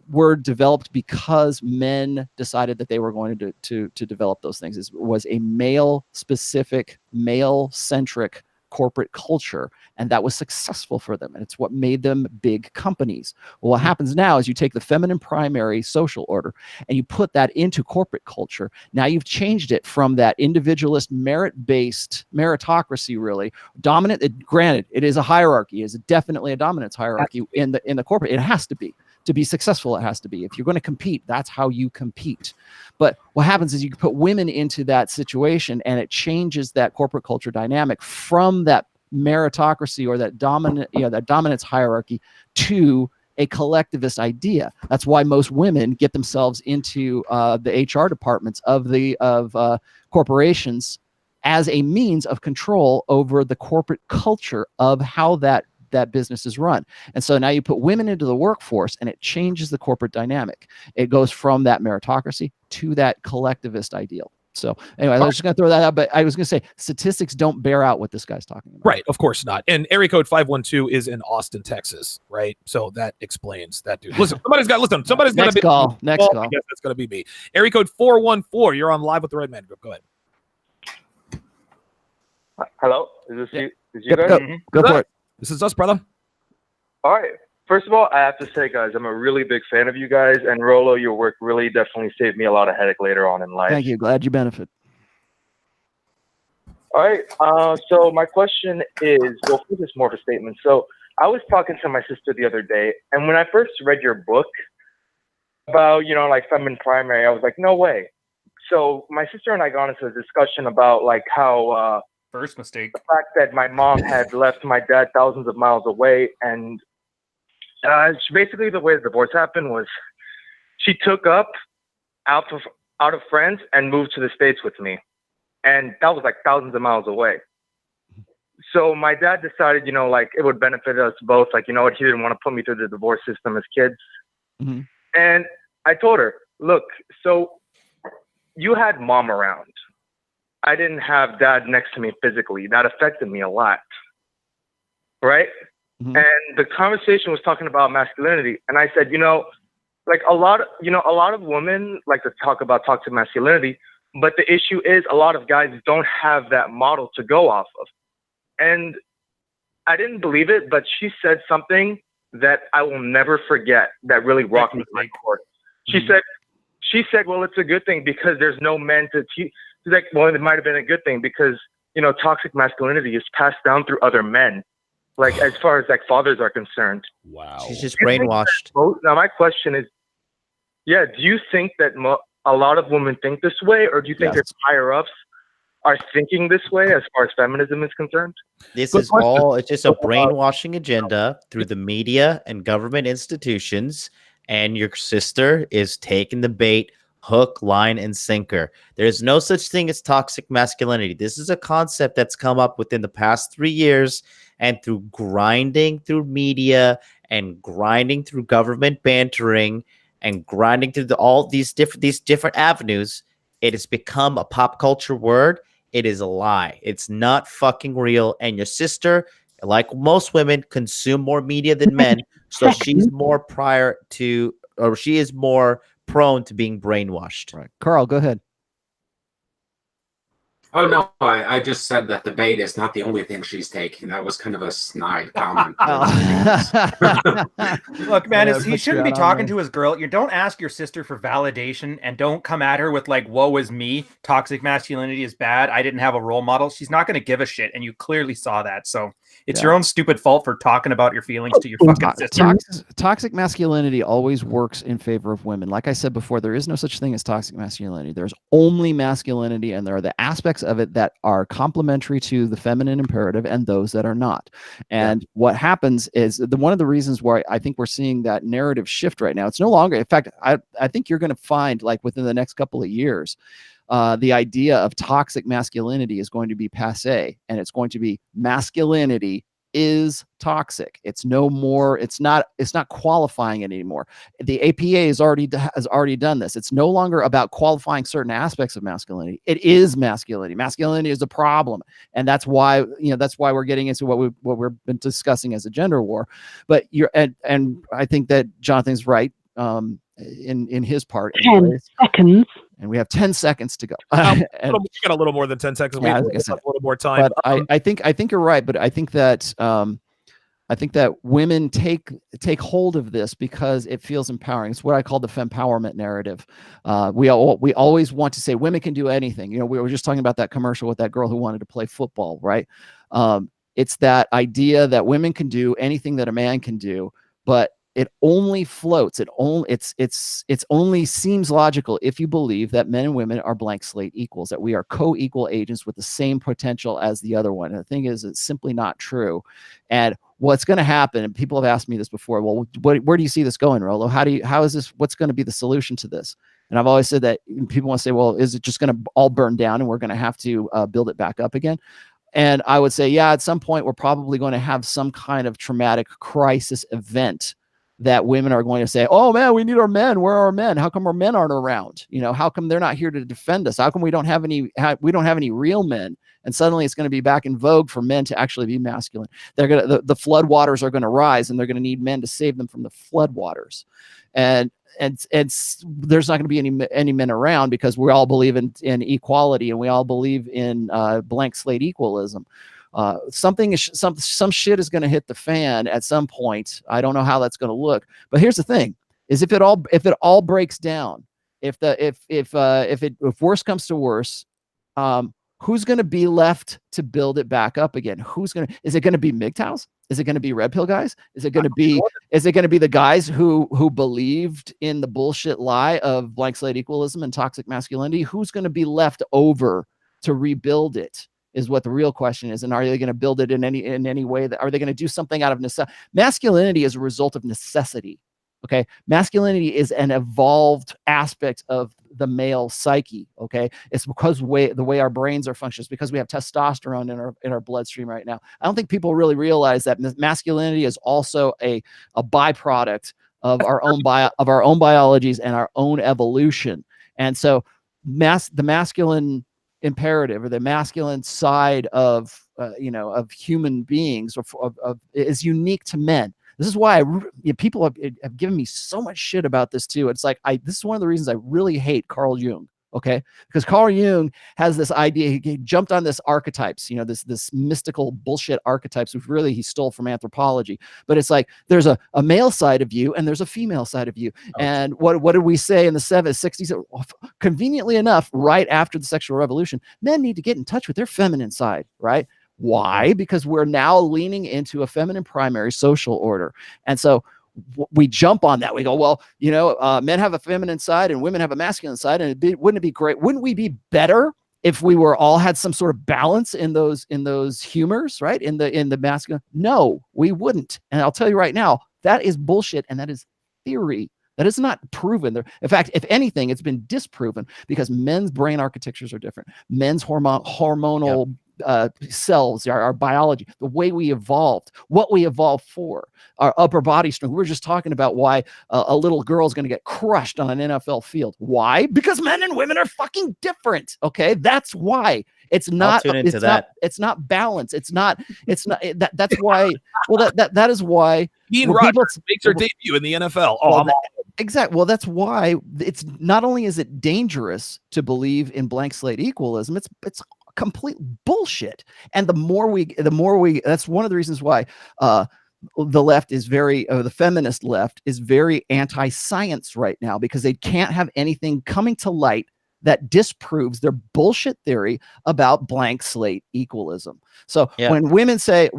were developed because men decided that they were going to develop those things. It was a male specific, male centric corporate culture, and that was successful for them, and it's what made them big companies. Well, what happens now is you take the feminine primary social order and you put that into corporate culture. Now you've changed it from that individualist merit-based meritocracy, really dominant. Granted, it is a hierarchy. It is definitely a dominance hierarchy in the corporate. It has to be. To be successful, it has to be. If you're going to compete, that's how you compete. But what happens is you put women into that situation, and it changes that corporate culture dynamic from that meritocracy or that dominance hierarchy to a collectivist idea. That's why most women get themselves into the HR departments of corporations as a means of control over the corporate culture of how that business is run. And so now you put women into the workforce, and it changes the corporate dynamic. It goes from that meritocracy to that collectivist ideal. So anyway, I was just going to throw that out, but I was going to say statistics don't bear out what this guy's talking about. Right. Of course not. And area code 512 is in Austin, Texas. Right. So that explains that dude. Listen, somebody's got to be call. Next call. I guess that's going to be me. Area code 414. You're on live with the Redman group. Go ahead. Hello. Is this you? Is you guys? Go for it. This is us, brother. All right. First of all, I have to say, guys, I'm a really big fan of you guys. And Rolo, your work really definitely saved me a lot of headache later on in life. Thank you. Glad you benefit. All right. So my question is, well, this is more of a statement. So I was talking to my sister the other day, and when I first read your book about, you know, like feminine primary, I was like, no way. So my sister and I got into a discussion about like how first mistake, the fact that my mom had left my dad thousands of miles away, and basically the way the divorce happened was she took up out of France and moved to the States with me, and that was like thousands of miles away. So my dad decided, you know, like it would benefit us both. Like, you know what, he didn't want to put me through the divorce system as kids. Mm-hmm. And I told her, look, so you had mom around. I didn't have dad next to me physically. That affected me a lot. Right? Mm-hmm. And the conversation was talking about masculinity. And I said, you know, like a lot of women like to talk about toxic masculinity, but the issue is a lot of guys don't have that model to go off of. And I didn't believe it, but she said something that I will never forget that really rocked me to my core. She said, well, it's a good thing because there's no men to teach. She's like, well, it might have been a good thing because, you know, toxic masculinity is passed down through other men, like as far as like fathers are concerned. Wow. She's just brainwashed. Now, my question is, do you think that a lot of women think this way, or do you think that higher ups are thinking this way as far as feminism is concerned? This is all, it's just a brainwashing agenda through the media and government institutions, and your sister is taking the bait, hook, line, and sinker. There's no such thing as toxic masculinity. This is a concept that's come up within the past 3 years, and through grinding through media and grinding through government bantering and grinding through all these different avenues, it has become a pop culture word. It is a lie. It's not fucking real. And your sister, like most women, consume more media than men, so she's more she is more prone to being brainwashed. Right. Carl, go ahead. Oh, no, I just said that the bait is not the only thing she's taking. That was kind of a snide comment. Look, man, he shouldn't be talking to his girl. You don't ask your sister for validation, and don't come at her with like, woe is me, toxic masculinity is bad, I didn't have a role model. She's not going to give a shit, and you clearly saw that. So it's your own stupid fault for talking about your feelings to your fucking sister. Toxic masculinity always works in favor of women. Like I said before, there is no such thing as toxic masculinity. There's only masculinity, and there are the aspects aspects of it that are complementary to the feminine imperative and those that are not. And what happens is one of the reasons why I think we're seeing that narrative shift right now, it's no longer, in fact, I think you're going to find, like, within the next couple of years, the idea of toxic masculinity is going to be passé, and it's going to be masculinity is toxic. It's no more, it's not qualifying it anymore. The APA has already done this. It's no longer about qualifying certain aspects of masculinity. It is masculinity. Masculinity is a problem. And that's why, that's why we're getting into what we've been discussing as a gender war. But and I think that Jonathan's right in his part. 10 seconds. And we have 10 seconds to go. We got a little more than 10 seconds. Yeah, we have a little more time. But I think you're right. But I think that women take hold of this because it feels empowering. It's what I call the fempowerment narrative. We always want to say women can do anything. We were just talking about that commercial with that girl who wanted to play football, right? It's that idea that women can do anything that a man can do, but it only floats. It only seems logical if you believe that men and women are blank slate equals, that we are co-equal agents with the same potential as the other one. And the thing is, it's simply not true. And what's going to happen, and people have asked me this before, well, where do you see this going, Rolo? What's going to be the solution to this? And I've always said that people want to say, well, is it just going to all burn down and we're going to have to build it back up again? And I would say, yeah, at some point, we're probably going to have some kind of traumatic crisis event that women are going to say, oh man, we need our men. Where are our men? How come our men aren't around? How come they're not here to defend us? How come we don't have any real men? And suddenly it's going to be back in vogue for men to actually be masculine. The flood waters are going to rise, and they're going to need men to save them from the flood waters. And there's not going to be any men around because we all believe in equality, and we all believe in blank slate equalism. Some shit is going to hit the fan at some point. I don't know how that's going to look, but here's the thing: is if it all breaks down, if worse comes to worse, who's going to be left to build it back up again? Is it going to be MGTOWs? Is it going to be red pill guys? Is it going to be the guys who believed in the bullshit lie of blank slate equalism and toxic masculinity? Who's going to be left over to rebuild it? Is what the real question is. And are they going to build it in any way are they going to do something out of necessity? Masculinity is a result of necessity. Okay. Masculinity is an evolved aspect of the male psyche. Okay. It's because the way our brains are functioning, because we have testosterone in our bloodstream right now. I don't think people really realize that masculinity is also a byproduct of our own biologies and our own evolution. And so the masculine imperative, or the masculine side of human beings, is unique to men. This is why people have given me so much shit about this too. It's like this is one of the reasons I really hate Carl Jung. Okay, because Carl Jung has this idea. He jumped on this archetypes, this mystical bullshit archetypes, which really he stole from anthropology. But it's like there's a male side of you and there's a female side of you. Oh. And what did we say in the 60s? Conveniently enough, right after the sexual revolution, men need to get in touch with their feminine side, right? Why? Because we're now leaning into a feminine primary social order. And so we jump on that. We go, well, men have a feminine side and women have a masculine side. And wouldn't it be great? Wouldn't we be better if we all had some sort of balance in those humors, right? In the masculine? No, we wouldn't. And I'll tell you right now, that is bullshit. And that is theory. That is not proven. In fact, if anything, it's been disproven because men's brain architectures are different. Men's hormonal cells, our biology, the way we evolved, what we evolved for, our upper body strength. We were just talking about why a little girl is going to get crushed on an NFL field. Why? Because men and women are fucking different. Okay, that's why. It's not balance. That's why. Well, that is why. Ian Rodgers makes her debut in the NFL. Exactly. Well, that's why it's not only is it dangerous to believe in blank slate equalism, it's complete bullshit. And the more we, that's one of the reasons why the left is the feminist left is very anti-science right now, because they can't have anything coming to light that disproves their bullshit theory about blank slate equalism. So when women say,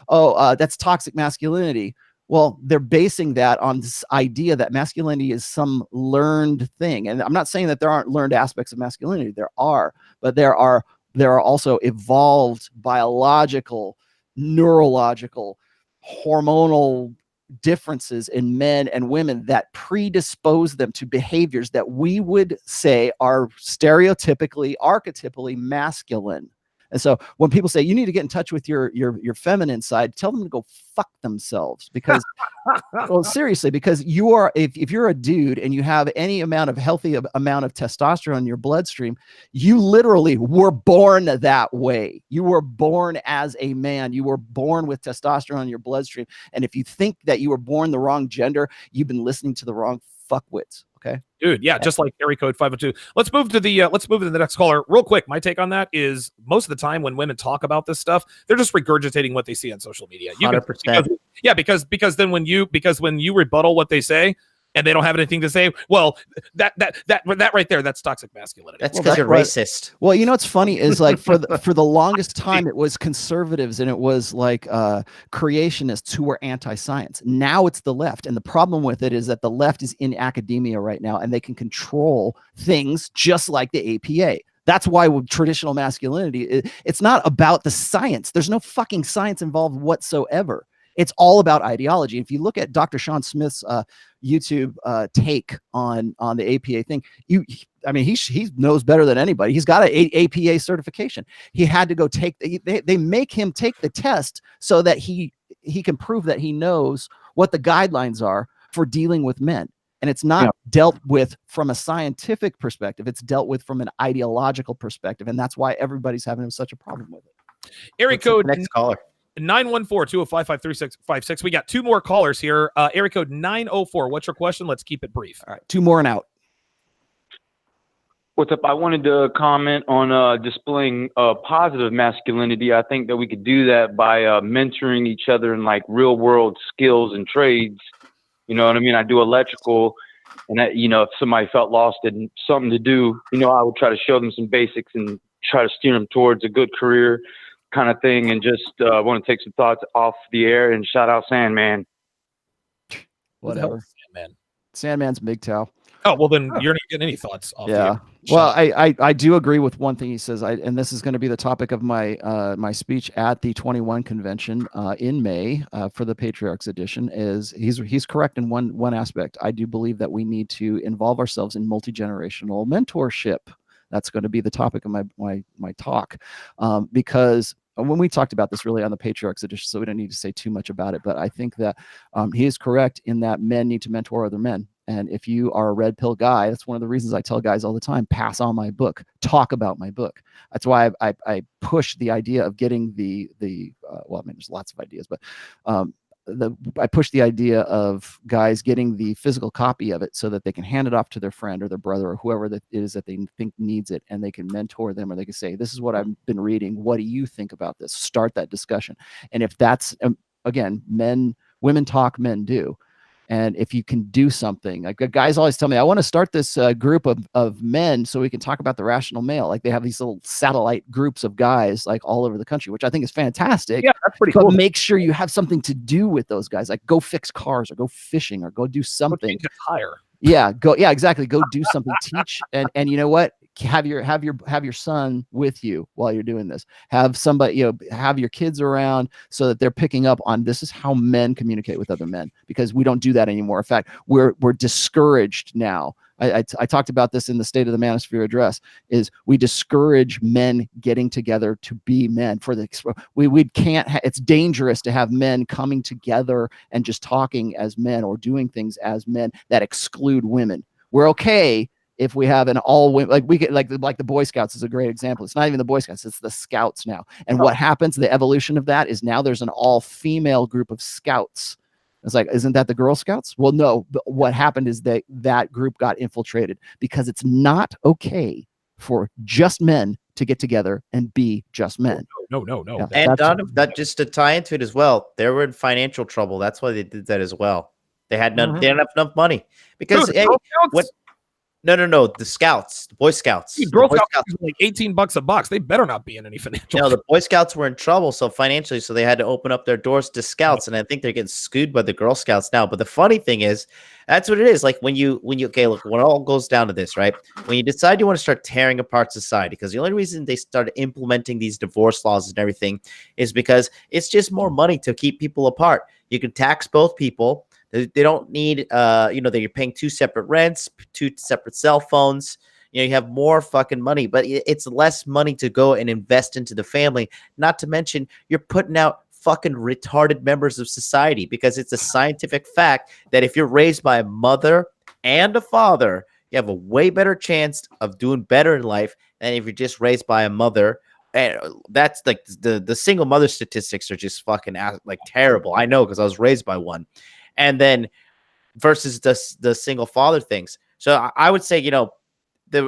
oh, that's toxic masculinity, Well, they're basing that on this idea that masculinity is some learned thing. And I'm not saying that there aren't learned aspects of masculinity. There are, but there are also evolved biological, neurological, hormonal differences in men and women that predispose them to behaviors that we would say are stereotypically, archetypally masculine. And so when people say you need to get in touch with your feminine side, tell them to go fuck themselves, because well, seriously, because you are, if you're a dude and you have any amount of healthy amount of testosterone in your bloodstream, you literally were born that way. You were born as a man. You were born with testosterone in your bloodstream. And if you think that you were born the wrong gender, you've been listening to the wrong fuckwits. Okay, dude. Yeah, just like area code 502. Let's move to the next caller real quick. My take on that is most of the time when women talk about this stuff, they're just regurgitating what they see on social media. 100%. Because then when you rebuttal what they say and they don't have anything to say, well, that right there, that's toxic masculinity. That's because you're racist. Well, you know what's funny is, like, for the longest time it was conservatives and it was like creationists who were anti-science. Now it's the left, and the problem with it is that the left is in academia right now, and they can control things just like the APA. That's why with traditional masculinity, it's not about the science. There's no fucking science involved whatsoever. It's all about ideology. If you look at Dr. Sean Smith's YouTube take on the APA thing, he knows better than anybody. He's got an APA certification. He had to go take. They make him take the test so that he can prove that he knows what the guidelines are for dealing with men. And it's not dealt with from a scientific perspective. It's dealt with from an ideological perspective, and that's why everybody's having such a problem with it. Area code next caller. 914-205-5356. We got two more callers here. Area code 904. What's your question? Let's keep it brief. All right, two more and out. What's up? I wanted to comment on displaying positive masculinity. I think that we could do that by mentoring each other in like real world skills and trades. You know what I mean? I do electrical, and that, if somebody felt lost in something to do, I would try to show them some basics and try to steer them towards a good career kind of thing. And just want to take some thoughts off the air and shout out Sandman. Whatever. Sandman's MGTOW. Oh, well, then you're not getting any thoughts off the air. Well, I do agree with one thing he says, and this is going to be the topic of my my speech at the 21 convention in May for the Patriarchs edition. Is he's correct in one aspect. I do believe that we need to involve ourselves in multi-generational mentorship. That's going to be the topic of my talk, because when we talked about this really on the Patriarchs edition, so we don't need to say too much about it, but I think that he is correct in that men need to mentor other men. And if you are a red pill guy, that's one of the reasons I tell guys all the time, pass on my book, talk about my book. That's why I push the idea of getting there's lots of ideas, but I push the idea of guys getting the physical copy of it so that they can hand it off to their friend or their brother or whoever that is that they think needs it, and they can mentor them, or they can say, this is what I've been reading. What do you think about this? Start that discussion. And if that's, again, women talk, men do. And if you can do something, like guys always tell me, I want to start this group of men so we can talk about the rational male. Like they have these little satellite groups of guys like all over the country, which I think is fantastic. Yeah, that's pretty cool. But make sure you have something to do with those guys. Like go fix cars or go fishing or go do something. Hire. Yeah, exactly. Go do something. Teach, and you know what? Have your son with you while you're doing this. Have somebody, have your kids around so that they're picking up on this is how men communicate with other men, because we don't do that anymore. In fact, we're discouraged now. I talked about this in the State of the Manosphere address. Is we discourage men getting together to be men. We can't. It's dangerous to have men coming together and just talking as men or doing things as men that exclude women. We're okay if we have an all women, like we get like the Boy Scouts is a great example. It's not even the Boy Scouts, it's the Scouts now. And what happens, the evolution of that is now there's an all female group of Scouts. It's like, isn't that the Girl Scouts? Well, no, but what happened is that group got infiltrated because it's not okay for just men to get together and be just men. No. Yeah, and that just to tie into it as well, they were in financial trouble. That's why they did that as well. They had they didn't have enough money because No. The Scouts, the Boy Scouts. Dude, Girl Boy Scouts like $18 a box. They better not be in any financial. No, the Boy Scouts were in trouble financially, so they had to open up their doors to Scouts, and I think they're getting screwed by the Girl Scouts now. But the funny thing is, that's what it is. Like when you okay, look, when it all goes down to this, right? When you decide you want to start tearing apart society, because the only reason they started implementing these divorce laws and everything is because it's just more money to keep people apart. You can tax both people. They don't need, that you're paying 2 separate rents, 2 separate cell phones. You have more fucking money, but it's less money to go and invest into the family. Not to mention, you're putting out fucking retarded members of society, because it's a scientific fact that if you're raised by a mother and a father, you have a way better chance of doing better in life than if you're just raised by a mother. And that's like the single mother statistics are just fucking like terrible. I know, because I was raised by one. And then versus the single father things. So I would say,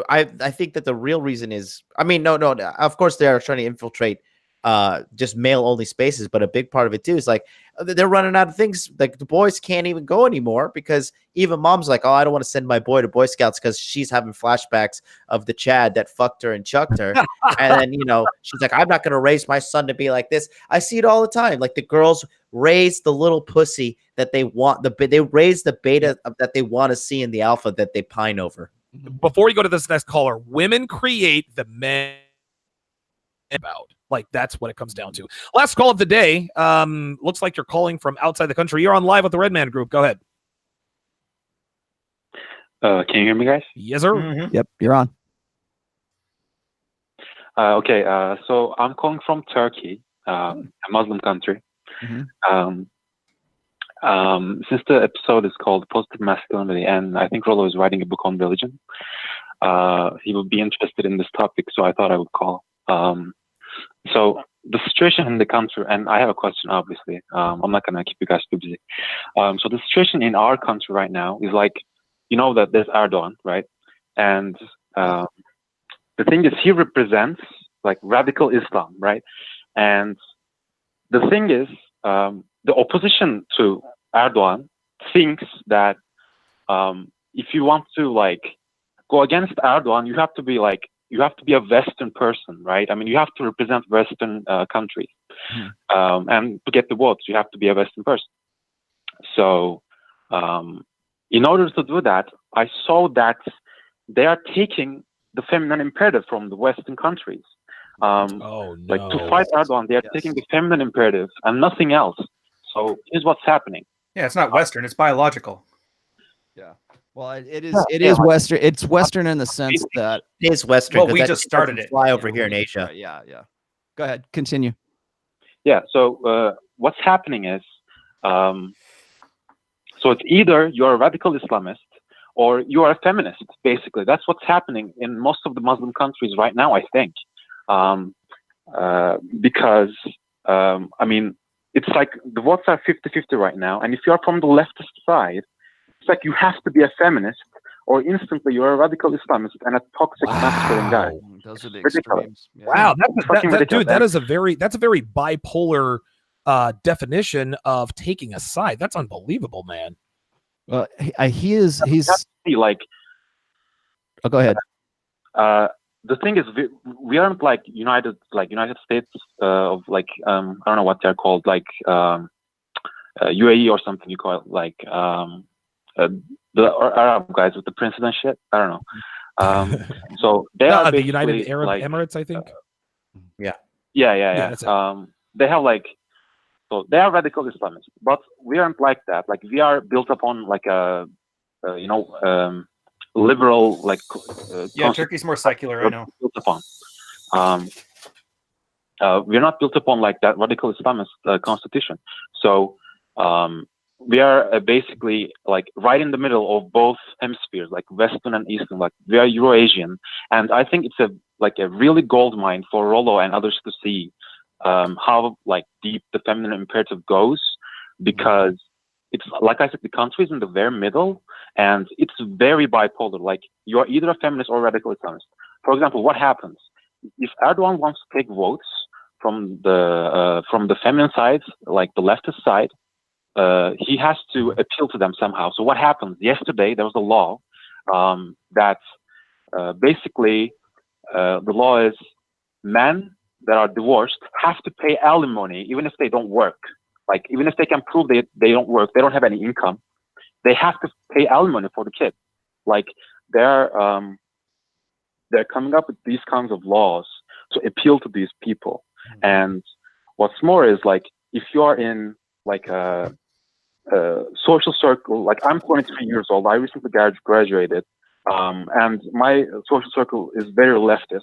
I think that the real reason is, no, of course they are trying to infiltrate just male only spaces, but a big part of it too is like they're running out of things. Like the boys can't even go anymore, because even mom's like, oh, I don't want to send my boy to Boy Scouts because she's having flashbacks of the Chad that fucked her and chucked her. And then, she's like, I'm not going to raise my son to be like this. I see it all the time. Like the girls raise the little pussy that they want, they raise the beta that they want to see in the alpha that they pine over. Before we go to this next caller, women create the men about. Like, that's what it comes down to. Last call of the day. Looks like you're calling from outside the country. You're on live with the Redman group. Go ahead. Can you hear me, guys? Yes, sir. Mm-hmm. Yep, you're on. Okay, so I'm calling from Turkey, a Muslim country. Mm-hmm. Since the episode is called Positive Masculinity, and I think Rollo is writing a book on religion, he would be interested in this topic, so I thought I would call. So the situation in the country, and I have a question, obviously. I'm not going to keep you guys too busy. So the situation in our country right now is like, that there's Erdogan, right? And the thing is, he represents like radical Islam, right? And the thing is, the opposition to Erdogan thinks that if you want to like go against Erdogan, you have to be a Western person, right? I mean, you have to represent Western countries, and to get the votes, you have to be a Western person. So, in order to do that, I saw that they are taking the feminine imperative from the Western countries. Like to fight Erdogan, they are taking the feminine imperative and nothing else. So here's what's happening. Yeah, it's not Western; it's biological. Yeah. Well, it is Western. It's Western in the sense that it is Western. Well, we just started it. Fly over here in Asia. Yeah. Go ahead, continue. Yeah. So what's happening is, so it's either you're a radical Islamist or you are a feminist. Basically, that's what's happening in most of the Muslim countries right now, I think, because I mean, it's like the votes are 50-50 right now, and if you are from the leftist side, it's like you have to be a feminist, or instantly you're a radical Islamist and a toxic masculine guy. Those are the extremes. Yeah. Wow, dude, that's a very bipolar definition of taking a side. That's unbelievable, man. Well, he's like. Oh, go ahead. The thing is, we aren't like United States of like I don't know what they're called, like UAE or something you call it, like the Arab guys with the prince and shit. I don't know. So they are the United Arab Emirates, I think. Yeah. They have like, so they are radical Islamists, but we aren't like that. Like we are built upon like a liberal, like Turkey's more secular. I know. Built upon. We're not built upon like that radical Islamist constitution. So we are basically like right in the middle of both hemispheres, like Western and Eastern. Like we are Euro-Asian, and I think it's a really gold mine for Rollo and others to see how like deep the feminine imperative goes, because it's like I said, the country is in the very middle, and it's very bipolar. Like you are either a feminist or a radical Islamist. For example, what happens if Erdogan wants to take votes from the feminine side, like the leftist side? He has to appeal to them somehow. So what happens? Yesterday there was a law that basically the law is men that are divorced have to pay alimony even if they don't work. Like, even if they can prove they don't work, they don't have any income, they have to pay alimony for the kid. Like, they're coming up with these kinds of laws to appeal to these people. And what's more is, like, if you are in like a social circle, like I'm 23 years old, I recently graduated, and my social circle is very leftist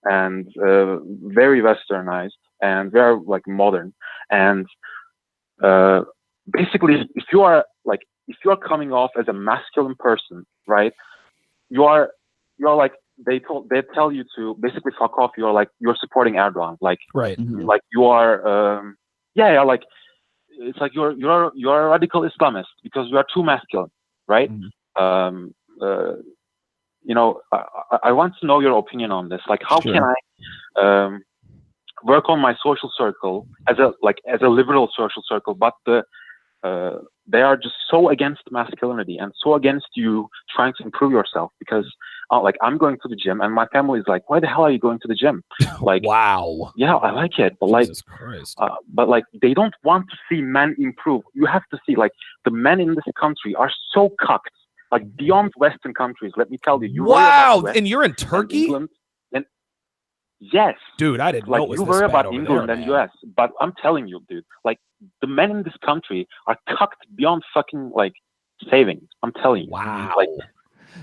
and very westernized and very like modern. And basically, if you are coming off as a masculine person, right, you're like, they tell you to basically fuck off. You're supporting Erdogan, like, right, like you are like, it's like you're a radical Islamist because you are too masculine, right? You know, I want to know your opinion on this. Like, how can I work on my social circle as a liberal social circle, but they are just so against masculinity and so against you trying to improve yourself? Because like, I'm going to the gym and my family is like, why the hell are you going to the gym? Like, wow. Yeah, I like it, but Jesus Christ. but like, they don't want to see men improve. You have to see, like, the men in this country are so cucked, like beyond Western countries. Let me tell you. Wow, and you're in Turkey? England, and yes, dude, I didn't know it was you this worry bad about over England there, and man. US, but I'm telling you, dude, like, the men in this country are cucked beyond fucking like savings. I'm telling you. Wow. Like,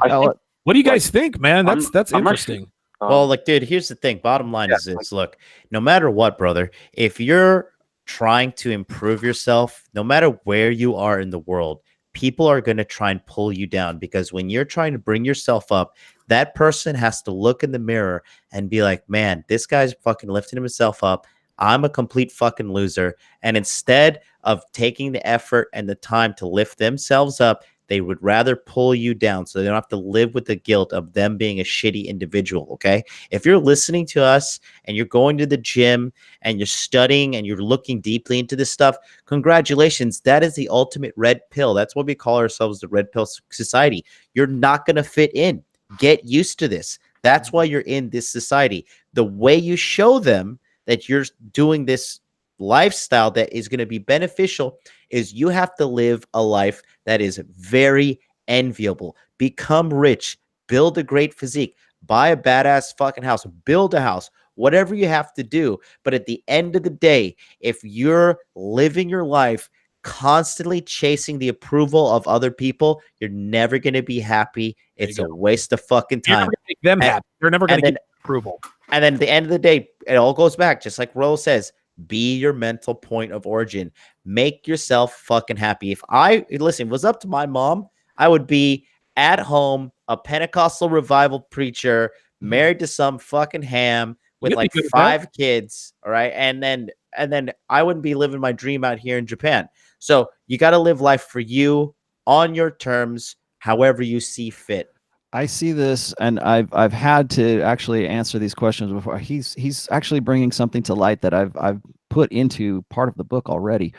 I think, what do you guys think, man? That's interesting. Well, like, dude, here's the thing. Bottom line is this. Look, no matter what, brother, if you're trying to improve yourself, no matter where you are in the world, people are going to try and pull you down, because when you're trying to bring yourself up, that person has to look in the mirror and be like, man, this guy's fucking lifting himself up. I'm a complete fucking loser. And instead of taking the effort and the time to lift themselves up, they would rather pull you down so they don't have to live with the guilt of them being a shitty individual, okay? If you're listening to us and you're going to the gym and you're studying and you're looking deeply into this stuff, congratulations. That is the ultimate red pill. That's what we call ourselves, the red pill society. You're not going to fit in. Get used to this. That's why you're in this society. The way you show them that you're doing this lifestyle that is going to be beneficial is you have to live a life that is very enviable. Become rich, build a great physique, buy a badass fucking house, build a house, whatever you have to do. But at the end of the day, if you're living your life constantly chasing the approval of other people, you're never going to be happy. It's a waste of fucking time. You're never gonna make them happy. They're never going to get approval. And then at the end of the day, it all goes back, just like Rolo says, be your mental point of origin. Make yourself fucking happy. If it was up to my mom, I would be at home, a Pentecostal revival preacher, married to some fucking ham with like 5 kids. All right. And then I wouldn't be living my dream out here in Japan. So you got to live life for you on your terms, however you see fit. I see this, and I've had to actually answer these questions before. He's actually bringing something to light that I've put into part of the book already.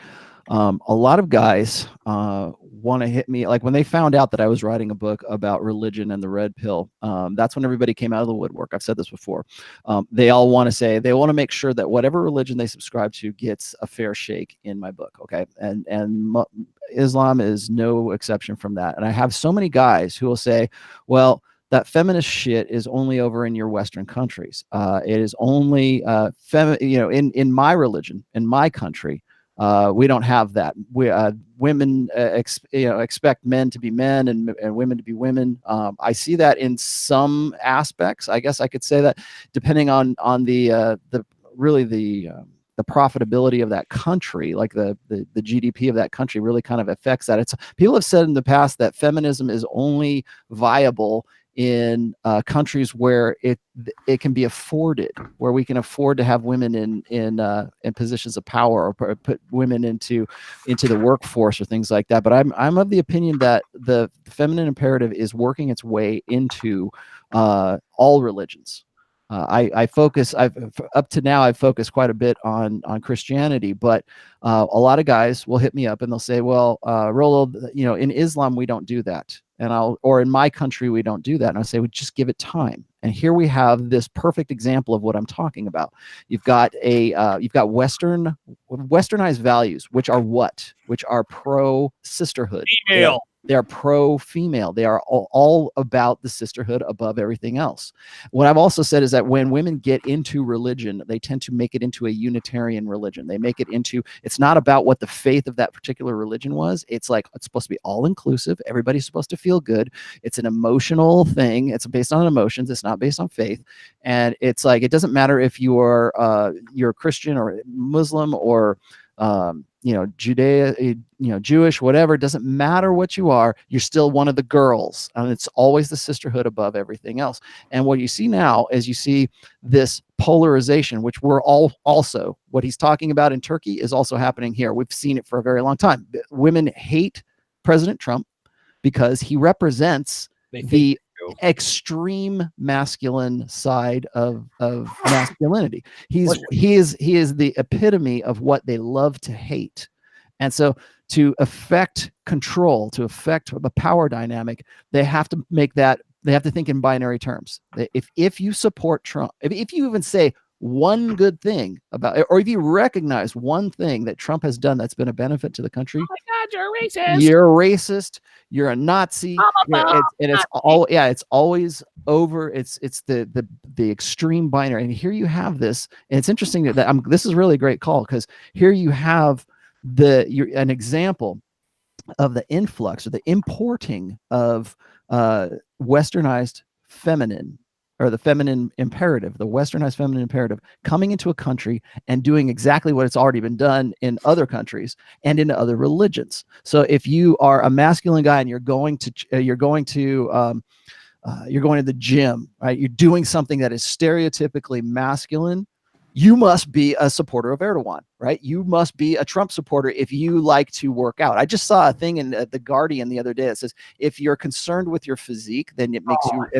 A lot of guys want to hit me, like when they found out that I was writing a book about religion and the red pill. That's when everybody came out of the woodwork. I've said this before. They all want to make sure that whatever religion they subscribe to gets a fair shake in my book. Okay, and Islam is no exception from that. And I have so many guys who will say, well, that feminist shit is only over in your Western countries. It is only in my religion, in my country. We don't have that. Women expect men to be men and women to be women. I see that in some aspects. I guess I could say that, depending on the profitability of that country, like the GDP of that country really kind of affects that. People have said in the past that feminism is only viable in countries where it can be afforded, where we can afford to have women in positions of power, or put women into the workforce or things like that. But I'm of the opinion that the feminine imperative is working its way into all religions. Up to now, I've focused quite a bit on Christianity, but a lot of guys will hit me up and they'll say, well, Rolo, in Islam, we don't do that. or in my country, we don't do that. And I say, we just give it time. And here we have this perfect example of what I'm talking about. You've got westernized values, which are pro sisterhood. Female. They are pro-female. They are all about the sisterhood above everything else. What I've also said is that when women get into religion, they tend to make it into a Unitarian religion. They make it into, it's not about what the faith of that particular religion was. It's like, it's supposed to be all-inclusive. Everybody's supposed to feel good. It's an emotional thing. It's based on emotions. It's not based on faith. And it's like, it doesn't matter if you're Christian or Muslim or Jewish, whatever. It doesn't matter what you are, you're still one of the girls. And it's always the sisterhood above everything else. And what you see now is you see this polarization, which we're all also, what he's talking about in Turkey is also happening here. We've seen it for a very long time. Women hate President Trump because he represents the extreme masculine side of masculinity. He is the epitome of what they love to hate. And so to affect control, to affect a power dynamic, they have to make that, they have to think in binary terms. If you support Trump, if you even say one good thing about it, or if you recognize one thing that Trump has done that's been a benefit to the country, oh my God, you're racist. You're a racist. You're a Nazi. It's always over. It's the extreme binary. And here you have this. And it's interesting that this is really a great call, because here you have an example of the influx or the importing of westernized feminine, or the feminine imperative, the westernized feminine imperative, coming into a country and doing exactly what it's already been done in other countries and in other religions. So if you are a masculine guy and you're going to the gym, right? You're doing something that is stereotypically masculine. You must be a supporter of Erdogan, right? You must be a Trump supporter if you like to work out. I just saw a thing in the Guardian the other day that says, if you're concerned with your physique, then it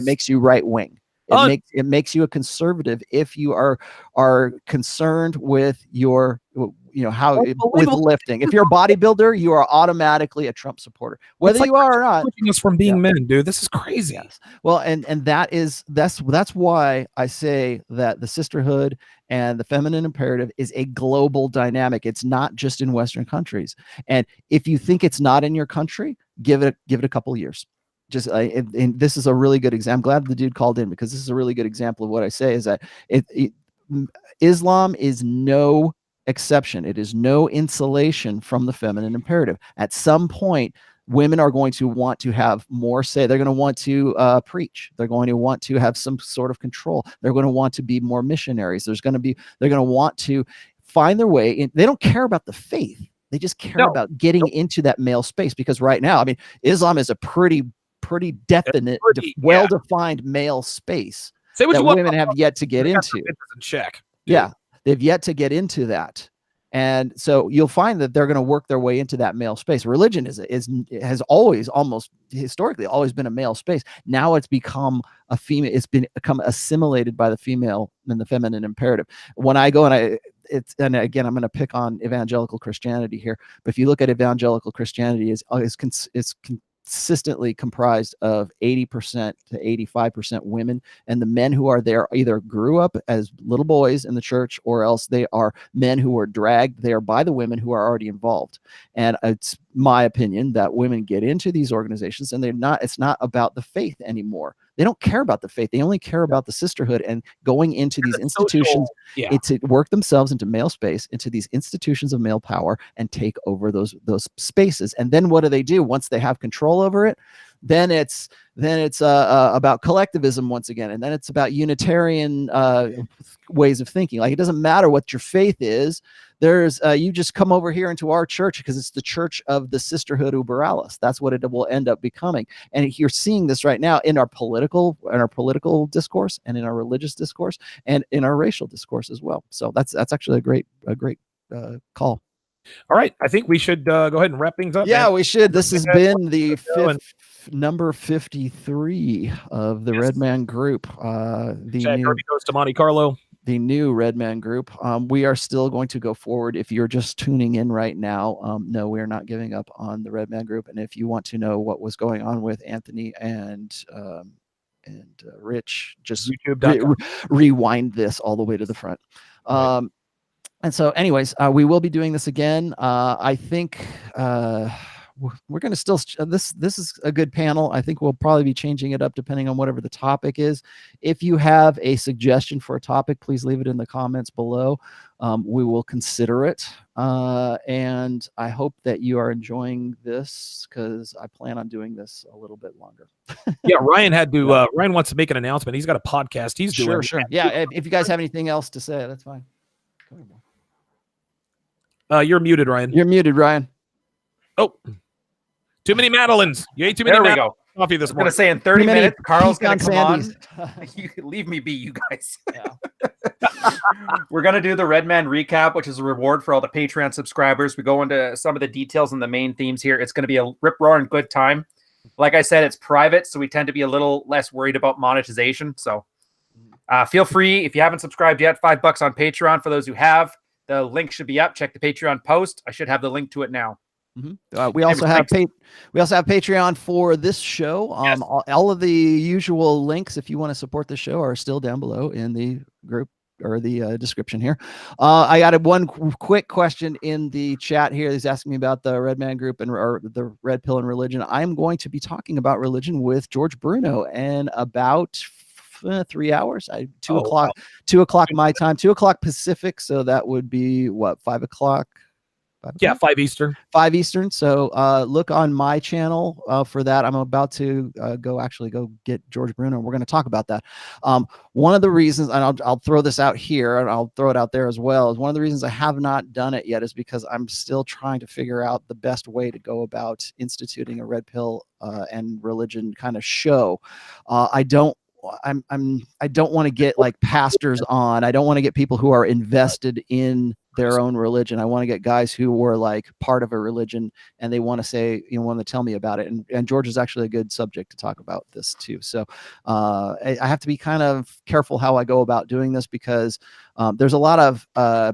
makes you right wing. It makes you a conservative if you are concerned with your, with lifting. If you're a bodybuilder, you are automatically a Trump supporter, whether you are or not. Us from being men, dude. This is crazy. Yes. Well, and that's why I say that the sisterhood and the feminine imperative is a global dynamic. It's not just in Western countries. And if you think it's not in your country, give it a couple of years. And this is a really good example. I'm glad the dude called in, because this is a really good example of what I say is that Islam is no exception. It is no insulation from the feminine imperative. At some point, women are going to want to have more say. They're going to want to preach. They're going to want to have some sort of control. They're going to want to be more missionaries. They're going to want to find their way in. They don't care about the faith. They just care about getting into that male space, because right now, I mean, Islam is a pretty definite, well-defined male space that women have yet to get into. Check. Yeah, they've yet to get into that. And so you'll find that they're going to work their way into that male space. Religion has always, almost historically, always been a male space. Now it's become a female. It's become assimilated by the female and the feminine imperative. When I go and again, I'm going to pick on evangelical Christianity here, but if you look at evangelical Christianity, it's consistently comprised of 80% to 85% women, and the men who are there either grew up as little boys in the church, or else they are men who were dragged there by the women who are already involved. And it's my opinion that women get into these organizations and it's not about the faith anymore. They don't care about the faith. They only care about the sisterhood and going into these institutions to work themselves into male space, into these institutions of male power, and take over those spaces. And then what do? Once they have control over it, then it's about collectivism once again, and then it's about Unitarian ways of thinking. Like, it doesn't matter what your faith is. There's you just come over here into our church because it's the church of the sisterhood uber alles. That's what it will end up becoming. And you're seeing this right now in our political discourse, and in our religious discourse, and in our racial discourse as well. So that's actually a great call. All right, I think we should go ahead and wrap things up. Yeah, we should. This has been the number 53 of the Redman group. Jack already goes to Monte Carlo. new Redman group. We are still going to go forward. If you're just tuning in right now, no, we are not giving up on the Redman group. And if you want to know what was going on with Anthony and Rich, just rewind this all the way to the front. Right. And so anyways, we will be doing this again. I think we're going to still, this is a good panel. I think we'll probably be changing it up depending on whatever the topic is. If you have a suggestion for a topic, please leave it in the comments below. We will consider it. And I hope that you are enjoying this, because I plan on doing this a little bit longer. Yeah, Ryan had to, Ryan wants to make an announcement. He's got a podcast he's doing. Sure. Yeah, if you guys have anything else to say, that's fine. You're muted, Ryan. You're muted, Ryan. Oh, too many Madeleines. You ate too many. There we go. Coffee this morning. I'm gonna say in 30 minutes, Carl's gonna come Sandies. on. You leave me be, you guys. Yeah. We're gonna do the Redman recap, which is a reward for all the Patreon subscribers. We go into some of the details and the main themes here. It's gonna be a rip roaring good time. Like I said, it's private, so we tend to be a little less worried about monetization. So feel free, if you haven't subscribed yet, $5 on Patreon for those who have. The link should be up. Check the Patreon post. I should have the link to it now. Mm-hmm. We also have Patreon for this show. Yes. All of the usual links, if you want to support the show, are still down below in the group or the description here. I got one quick question in the chat here. He's asking me about the Redman group or the Red Pill and religion. I'm going to be talking about religion with George Bruno in about 3 hours. 2 o'clock, wow. 2 o'clock my time, 2 o'clock Pacific. So that would be what, 5 o'clock? Yeah, 5 Eastern. 5 Eastern. So look on my channel for that. I'm about to go get George Bruno. We're going to talk about that. One of the reasons, and I'll throw this out here, and I'll throw it out there as well, is one of the reasons I have not done it yet is because I'm still trying to figure out the best way to go about instituting a Red Pill and religion kind of show. I don't want to get like pastors on. I don't want to get people who are invested in their own religion. I want to get guys who were like part of a religion and they want to say, want to tell me about it. And George is actually a good subject to talk about this too. So I have to be kind of careful how I go about doing this, because there's a lot of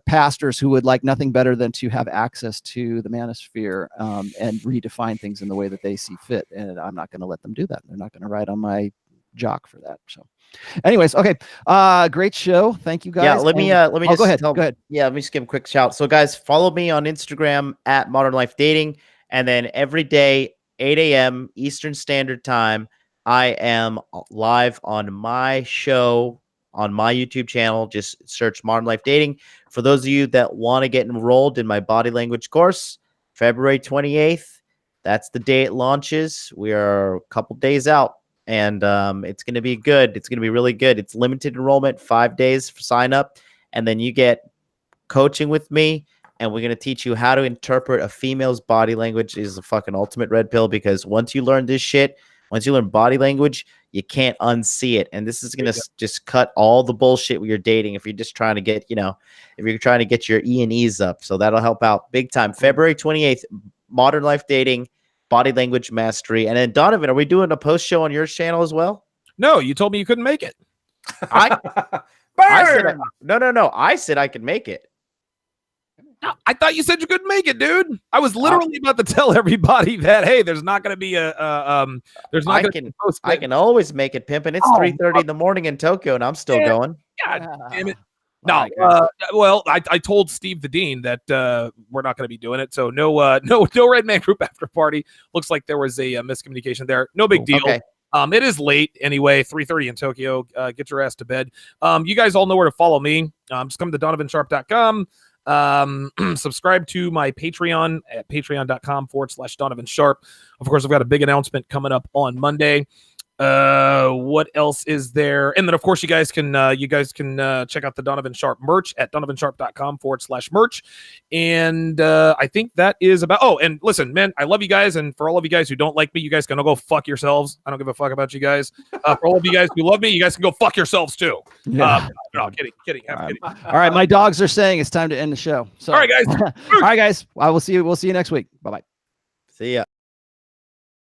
pastors who would like nothing better than to have access to the manosphere and redefine things in the way that they see fit. And I'm not going to let them do that. They're not going to ride on my jock for that. So anyways, okay, great show. Thank you guys. Yeah, let me just go ahead. Go ahead. Yeah, let me just give a quick shout. So guys, follow me on Instagram at Modern Life Dating, and then every day 8 a.m. Eastern Standard Time I am live on my show on my YouTube channel. Just search Modern Life Dating. For those of you that want to get enrolled in my body language course, February 28th, that's the day it launches. We are a couple days out. And it's going to be good. It's going to be really good. It's limited enrollment, 5 days for sign up. And then you get coaching with me. And we're going to teach you how to interpret a female's body language. Is the fucking ultimate red pill, because once you learn this shit, once you learn body language, you can't unsee it. And this is going to just cut all the bullshit when you're dating. If you're just trying to get, if you're trying to get your E and E's up. So that'll help out big time. February 28th, Modern Life Dating. Body language mastery. And then Donovan, are we doing a post show on your channel as well? No, you told me you couldn't make it. No. I said I could make it. No, I thought you said you couldn't make it, dude. I was literally about to tell everybody that, hey, there's not going to be I can always make it, pimp, and it's 3:30 in the morning in Tokyo, and I'm still going. God damn it. No, well, I told Steve the Dean that we're not going to be doing it. So no Redman group after party. Looks like there was a miscommunication there. No big deal. Okay. It is late anyway, 3:30 in Tokyo. Get your ass to bed. You guys all know where to follow me. Just come to DonovanSharp.com. Subscribe to my Patreon at patreon.com/Donovan Sharp. Of course, I've got a big announcement coming up on Monday. What else is there? And then of course you guys can check out the Donovan Sharp merch at donovansharp.com/merch. And I think that is about, and listen, man, I love you guys. And for all of you guys who don't like me, you guys can all go fuck yourselves. I don't give a fuck about you guys. For all of you guys who love me, you guys can go fuck yourselves too. No, kidding. All right. My dogs are saying it's time to end the show. So all right, guys. All right, guys. We'll see you next week. Bye-bye. See ya.